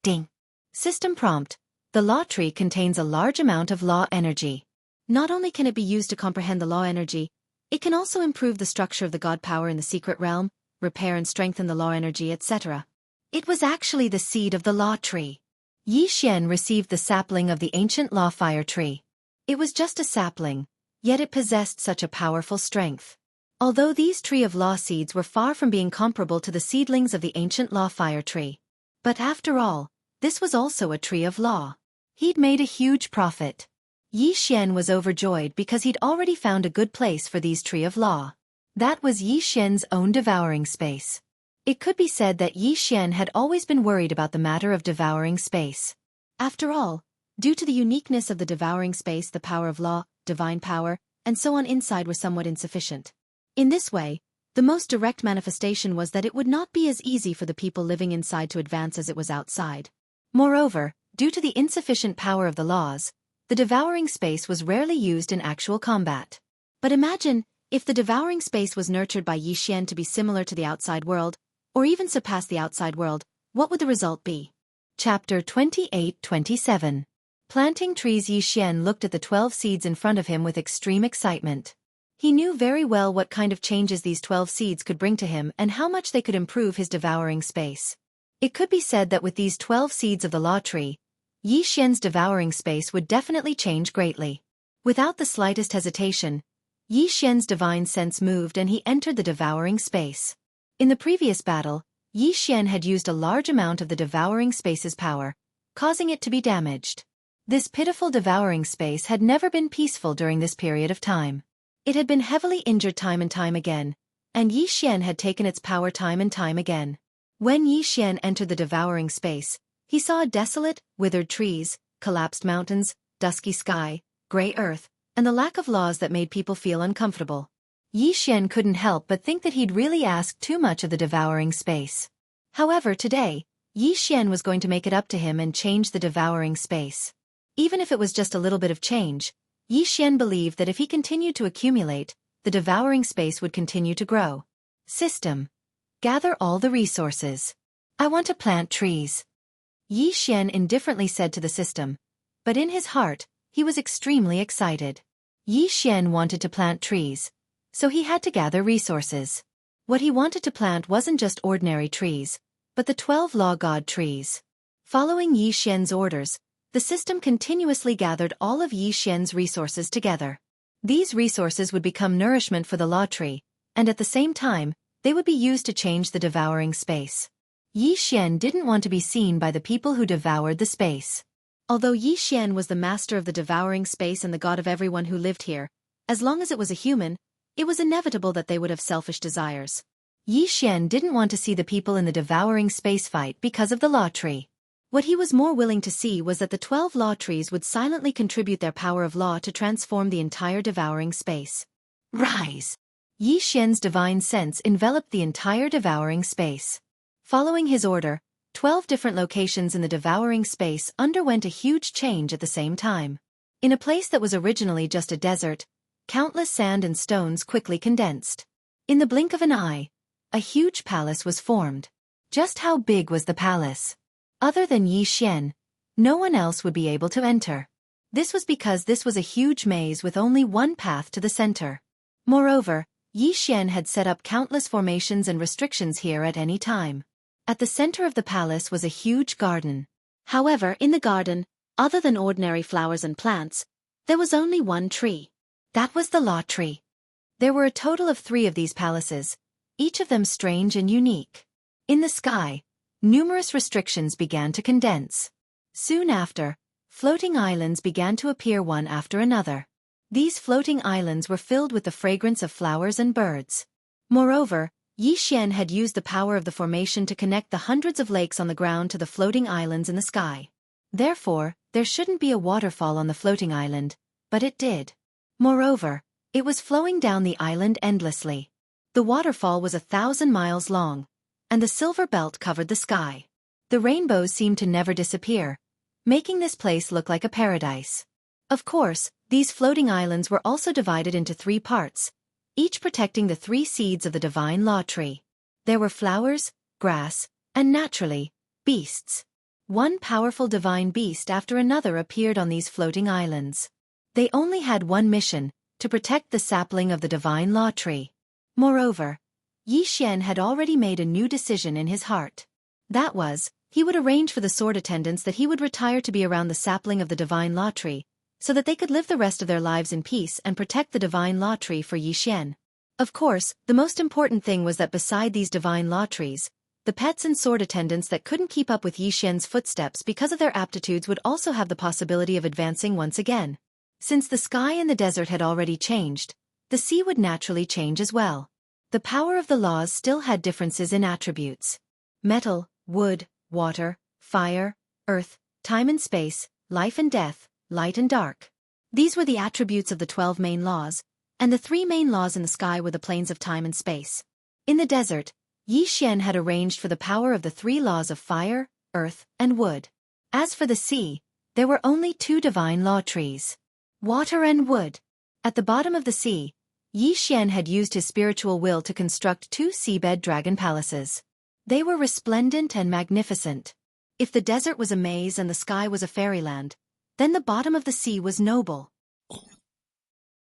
Ding. System prompt. The law tree contains a large amount of law energy. Not only can it be used to comprehend the law energy, it can also improve the structure of the god power in the secret realm, repair and strengthen the law energy, etc. It was actually the seed of the law tree. Yi Xian received the sapling of the ancient law fire tree. It was just a sapling, yet it possessed such a powerful strength. Although these tree of law seeds were far from being comparable to the seedlings of the ancient law fire tree. But after all, this was also a tree of law. He'd made a huge profit. Yi Xian was overjoyed because he'd already found a good place for these tree of law. That was Yi Xian's own devouring space. It could be said that Yi Xian had always been worried about the matter of devouring space. After all, due to the uniqueness of the devouring space, the power of law, divine power, and so on inside was somewhat insufficient. In this way, the most direct manifestation was that it would not be as easy for the people living inside to advance as it was outside. Moreover, due to the insufficient power of the laws, the devouring space was rarely used in actual combat. But imagine, if the devouring space was nurtured by Yi Xian to be similar to the outside world, or even surpass the outside world, what would the result be? Chapter 28-27. Planting trees. Yi Xian looked at the 12 seeds in front of him with extreme excitement. He knew very well what kind of changes these 12 seeds could bring to him and how much they could improve his devouring space. It could be said that with these 12 seeds of the law tree, Yi Xian's devouring space would definitely change greatly. Without the slightest hesitation, Yi Xian's divine sense moved and he entered the devouring space. In the previous battle, Yi Xian had used a large amount of the devouring space's power, causing it to be damaged. This pitiful devouring space had never been peaceful during this period of time. It had been heavily injured time and time again, and Yi Xian had taken its power time and time again. When Yi Xian entered the devouring space, he saw desolate, withered trees, collapsed mountains, dusky sky, gray earth, and the lack of laws that made people feel uncomfortable. Yi Xian couldn't help but think that he'd really asked too much of the devouring space. However, today, Yi Xian was going to make it up to him and change the devouring space. Even if it was just a little bit of change, Yi Xian believed that if he continued to accumulate, the devouring space would continue to grow. System. Gather all the resources. I want to plant trees. Yi Xian indifferently said to the system, but in his heart, he was extremely excited. Yi Xian wanted to plant trees, so he had to gather resources. What he wanted to plant wasn't just ordinary trees, but the 12 law god trees. Following Yi Xian's orders, the system continuously gathered all of Yi Xian's resources together. These resources would become nourishment for the law tree, and at the same time, they would be used to change the devouring space. Yi Xian didn't want to be seen by the people who devoured the space. Although Yi Xian was the master of the devouring space and the god of everyone who lived here, as long as it was a human, it was inevitable that they would have selfish desires. Yi Xian didn't want to see the people in the devouring space fight because of the law tree. What he was more willing to see was that the 12 law trees would silently contribute their power of law to transform the entire devouring space. Rise! Yi Xian's divine sense enveloped the entire devouring space. Following his order, 12 different locations in the devouring space underwent a huge change at the same time. In a place that was originally just a desert, countless sand and stones quickly condensed. In the blink of an eye, a huge palace was formed. Just how big was the palace? Other than Yi Xian, no one else would be able to enter. This was because this was a huge maze with only one path to the center. Moreover, Yi Xian had set up countless formations and restrictions here at any time. At the center of the palace was a huge garden. However, in the garden, other than ordinary flowers and plants, there was only one tree. That was the Law Tree. There were a total of 3 of these palaces, each of them strange and unique. In the sky, numerous restrictions began to condense. Soon after, floating islands began to appear one after another. These floating islands were filled with the fragrance of flowers and birds. Moreover, Yi Xian had used the power of the formation to connect the hundreds of lakes on the ground to the floating islands in the sky. Therefore, there shouldn't be a waterfall on the floating island, but it did. Moreover, it was flowing down the island endlessly. The waterfall was 1,000 miles long, and the silver belt covered the sky. The rainbows seemed to never disappear, making this place look like a paradise. Of course, these floating islands were also divided into 3 parts, each protecting the 3 seeds of the divine law tree. There were flowers, grass, and naturally, beasts. One powerful divine beast after another appeared on these floating islands. They only had one mission, to protect the sapling of the divine law tree. Moreover, Yi Xian had already made a new decision in his heart. That was, he would arrange for the sword attendants that he would retire to be around the sapling of the divine law tree, so that they could live the rest of their lives in peace and protect the divine law tree for Yi Xian. Of course, the most important thing was that beside these divine law trees, the pets and sword attendants that couldn't keep up with Yi Xian's footsteps because of their aptitudes would also have the possibility of advancing once again. Since the sky and the desert had already changed, the sea would naturally change as well. The power of the laws still had differences in attributes. Metal, wood, water, fire, earth, time and space, life and death, light and dark. These were the attributes of the 12 main laws, and the 3 main laws in the sky were the planes of time and space. In the desert, Yi Xian had arranged for the power of the 3 laws of fire, earth, and wood. As for the sea, there were only 2 divine law trees. Water and wood. At the bottom of the sea, Yi Xian had used his spiritual will to construct 2 seabed dragon palaces. They were resplendent and magnificent. If the desert was a maze and the sky was a fairyland, then the bottom of the sea was noble.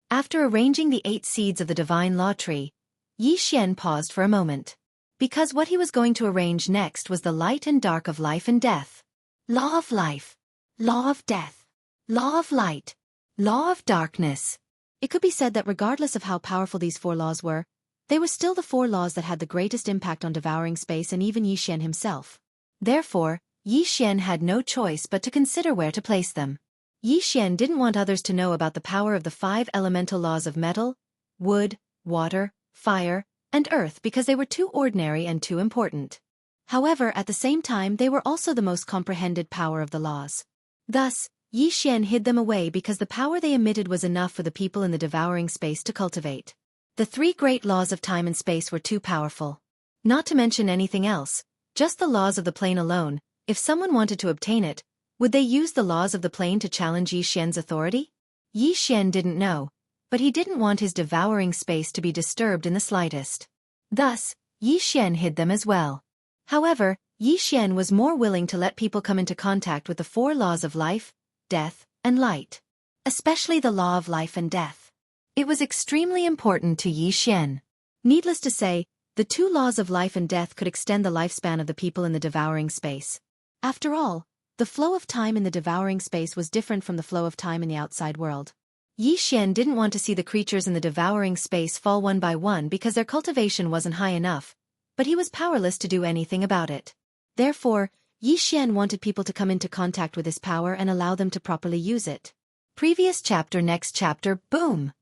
After arranging the 8 seeds of the divine law tree, Yi Xian paused for a moment. Because what he was going to arrange next was the light and dark of life and death. Law of life. Law of death. Law of light. Law of darkness. It could be said that regardless of how powerful these 4 laws were, they were still the 4 laws that had the greatest impact on devouring space and even Yi Xian himself. Therefore, Yi Xian had no choice but to consider where to place them. Yi Xian didn't want others to know about the power of the 5 elemental laws of metal, wood, water, fire, and earth because they were too ordinary and too important. However, at the same time they were also the most comprehended power of the laws. Thus, Yi Xian hid them away because the power they emitted was enough for the people in the devouring space to cultivate. The 3 great laws of time and space were too powerful. Not to mention anything else, just the laws of the plane alone, if someone wanted to obtain it, would they use the laws of the plane to challenge Yi Xian's authority? Yi Xian didn't know, but he didn't want his devouring space to be disturbed in the slightest. Thus, Yi Xian hid them as well. However, Yi Xian was more willing to let people come into contact with the 4 laws of life, death, and light. Especially the law of life and death. It was extremely important to Yi Xian. Needless to say, the 2 laws of life and death could extend the lifespan of the people in the devouring space. After all, the flow of time in the devouring space was different from the flow of time in the outside world. Yi Xian didn't want to see the creatures in the devouring space fall one by one because their cultivation wasn't high enough, but he was powerless to do anything about it. Therefore, Yi Xian wanted people to come into contact with his power and allow them to properly use it. Previous chapter, next chapter, boom!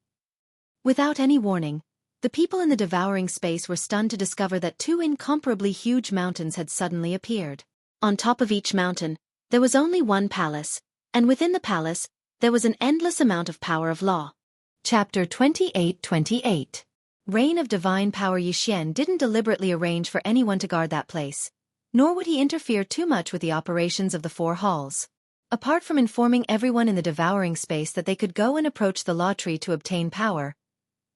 Without any warning, the people in the devouring space were stunned to discover that 2 incomparably huge mountains had suddenly appeared. On top of each mountain, there was only one palace, and within the palace, there was an endless amount of power of law. Chapter 28. Reign of Divine Power. Yi Xian didn't deliberately arrange for anyone to guard that place, nor would he interfere too much with the operations of the 4 halls. Apart from informing everyone in the devouring space that they could go and approach the law tree to obtain power,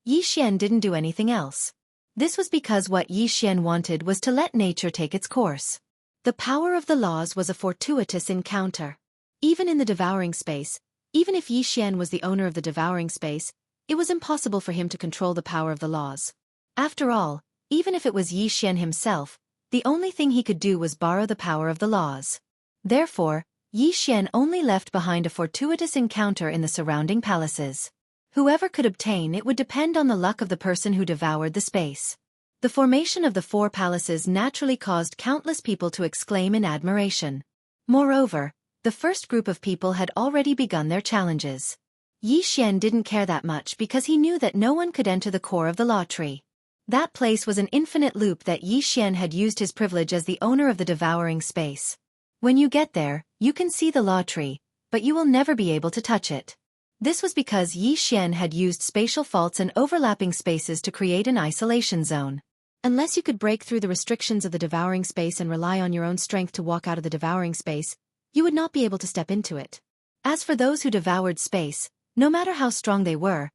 Yi Xian didn't do anything else. This was because what Yi Xian wanted was to let nature take its course. The power of the laws was a fortuitous encounter. Even in the devouring space, even if Yi Xian was the owner of the devouring space, it was impossible for him to control the power of the laws. After all, even if it was Yi Xian himself, the only thing he could do was borrow the power of the laws. Therefore, Yi Xian only left behind a fortuitous encounter in the surrounding palaces. Whoever could obtain it would depend on the luck of the person who devoured the space. The formation of the 4 palaces naturally caused countless people to exclaim in admiration. Moreover, the first group of people had already begun their challenges. Yi Xian didn't care that much because he knew that no one could enter the core of the law tree. That place was an infinite loop that Yi Xian had used his privilege as the owner of the devouring space. When you get there, you can see the law tree, but you will never be able to touch it. This was because Yi Xian had used spatial faults and overlapping spaces to create an isolation zone. Unless you could break through the restrictions of the devouring space and rely on your own strength to walk out of the devouring space, you would not be able to step into it. As for those who devoured space, no matter how strong they were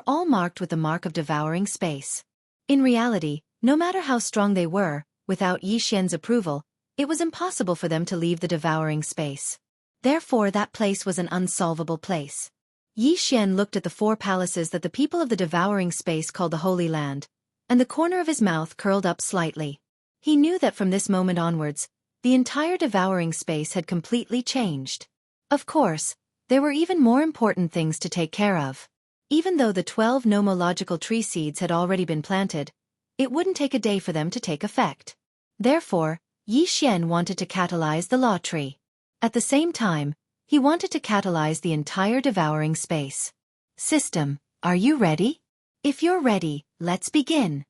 all marked with the mark of devouring space. In reality, no matter how strong they were, without Yi Xian's approval, it was impossible for them to leave the devouring space. Therefore that place was an unsolvable place. Yi Xian looked at the 4 palaces that the people of the devouring space called the Holy Land, and the corner of his mouth curled up slightly. He knew that from this moment onwards, the entire devouring space had completely changed. Of course, there were even more important things to take care of. Even though the 12 nomological tree seeds had already been planted, it wouldn't take a day for them to take effect. Therefore, Yi Xian wanted to catalyze the law tree. At the same time, he wanted to catalyze the entire devouring space. System, are you ready? If you're ready, let's begin.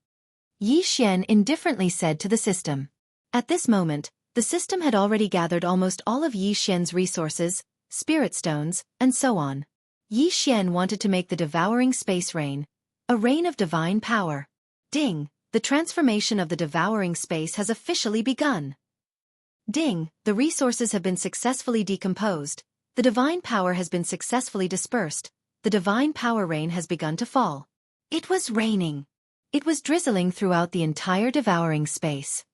Yi Xian indifferently said to the system. At this moment, the system had already gathered almost all of Yi Xian's resources, spirit stones, and so on. Yi Xian wanted to make the devouring space rain, a rain of divine power. Ding, the transformation of the devouring space has officially begun. Ding, the resources have been successfully decomposed, the divine power has been successfully dispersed, the divine power rain has begun to fall. It was raining. It was drizzling throughout the entire devouring space.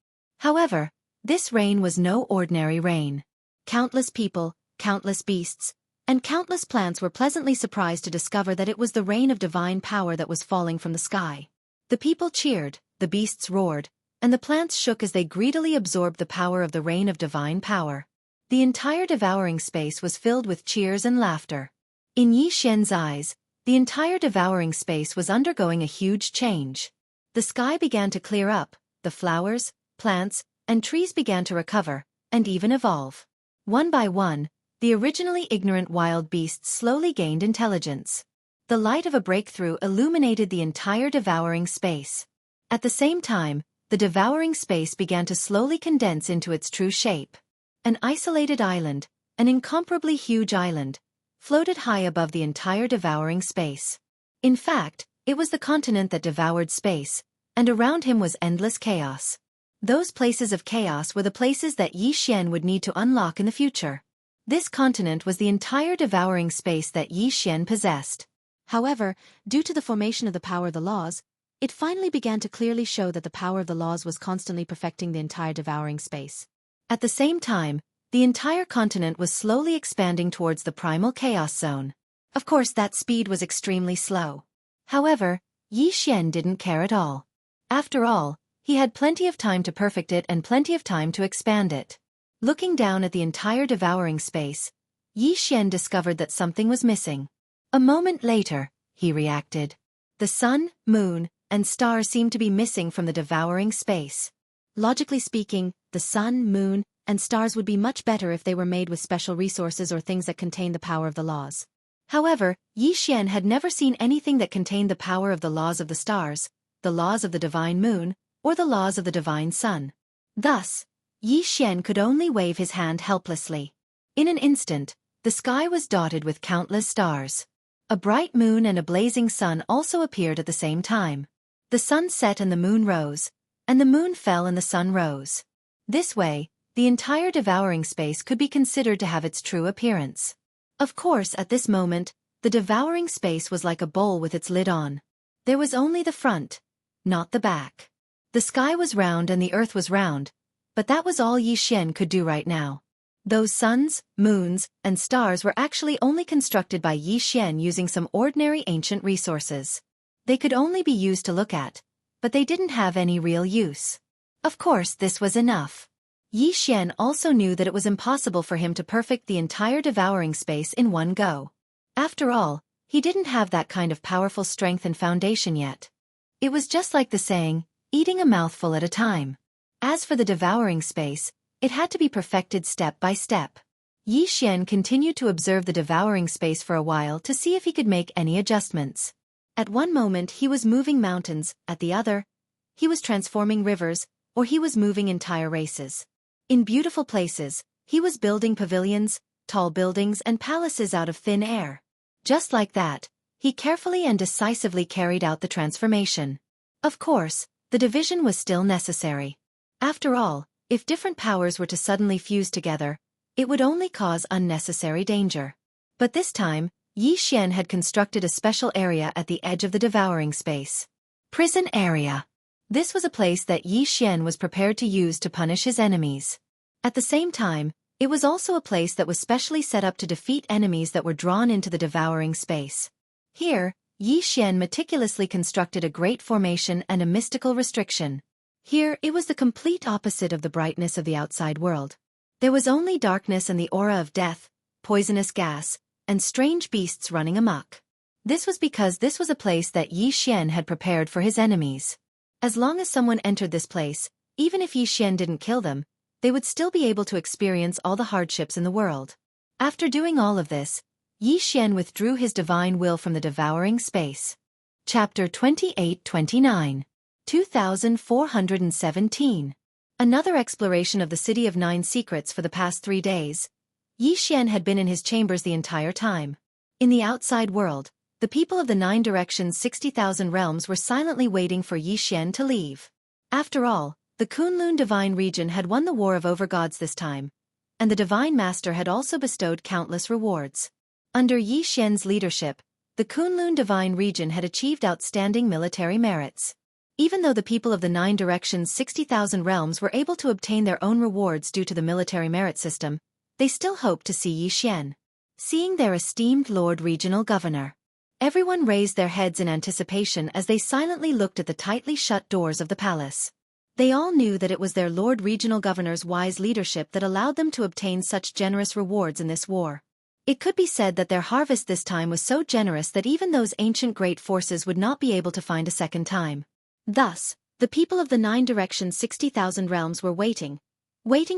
However, this rain was no ordinary rain. Countless people, countless beasts, and countless plants were pleasantly surprised to discover that it was the rain of divine power that was falling from the sky. The people cheered, the beasts roared, and the plants shook as they greedily absorbed the power of the rain of divine power. The entire devouring space was filled with cheers and laughter. In Yi Xian's eyes, the entire devouring space was undergoing a huge change. The sky began to clear up, the flowers, plants, and trees began to recover, and even evolve. One by one, the originally ignorant wild beasts slowly gained intelligence. The light of a breakthrough illuminated the entire devouring space. At the same time, the devouring space began to slowly condense into its true shape. An isolated island, an incomparably huge island, floated high above the entire devouring space. In fact, it was the continent that devoured space, and around him was endless chaos. Those places of chaos were the places that Yi Xian would need to unlock in the future. This continent was the entire devouring space that Yi Xian possessed. However, due to the formation of the power of the laws, it finally began to clearly show that the power of the laws was constantly perfecting the entire devouring space. At the same time, the entire continent was slowly expanding towards the primal chaos zone. Of course, that speed was extremely slow. However, Yi Xian didn't care at all. After all, he had plenty of time to perfect it and plenty of time to expand it. Looking down at the entire devouring space, Yi Xian discovered that something was missing. A moment later, he reacted. The sun, moon, and stars seemed to be missing from the devouring space. Logically speaking, the sun, moon, and stars would be much better if they were made with special resources or things that contain the power of the laws. However, Yi Xian had never seen anything that contained the power of the laws of the stars, the laws of the divine moon, or the laws of the divine sun. Thus, Yi Xian could only wave his hand helplessly. In an instant, the sky was dotted with countless stars. A bright moon and a blazing sun also appeared at the same time. The sun set and the moon rose, and the moon fell and the sun rose. This way, the entire devouring space could be considered to have its true appearance. Of course, at this moment, the devouring space was like a bowl with its lid on. There was only the front, not the back. The sky was round and the earth was round, but that was all Yi Xian could do right now. Those suns, moons, and stars were actually only constructed by Yi Xian using some ordinary ancient resources. They could only be used to look at, but they didn't have any real use. Of course, this was enough. Yi Xian also knew that it was impossible for him to perfect the entire devouring space in one go. After all, he didn't have that kind of powerful strength and foundation yet. It was just like the saying, eating a mouthful at a time. As for the devouring space, it had to be perfected step by step. Yi Xian continued to observe the devouring space for a while to see if he could make any adjustments. At one moment he was moving mountains, at the other, he was transforming rivers, or he was moving entire races. In beautiful places, he was building pavilions, tall buildings and palaces out of thin air. Just like that, he carefully and decisively carried out the transformation. Of course, the division was still necessary. After all, if different powers were to suddenly fuse together, it would only cause unnecessary danger. But this time, Yi Xian had constructed a special area at the edge of the devouring space. Prison area. This was a place that Yi Xian was prepared to use to punish his enemies. At the same time, it was also a place that was specially set up to defeat enemies that were drawn into the devouring space. Here, Yi Xian meticulously constructed a great formation and a mystical restriction. Here, it was the complete opposite of the brightness of the outside world. There was only darkness and the aura of death, poisonous gas, and strange beasts running amok. This was because this was a place that Yi Xian had prepared for his enemies. As long as someone entered this place, even if Yi Xian didn't kill them, they would still be able to experience all the hardships in the world. After doing all of this, Yi Xian withdrew his divine will from the devouring space. Chapter 28-29. 2417. Another exploration of the City of Nine Secrets for the past 3 days. Yi Xian had been in his chambers the entire time. In the outside world, the people of the 9 directions 60,000 realms were silently waiting for Yi Xian to leave. After all, the Kunlun divine region had won the war of overgods this time, and the divine master had also bestowed countless rewards. Under Yi Xian's leadership, the Kunlun divine region had achieved outstanding military merits. Even though the people of the 9 directions 60,000 realms were able to obtain their own rewards due to the military merit system, they still hoped to see Yi Xian. Seeing their esteemed Lord Regional Governor, everyone raised their heads in anticipation as they silently looked at the tightly shut doors of the palace. They all knew that it was their Lord Regional Governor's wise leadership that allowed them to obtain such generous rewards in this war. It could be said that their harvest this time was so generous that even those ancient great forces would not be able to find a second time. Thus, the people of the 9 directions 60,000 realms were waiting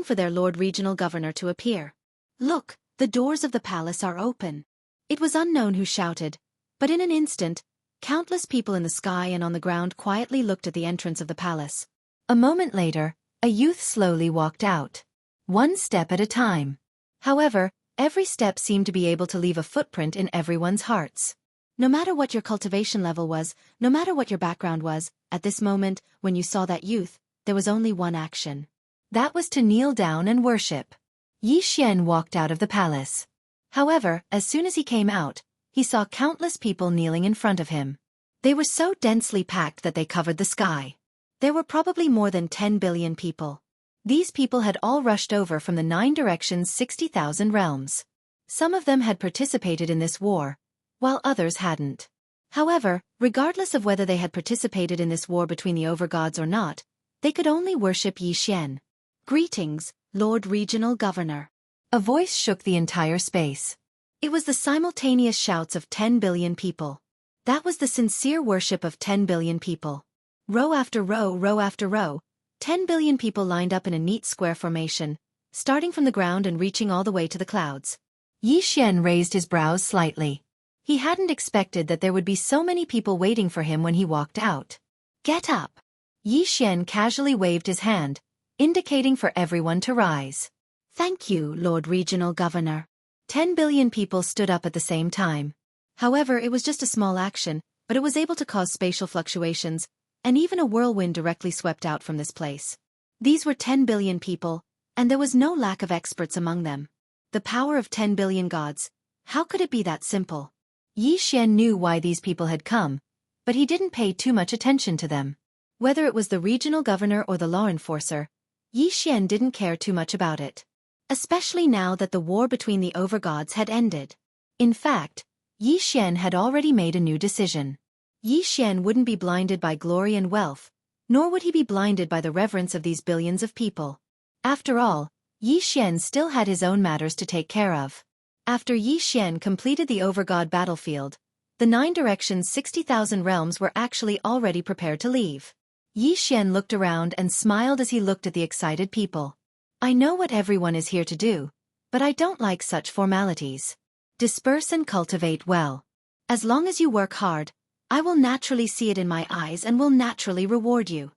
for their Lord Regional Governor to appear. Look, the doors of the palace are open. It was unknown who shouted, but in an instant, countless people in the sky and on the ground quietly looked at the entrance of the palace. A moment later, a youth slowly walked out. 1 step at a time. However, every step seemed to be able to leave a footprint in everyone's hearts. No matter what your cultivation level was, no matter what your background was, at this moment, when you saw that youth, there was only one action. That was to kneel down and worship. Yi Xian walked out of the palace. However, as soon as he came out, he saw countless people kneeling in front of him. They were so densely packed that they covered the sky. There were probably more than 10 billion people. These people had all rushed over from the 9 directions 60,000 realms. Some of them had participated in this war, while others hadn't. However, regardless of whether they had participated in this war between the overgods or not, they could only worship Yi Xian. Greetings, Lord Regional Governor. A voice shook the entire space. It was the simultaneous shouts of 10 billion people. That was the sincere worship of 10 billion people. Row after row, row after row, 10 billion people lined up in a neat square formation, starting from the ground and reaching all the way to the clouds. Yi Xian raised his brows slightly. He hadn't expected that there would be so many people waiting for him when he walked out. Get up! Yi Xian casually waved his hand, indicating for everyone to rise. Thank you, Lord Regional Governor. 10 billion people stood up at the same time. However, it was just a small action, but it was able to cause spatial fluctuations, and even a whirlwind directly swept out from this place. These were 10 billion people, and there was no lack of experts among them. The power of 10 billion gods, how could it be that simple? Yi Xian knew why these people had come, but he didn't pay too much attention to them. Whether it was the regional governor or the law enforcer, Yi Xian didn't care too much about it. Especially now that the war between the overgods had ended. In fact, Yi Xian had already made a new decision. Yi Xian wouldn't be blinded by glory and wealth, nor would he be blinded by the reverence of these billions of people. After all, Yi Xian still had his own matters to take care of. After Yi Xian completed the Overgod battlefield, the 9 directions 60,000 realms were actually already prepared to leave. Yi Xian looked around and smiled as he looked at the excited people. I know what everyone is here to do, but I don't like such formalities. Disperse and cultivate well. As long as you work hard, I will naturally see it in my eyes and will naturally reward you.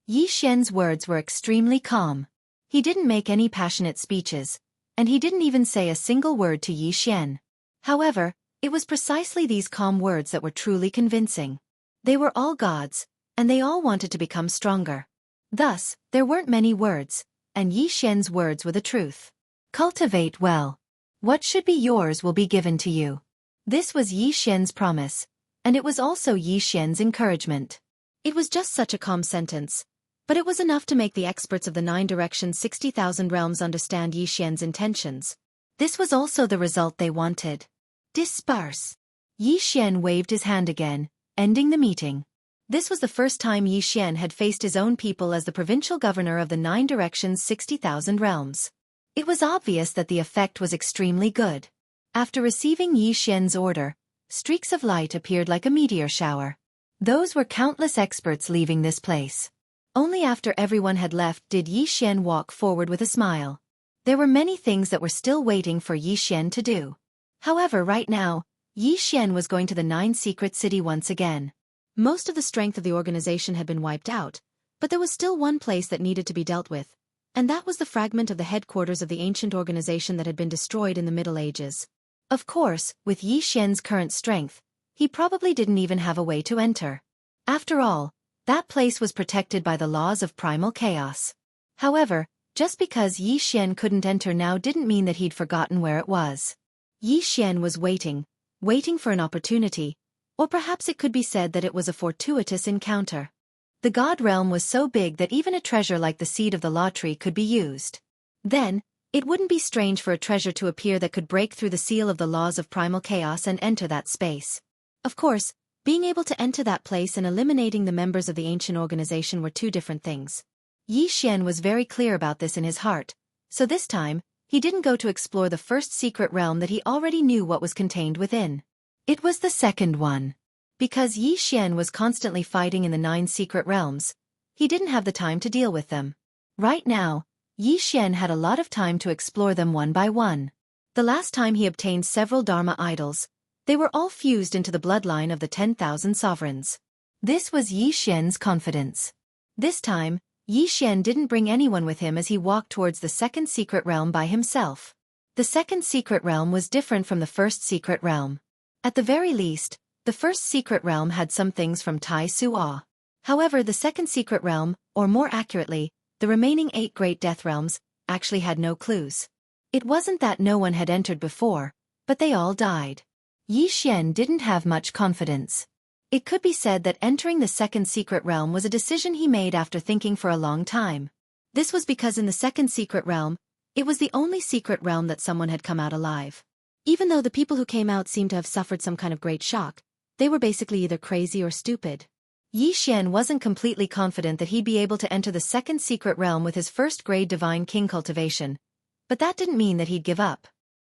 Yi Xian's words were extremely calm. He didn't make any passionate speeches, and he didn't even say a single word to Yi Xian. However, it was precisely these calm words that were truly convincing. They were all gods, and they all wanted to become stronger. Thus, there weren't many words, and Yi Xian's words were the truth. Cultivate well. What should be yours will be given to you. This was Yi Xian's promise, and it was also Yi Xian's encouragement. It was just such a calm sentence, but it was enough to make the experts of the 9 directions 60,000 realms understand Yi Xian's intentions. This was also the result they wanted. Disperse. Yi Xian waved his hand again, ending the meeting. This was the first time Yi Xian had faced his own people as the provincial governor of the 9 directions 60,000 realms. It was obvious that the effect was extremely good. After receiving Yi Xian's order, streaks of light appeared like a meteor shower. Those were countless experts leaving this place. Only after everyone had left did Yi Xian walk forward with a smile. There were many things that were still waiting for Yi Xian to do. However, right now, Yi Xian was going to the 9 secret city once again. Most of the strength of the organization had been wiped out, but there was still one place that needed to be dealt with, and that was the fragment of the headquarters of the ancient organization that had been destroyed in the Middle Ages. Of course, with Yi Xian's current strength, he probably didn't even have a way to enter. After all, that place was protected by the laws of primal chaos. However, just because Yi Xian couldn't enter now didn't mean that he'd forgotten where it was. Yi Xian was waiting for an opportunity, or perhaps it could be said that it was a fortuitous encounter. The god realm was so big that even a treasure like the seed of the law tree could be used. Then, it wouldn't be strange for a treasure to appear that could break through the seal of the laws of primal chaos and enter that space. Of course, being able to enter that place and eliminating the members of the ancient organization were two different things. Yi Xian was very clear about this in his heart, so this time, he didn't go to explore the first secret realm that he already knew what was contained within. It was the second one. Because Yi Xian was constantly fighting in the 9 secret realms, he didn't have the time to deal with them. Right now, Yi Xian had a lot of time to explore them one by one. The last time he obtained several Dharma idols, they were all fused into the bloodline of the 10,000 sovereigns. This was Yi Xian's confidence. This time, Yi Xian didn't bring anyone with him as he walked towards the second secret realm by himself. The second secret realm was different from the first secret realm. At the very least, the first secret realm had some things from Tai Su'a. However, the second secret realm, or more accurately, the remaining 8 great death realms, actually had no clues. It wasn't that no one had entered before, but they all died. Yi Xian didn't have much confidence. It could be said that entering the second secret realm was a decision he made after thinking for a long time. This was because in the second secret realm, it was the only secret realm that someone had come out alive. Even though the people who came out seemed to have suffered some kind of great shock, they were basically either crazy or stupid. Yi Xian wasn't completely confident that he'd be able to enter the second secret realm with his first grade divine king cultivation, but that didn't mean that he'd give up.